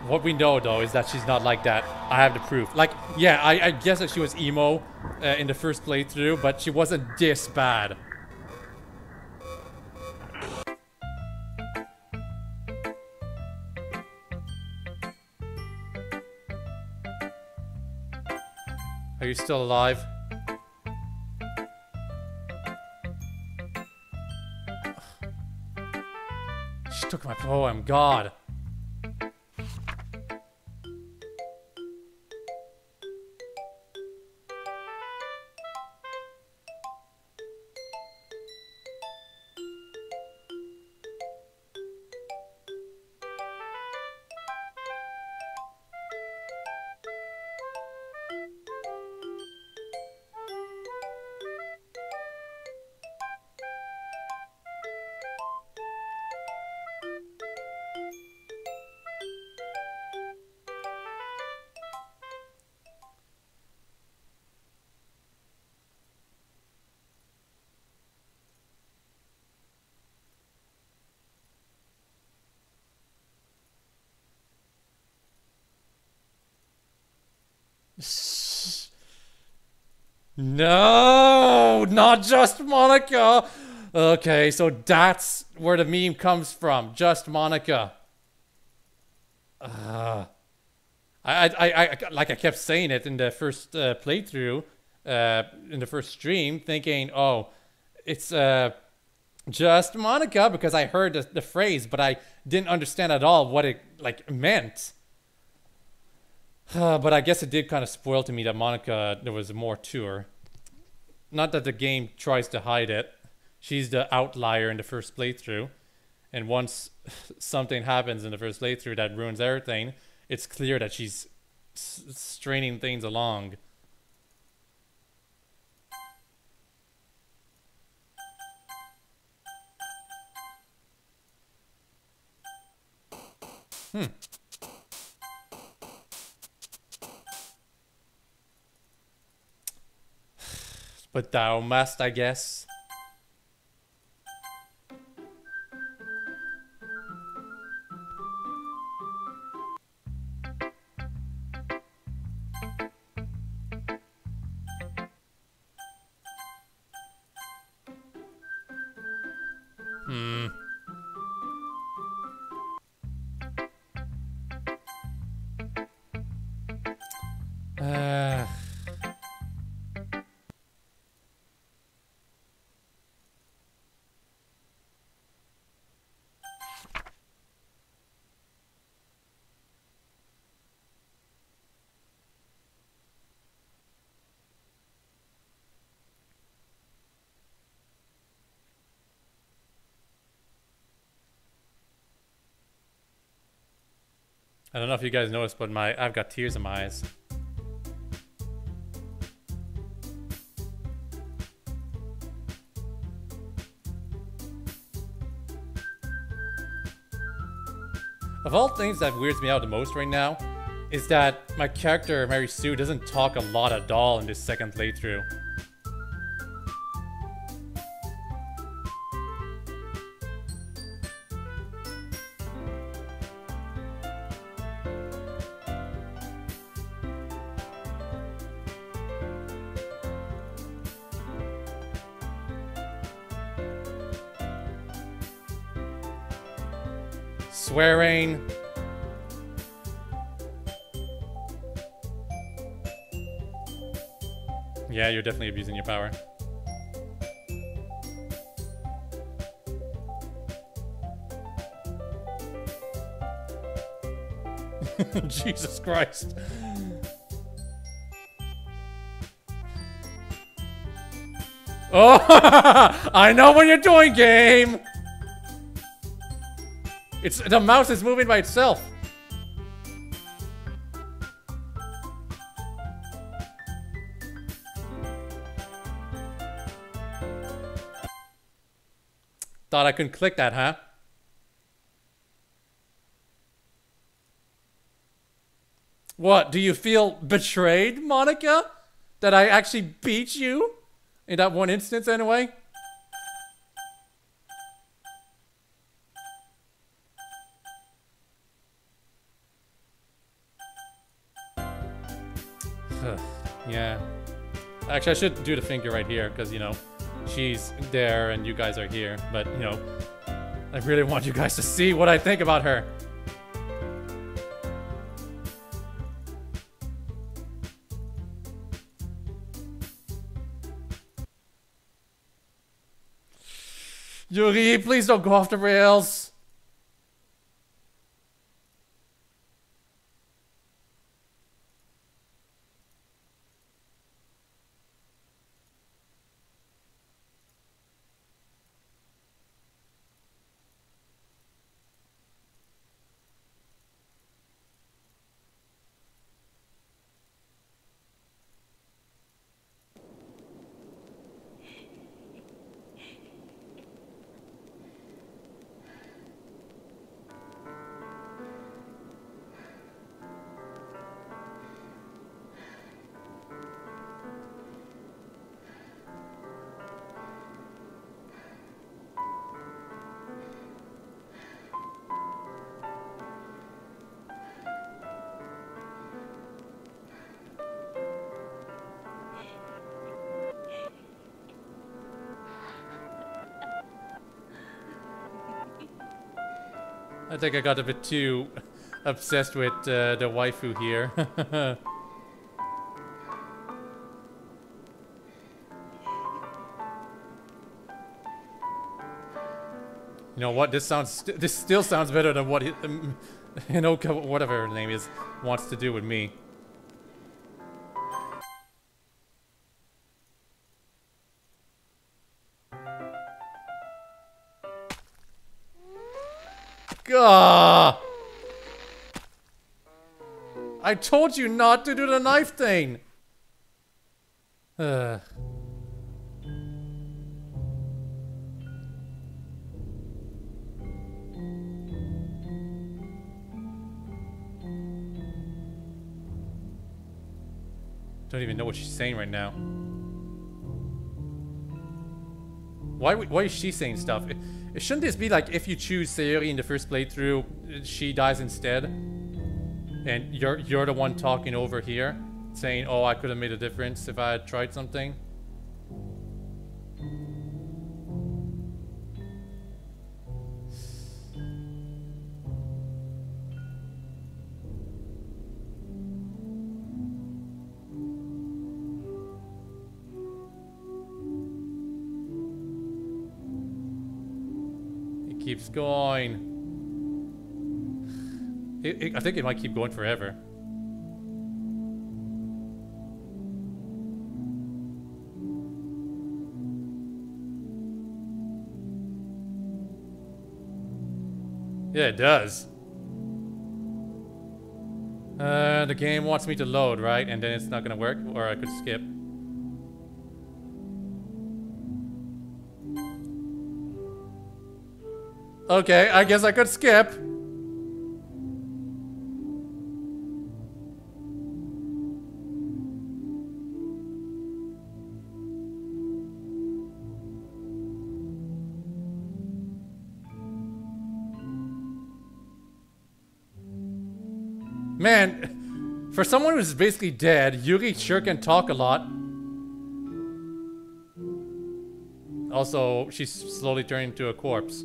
Speaker 1: What we know, though, is that she's not like that. I have the proof. Like, yeah, I guess that she was emo in the first playthrough, but she wasn't this bad. Are you still alive? She took my poem, God. No, not just Monika. Okay, so that's where the meme comes from. Just Monika. I like I kept saying it in the first playthrough, in the first stream, thinking, oh, it's just Monika, because I heard the phrase, but I didn't understand at all what it like meant. But I guess it did kind of spoil to me that Monika, there was more to her. Not that the game tries to hide it. She's the outlier in the first playthrough. And once something happens in the first playthrough that ruins everything, it's clear that she's straining things along. But thou must, I guess. I don't know if you guys noticed, but I've got tears in my eyes. Of all things that weirds me out the most right now, is that my character, Mary Sue, doesn't talk a lot at all in this second playthrough. Swearing. Yeah, you're definitely abusing your power. Jesus Christ. Oh, I know what you're doing, game. The mouse is moving by itself. Thought I couldn't click that, huh? What, do you feel betrayed, Monika? That I actually beat you? In that one instance, anyway? Yeah. Actually, I should do the finger right here, because, you know, she's there and you guys are here. But, you know, I really want you guys to see what I think about her. Yuri, please don't go off the rails. I think I got a bit too obsessed with the waifu here. You know what? This still sounds better than what Hinoka, whatever her name is, wants to do with me. Gah! I told you not to do the knife thing! Don't even know what she's saying right now. Why is she saying stuff? Shouldn't this be like if you choose Sayori in the first playthrough, she dies instead? And you're the one talking over here, saying, oh, I could have made a difference if I had tried something? Keeps going. I think it might keep going forever. Yeah, it does. The game wants me to load, right? And then it's not gonna work, or I could skip. Okay, I guess I could skip. Man, for someone who's basically dead, Yuri sure can talk a lot. Also, she's slowly turning into a corpse.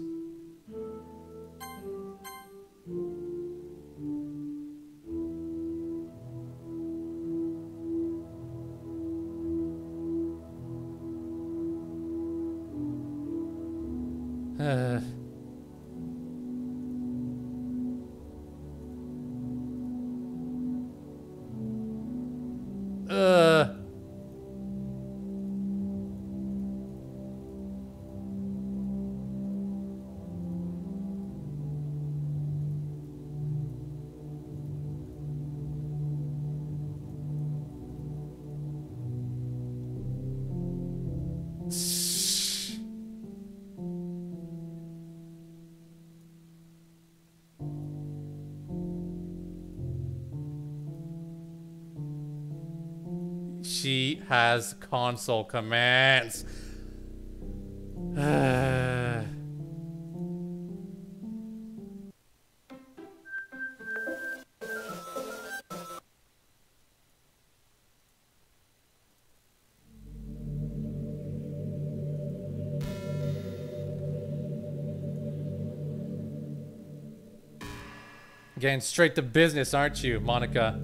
Speaker 1: She has console commands. Getting straight to business, aren't you, Monika?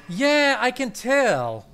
Speaker 1: Yeah, I can tell.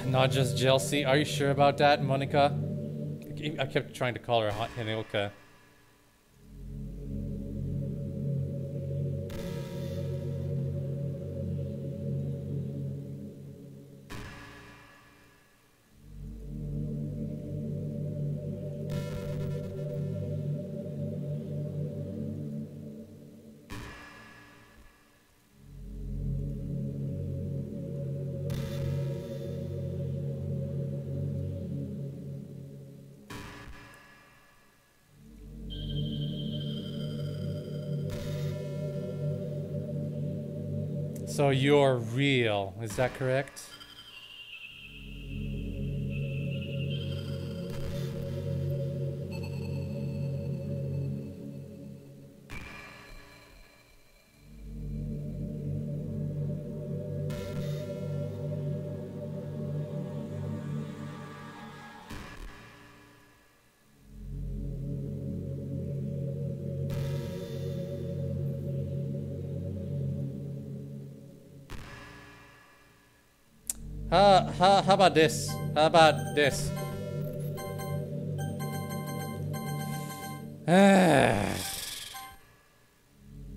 Speaker 1: Not just jealousy. Are you sure about that, Monika? I kept trying to call her Hanilka. So you're real, is that correct? How about this? How about this?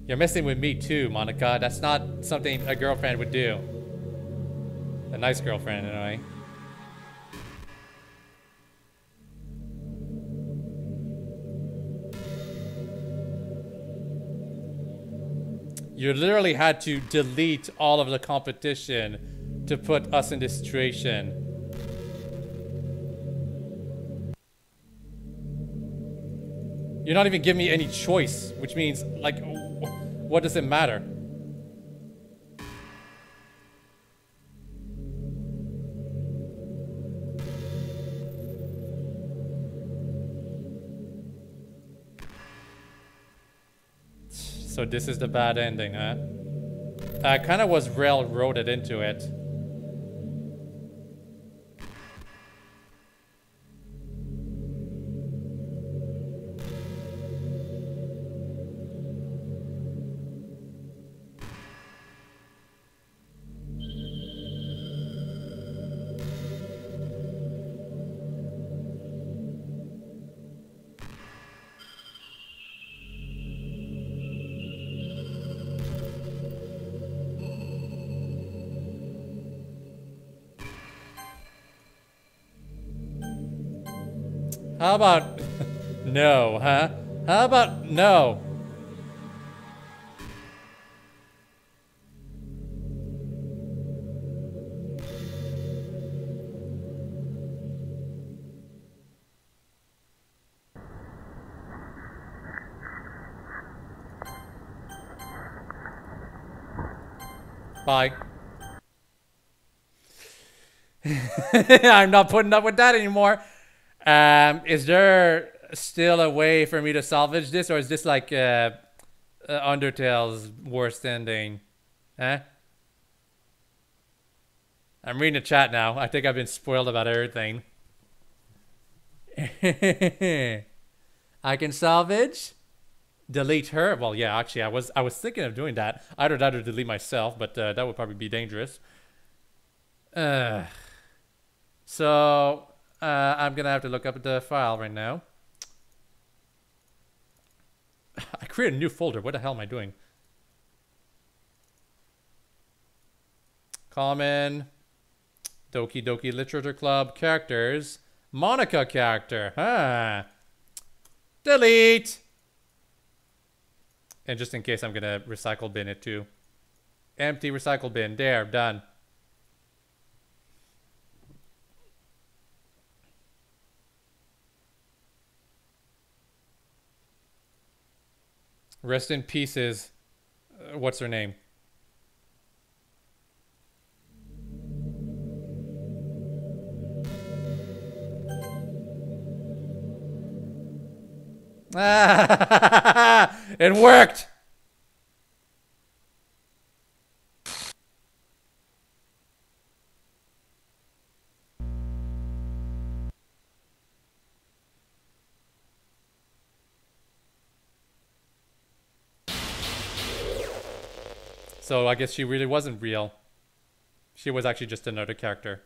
Speaker 1: You're messing with me too, Monika. That's not something a girlfriend would do. A nice girlfriend, anyway. You literally had to delete all of the competition to put us in this situation. You're not even giving me any choice, which means, like, what does it matter? So this is the bad ending, huh? I kind of was railroaded into it. How about no, huh? How about no? Bye. I'm not putting up with that anymore. Is there still a way for me to salvage this, or is this like Undertale's worst ending? Huh? I'm reading the chat now. I think I've been spoiled about everything. I can salvage? Delete her? Well, yeah, actually, I was thinking of doing that. Either that or delete myself, but that would probably be dangerous. So I'm gonna have to look up the file right now. I created a new folder. What the hell am I doing? Common. Doki Doki Literature Club. Characters. Monika character. Huh. Delete. And just in case, I'm gonna recycle bin it too. Empty recycle bin. There. Done. Rest in pieces. What's her name? It worked! So I guess she really wasn't real. She was actually just another character.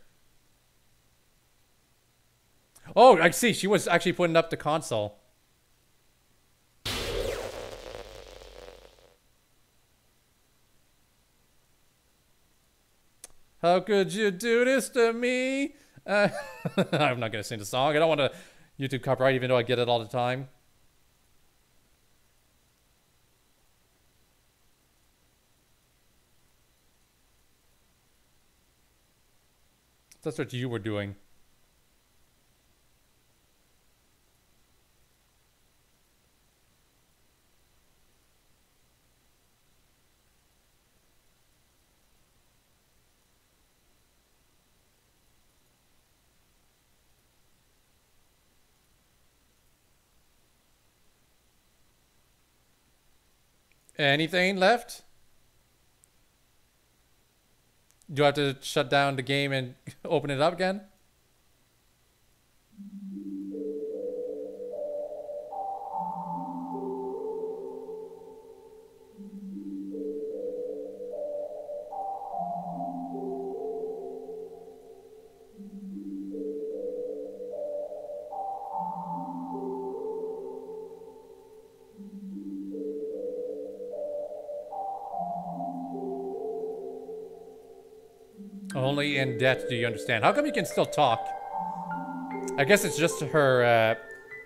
Speaker 1: Oh, I see. She was actually putting up the console. How could you do this to me? I'm not going to sing the song. I don't want to YouTube copyright, even though I get it all the time. That's what you were doing. Anything left? Do I have to shut down the game and open it up again? Only in death do you understand. How come you can still talk? I guess it's just her,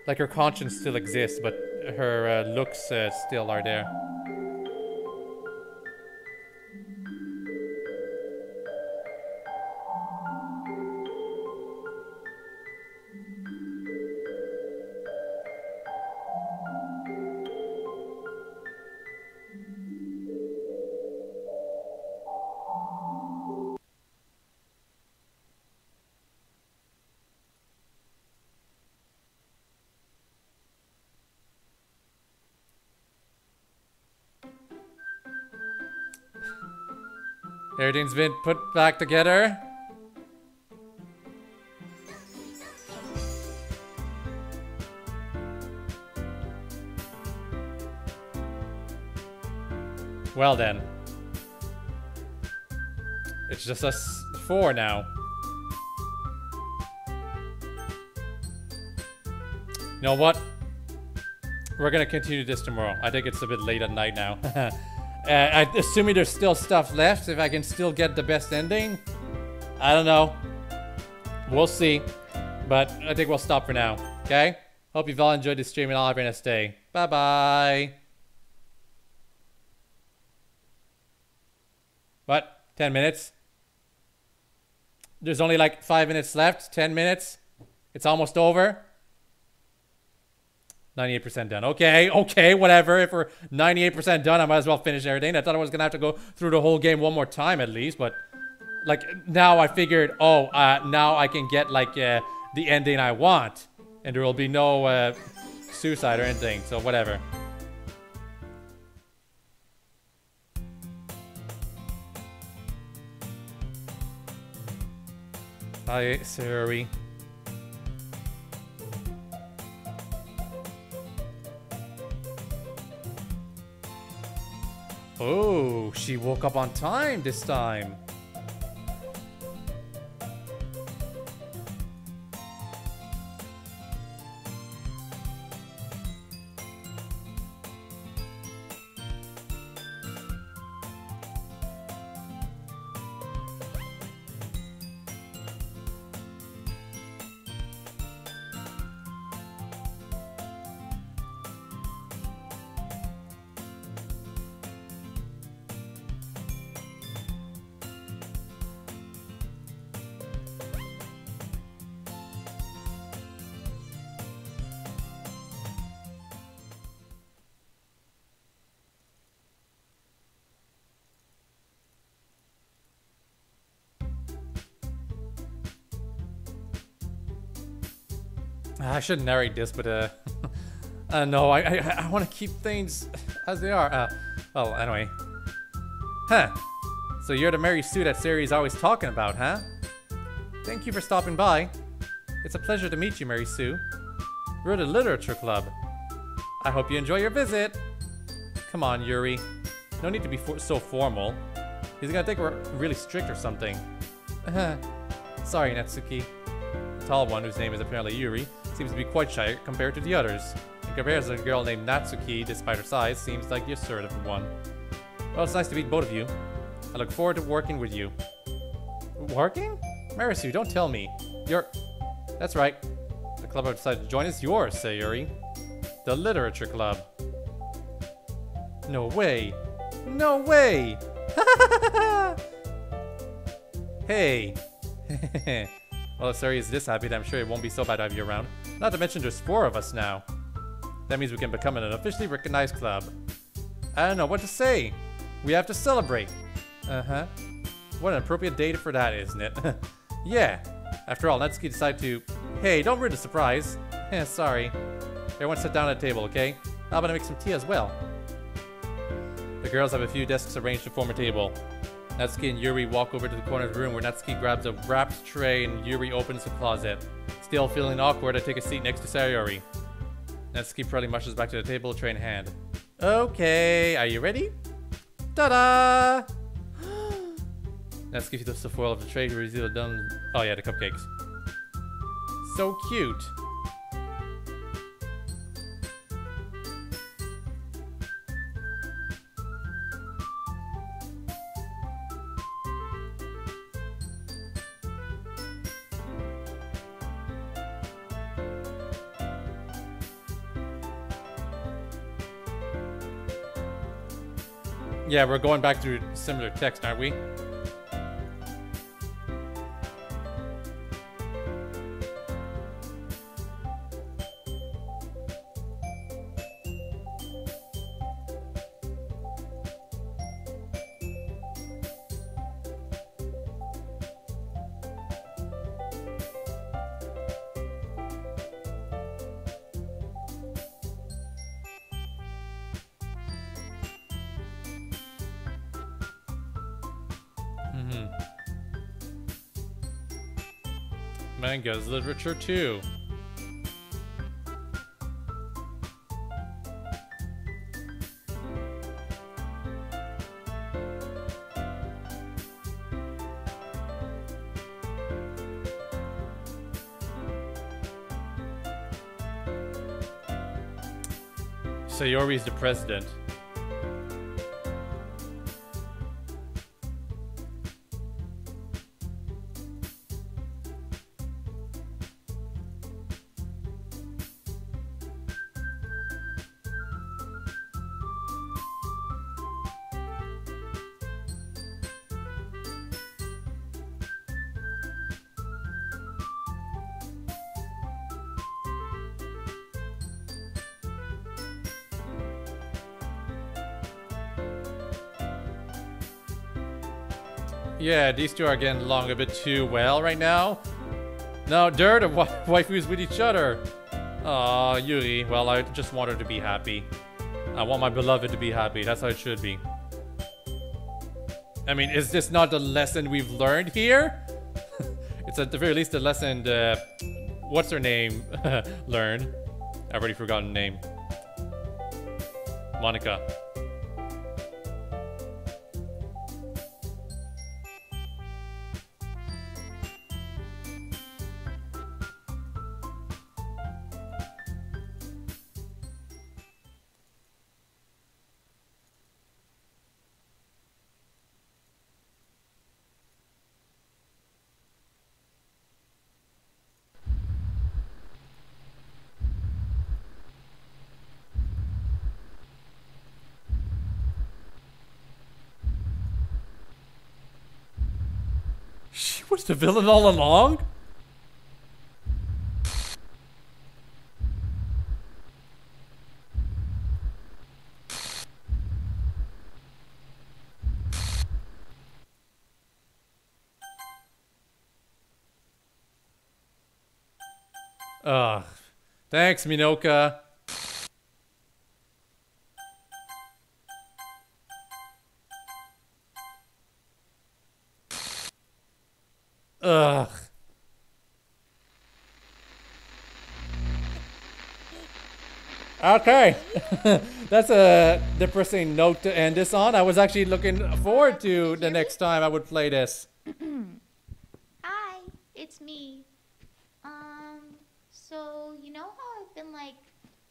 Speaker 1: like her conscience still exists, but her looks still are there. Everything's been put back together. Well then. It's just us four now. You know what? We're gonna continue this tomorrow. I think it's a bit late at night now. Assuming there's still stuff left, if I can still get the best ending. I don't know. We'll see. But I think we'll stop for now. Okay? Hope you've all enjoyed this stream and all have a nice day. Bye-bye. What? 10 minutes? There's only like 5 minutes left. 10 minutes. It's almost over. 98% done. Okay, okay, whatever. If we're 98% done, I might as well finish everything. I thought I was gonna have to go through the whole game one more time at least, but like now I figured, oh, now I can get like the ending I want, and there will be no suicide or anything. So whatever. Hi, Sayori. Oh, she woke up on time this time. I shouldn't narrate this, but no, I want to keep things as they are. Well, anyway. Huh. So you're the Mary Sue that Sayori's always talking about, huh? Thank you for stopping by. It's a pleasure to meet you, Mary Sue. We're the Literature Club. I hope you enjoy your visit. Come on, Yuri. No need to be so formal. He's gonna think we're really strict or something. Sorry, Natsuki. The tall one, whose name is apparently Yuri, seems to be quite shy compared to the others. In comparison to a girl named Natsuki, despite her size, seems like the assertive one. Well, it's nice to meet both of you. I look forward to working with you. Working? Marisu, don't tell me. That's right. The club I've decided to join is yours, Sayori. The Literature Club. No way. No way! Hey. Well, if Sayori is this happy, then I'm sure it won't be so bad to have you around. Not to mention there's 4 of us now. That means we can become an officially recognized club. I don't know what to say. We have to celebrate. Uh-huh. What an appropriate date for that, isn't it? Yeah. After all, Natsuki decided to... Hey, don't ruin the surprise. Sorry. Everyone sit down at the table, okay? How about I make some tea as well? The girls have a few desks arranged to form a table. Natsuki and Yuri walk over to the corner of the room where Natsuki grabs a wrapped tray and Yuri opens the closet. Still feeling awkward, I take a seat next to Sayori. Natsuki proudly mushes back to the table, tray in hand. Okay, are you ready? Ta-da! Natsuki lifts the foil of the tray to reveal the oh yeah, the cupcakes. So cute. Yeah, we're going back through similar text, aren't we? Manga's literature too. Sayori's the president. Yeah, these two are getting along a bit too well right now. No, they're the waifus with each other. Aw, Yuri. Well, I just want her to be happy. I want my beloved to be happy. That's how it should be. I mean, is this not the lesson we've learned here? It's at the very least the lesson what's her name learned. I've already forgotten the name. Monika. She was the villain all along? Ugh. Thanks, Minoka. Ugh. Okay. That's a depressing note to end this on. I was actually looking forward to the next time I would play this.
Speaker 2: Hi, it's me. So you know how I've been like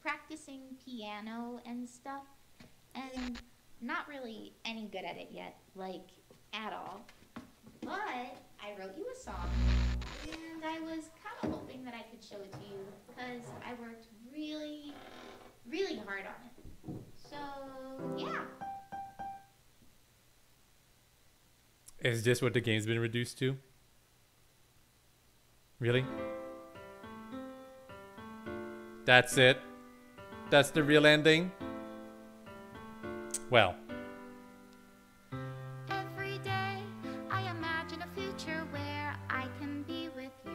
Speaker 2: practicing piano and stuff, and not really any good at it yet, like at all. But I wrote you a song, and I was kind of hoping that I could show it to you because I worked really, really hard on it. So yeah.
Speaker 1: Is this what the game's been reduced to? Really? That's it? That's the real ending? Well.
Speaker 2: Every day I imagine a future where I can be with you.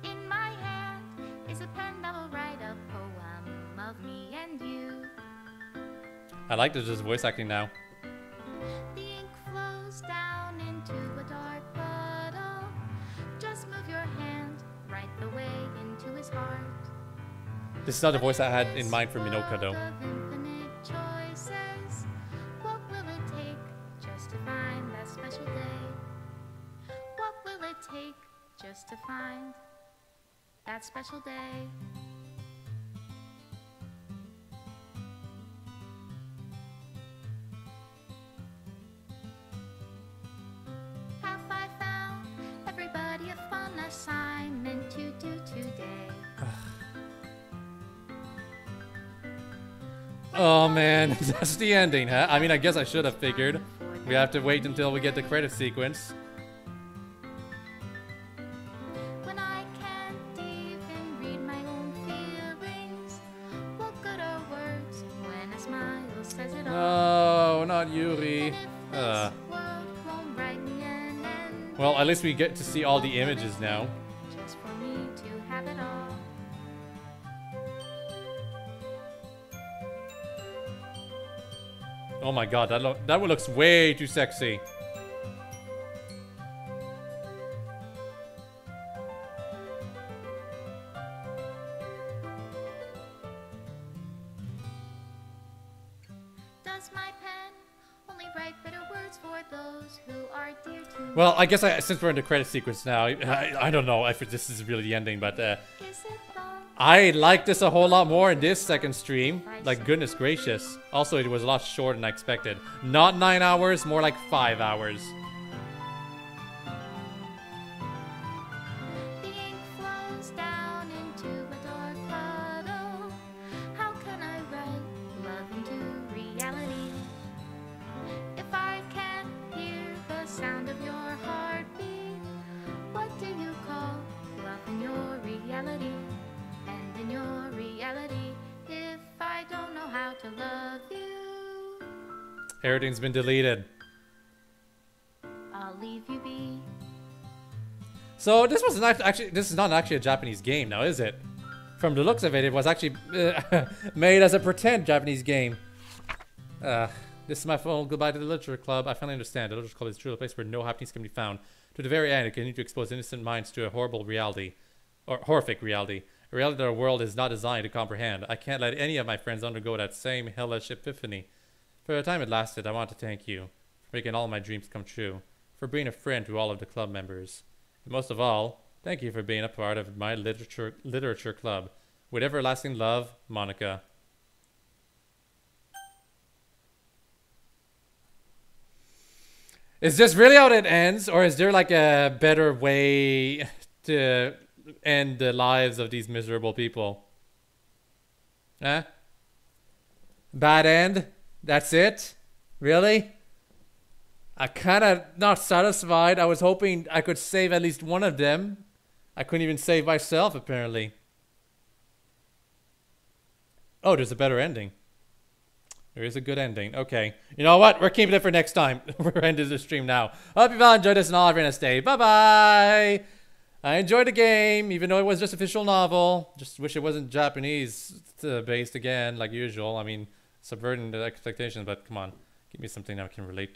Speaker 2: In my hand is a pen that will write a poem of me and you.
Speaker 1: I like this just voice acting now.
Speaker 2: The ink flows down into a dark puddle. Just move your hand right the way into his heart.
Speaker 1: This is not the voice I had in mind for Minoka, though.
Speaker 2: What will it take just to find that special day? What will it take just to find that special day? Have I found everybody a fun assignment to do today?
Speaker 1: Oh man, that's the ending, huh? I mean, I guess I should have figured. We have to wait until we get the credit sequence.
Speaker 2: When I can't even read my own feelings, what good are words when a smile says it all?
Speaker 1: Oh, not Yuri.
Speaker 2: And if this world won't write me an end,
Speaker 1: Well, at least we get to see all the images now.
Speaker 2: just for me to have it all.
Speaker 1: Oh my god, that one looks way too sexy.
Speaker 2: Does my pen only write bitter words for those who are dear to me?
Speaker 1: Well, I guess since we're in the credit sequence now, I don't know if this is really the ending, but
Speaker 2: Is it the
Speaker 1: I like this a whole lot more in this second stream. Like, goodness gracious. Also, it was a lot shorter than I expected. Not 9 hours, more like 5 hours.
Speaker 2: the ink flows down into a dark puddle? How can I write love into reality if I can't hear the sound of your heartbeat? What do you call love in your reality? And in your reality, if I don't know how to love you,
Speaker 1: Everything's been deleted.
Speaker 2: I'll leave you be.
Speaker 1: So this was this is not actually a Japanese game now, is it? From the looks of it, it was actually made as a pretend Japanese game. This is my phone. Goodbye to the Literature Club. I finally understand. The Literature Club is truly a place where no happenings can be found. To the very end, it continues to expose innocent minds to a horrible reality, or horrific reality. A reality that our world is not designed to comprehend. I can't let any of my friends undergo that same hellish epiphany. For the time it lasted, I want to thank you for making all my dreams come true, for being a friend to all of the club members. And most of all, thank you for being a part of my literature club. With everlasting love, Monika. Is this really how it ends, or is there like a better way to end the lives of these miserable people? Huh? Bad end? That's it? Really? I kinda not satisfied. I was hoping I could save at least one of them. I couldn't even save myself, apparently. Oh, there's a better ending. There is a good ending. Okay. You know what? We're keeping it for next time. We're ending the stream now. I hope you've all enjoyed this and all have a nice day. Bye-bye! I enjoyed the game, even though it was just a visual novel. Just wish it wasn't Japanese based again, like usual. I mean, subverting the expectations, but come on. Give me something I can relate to.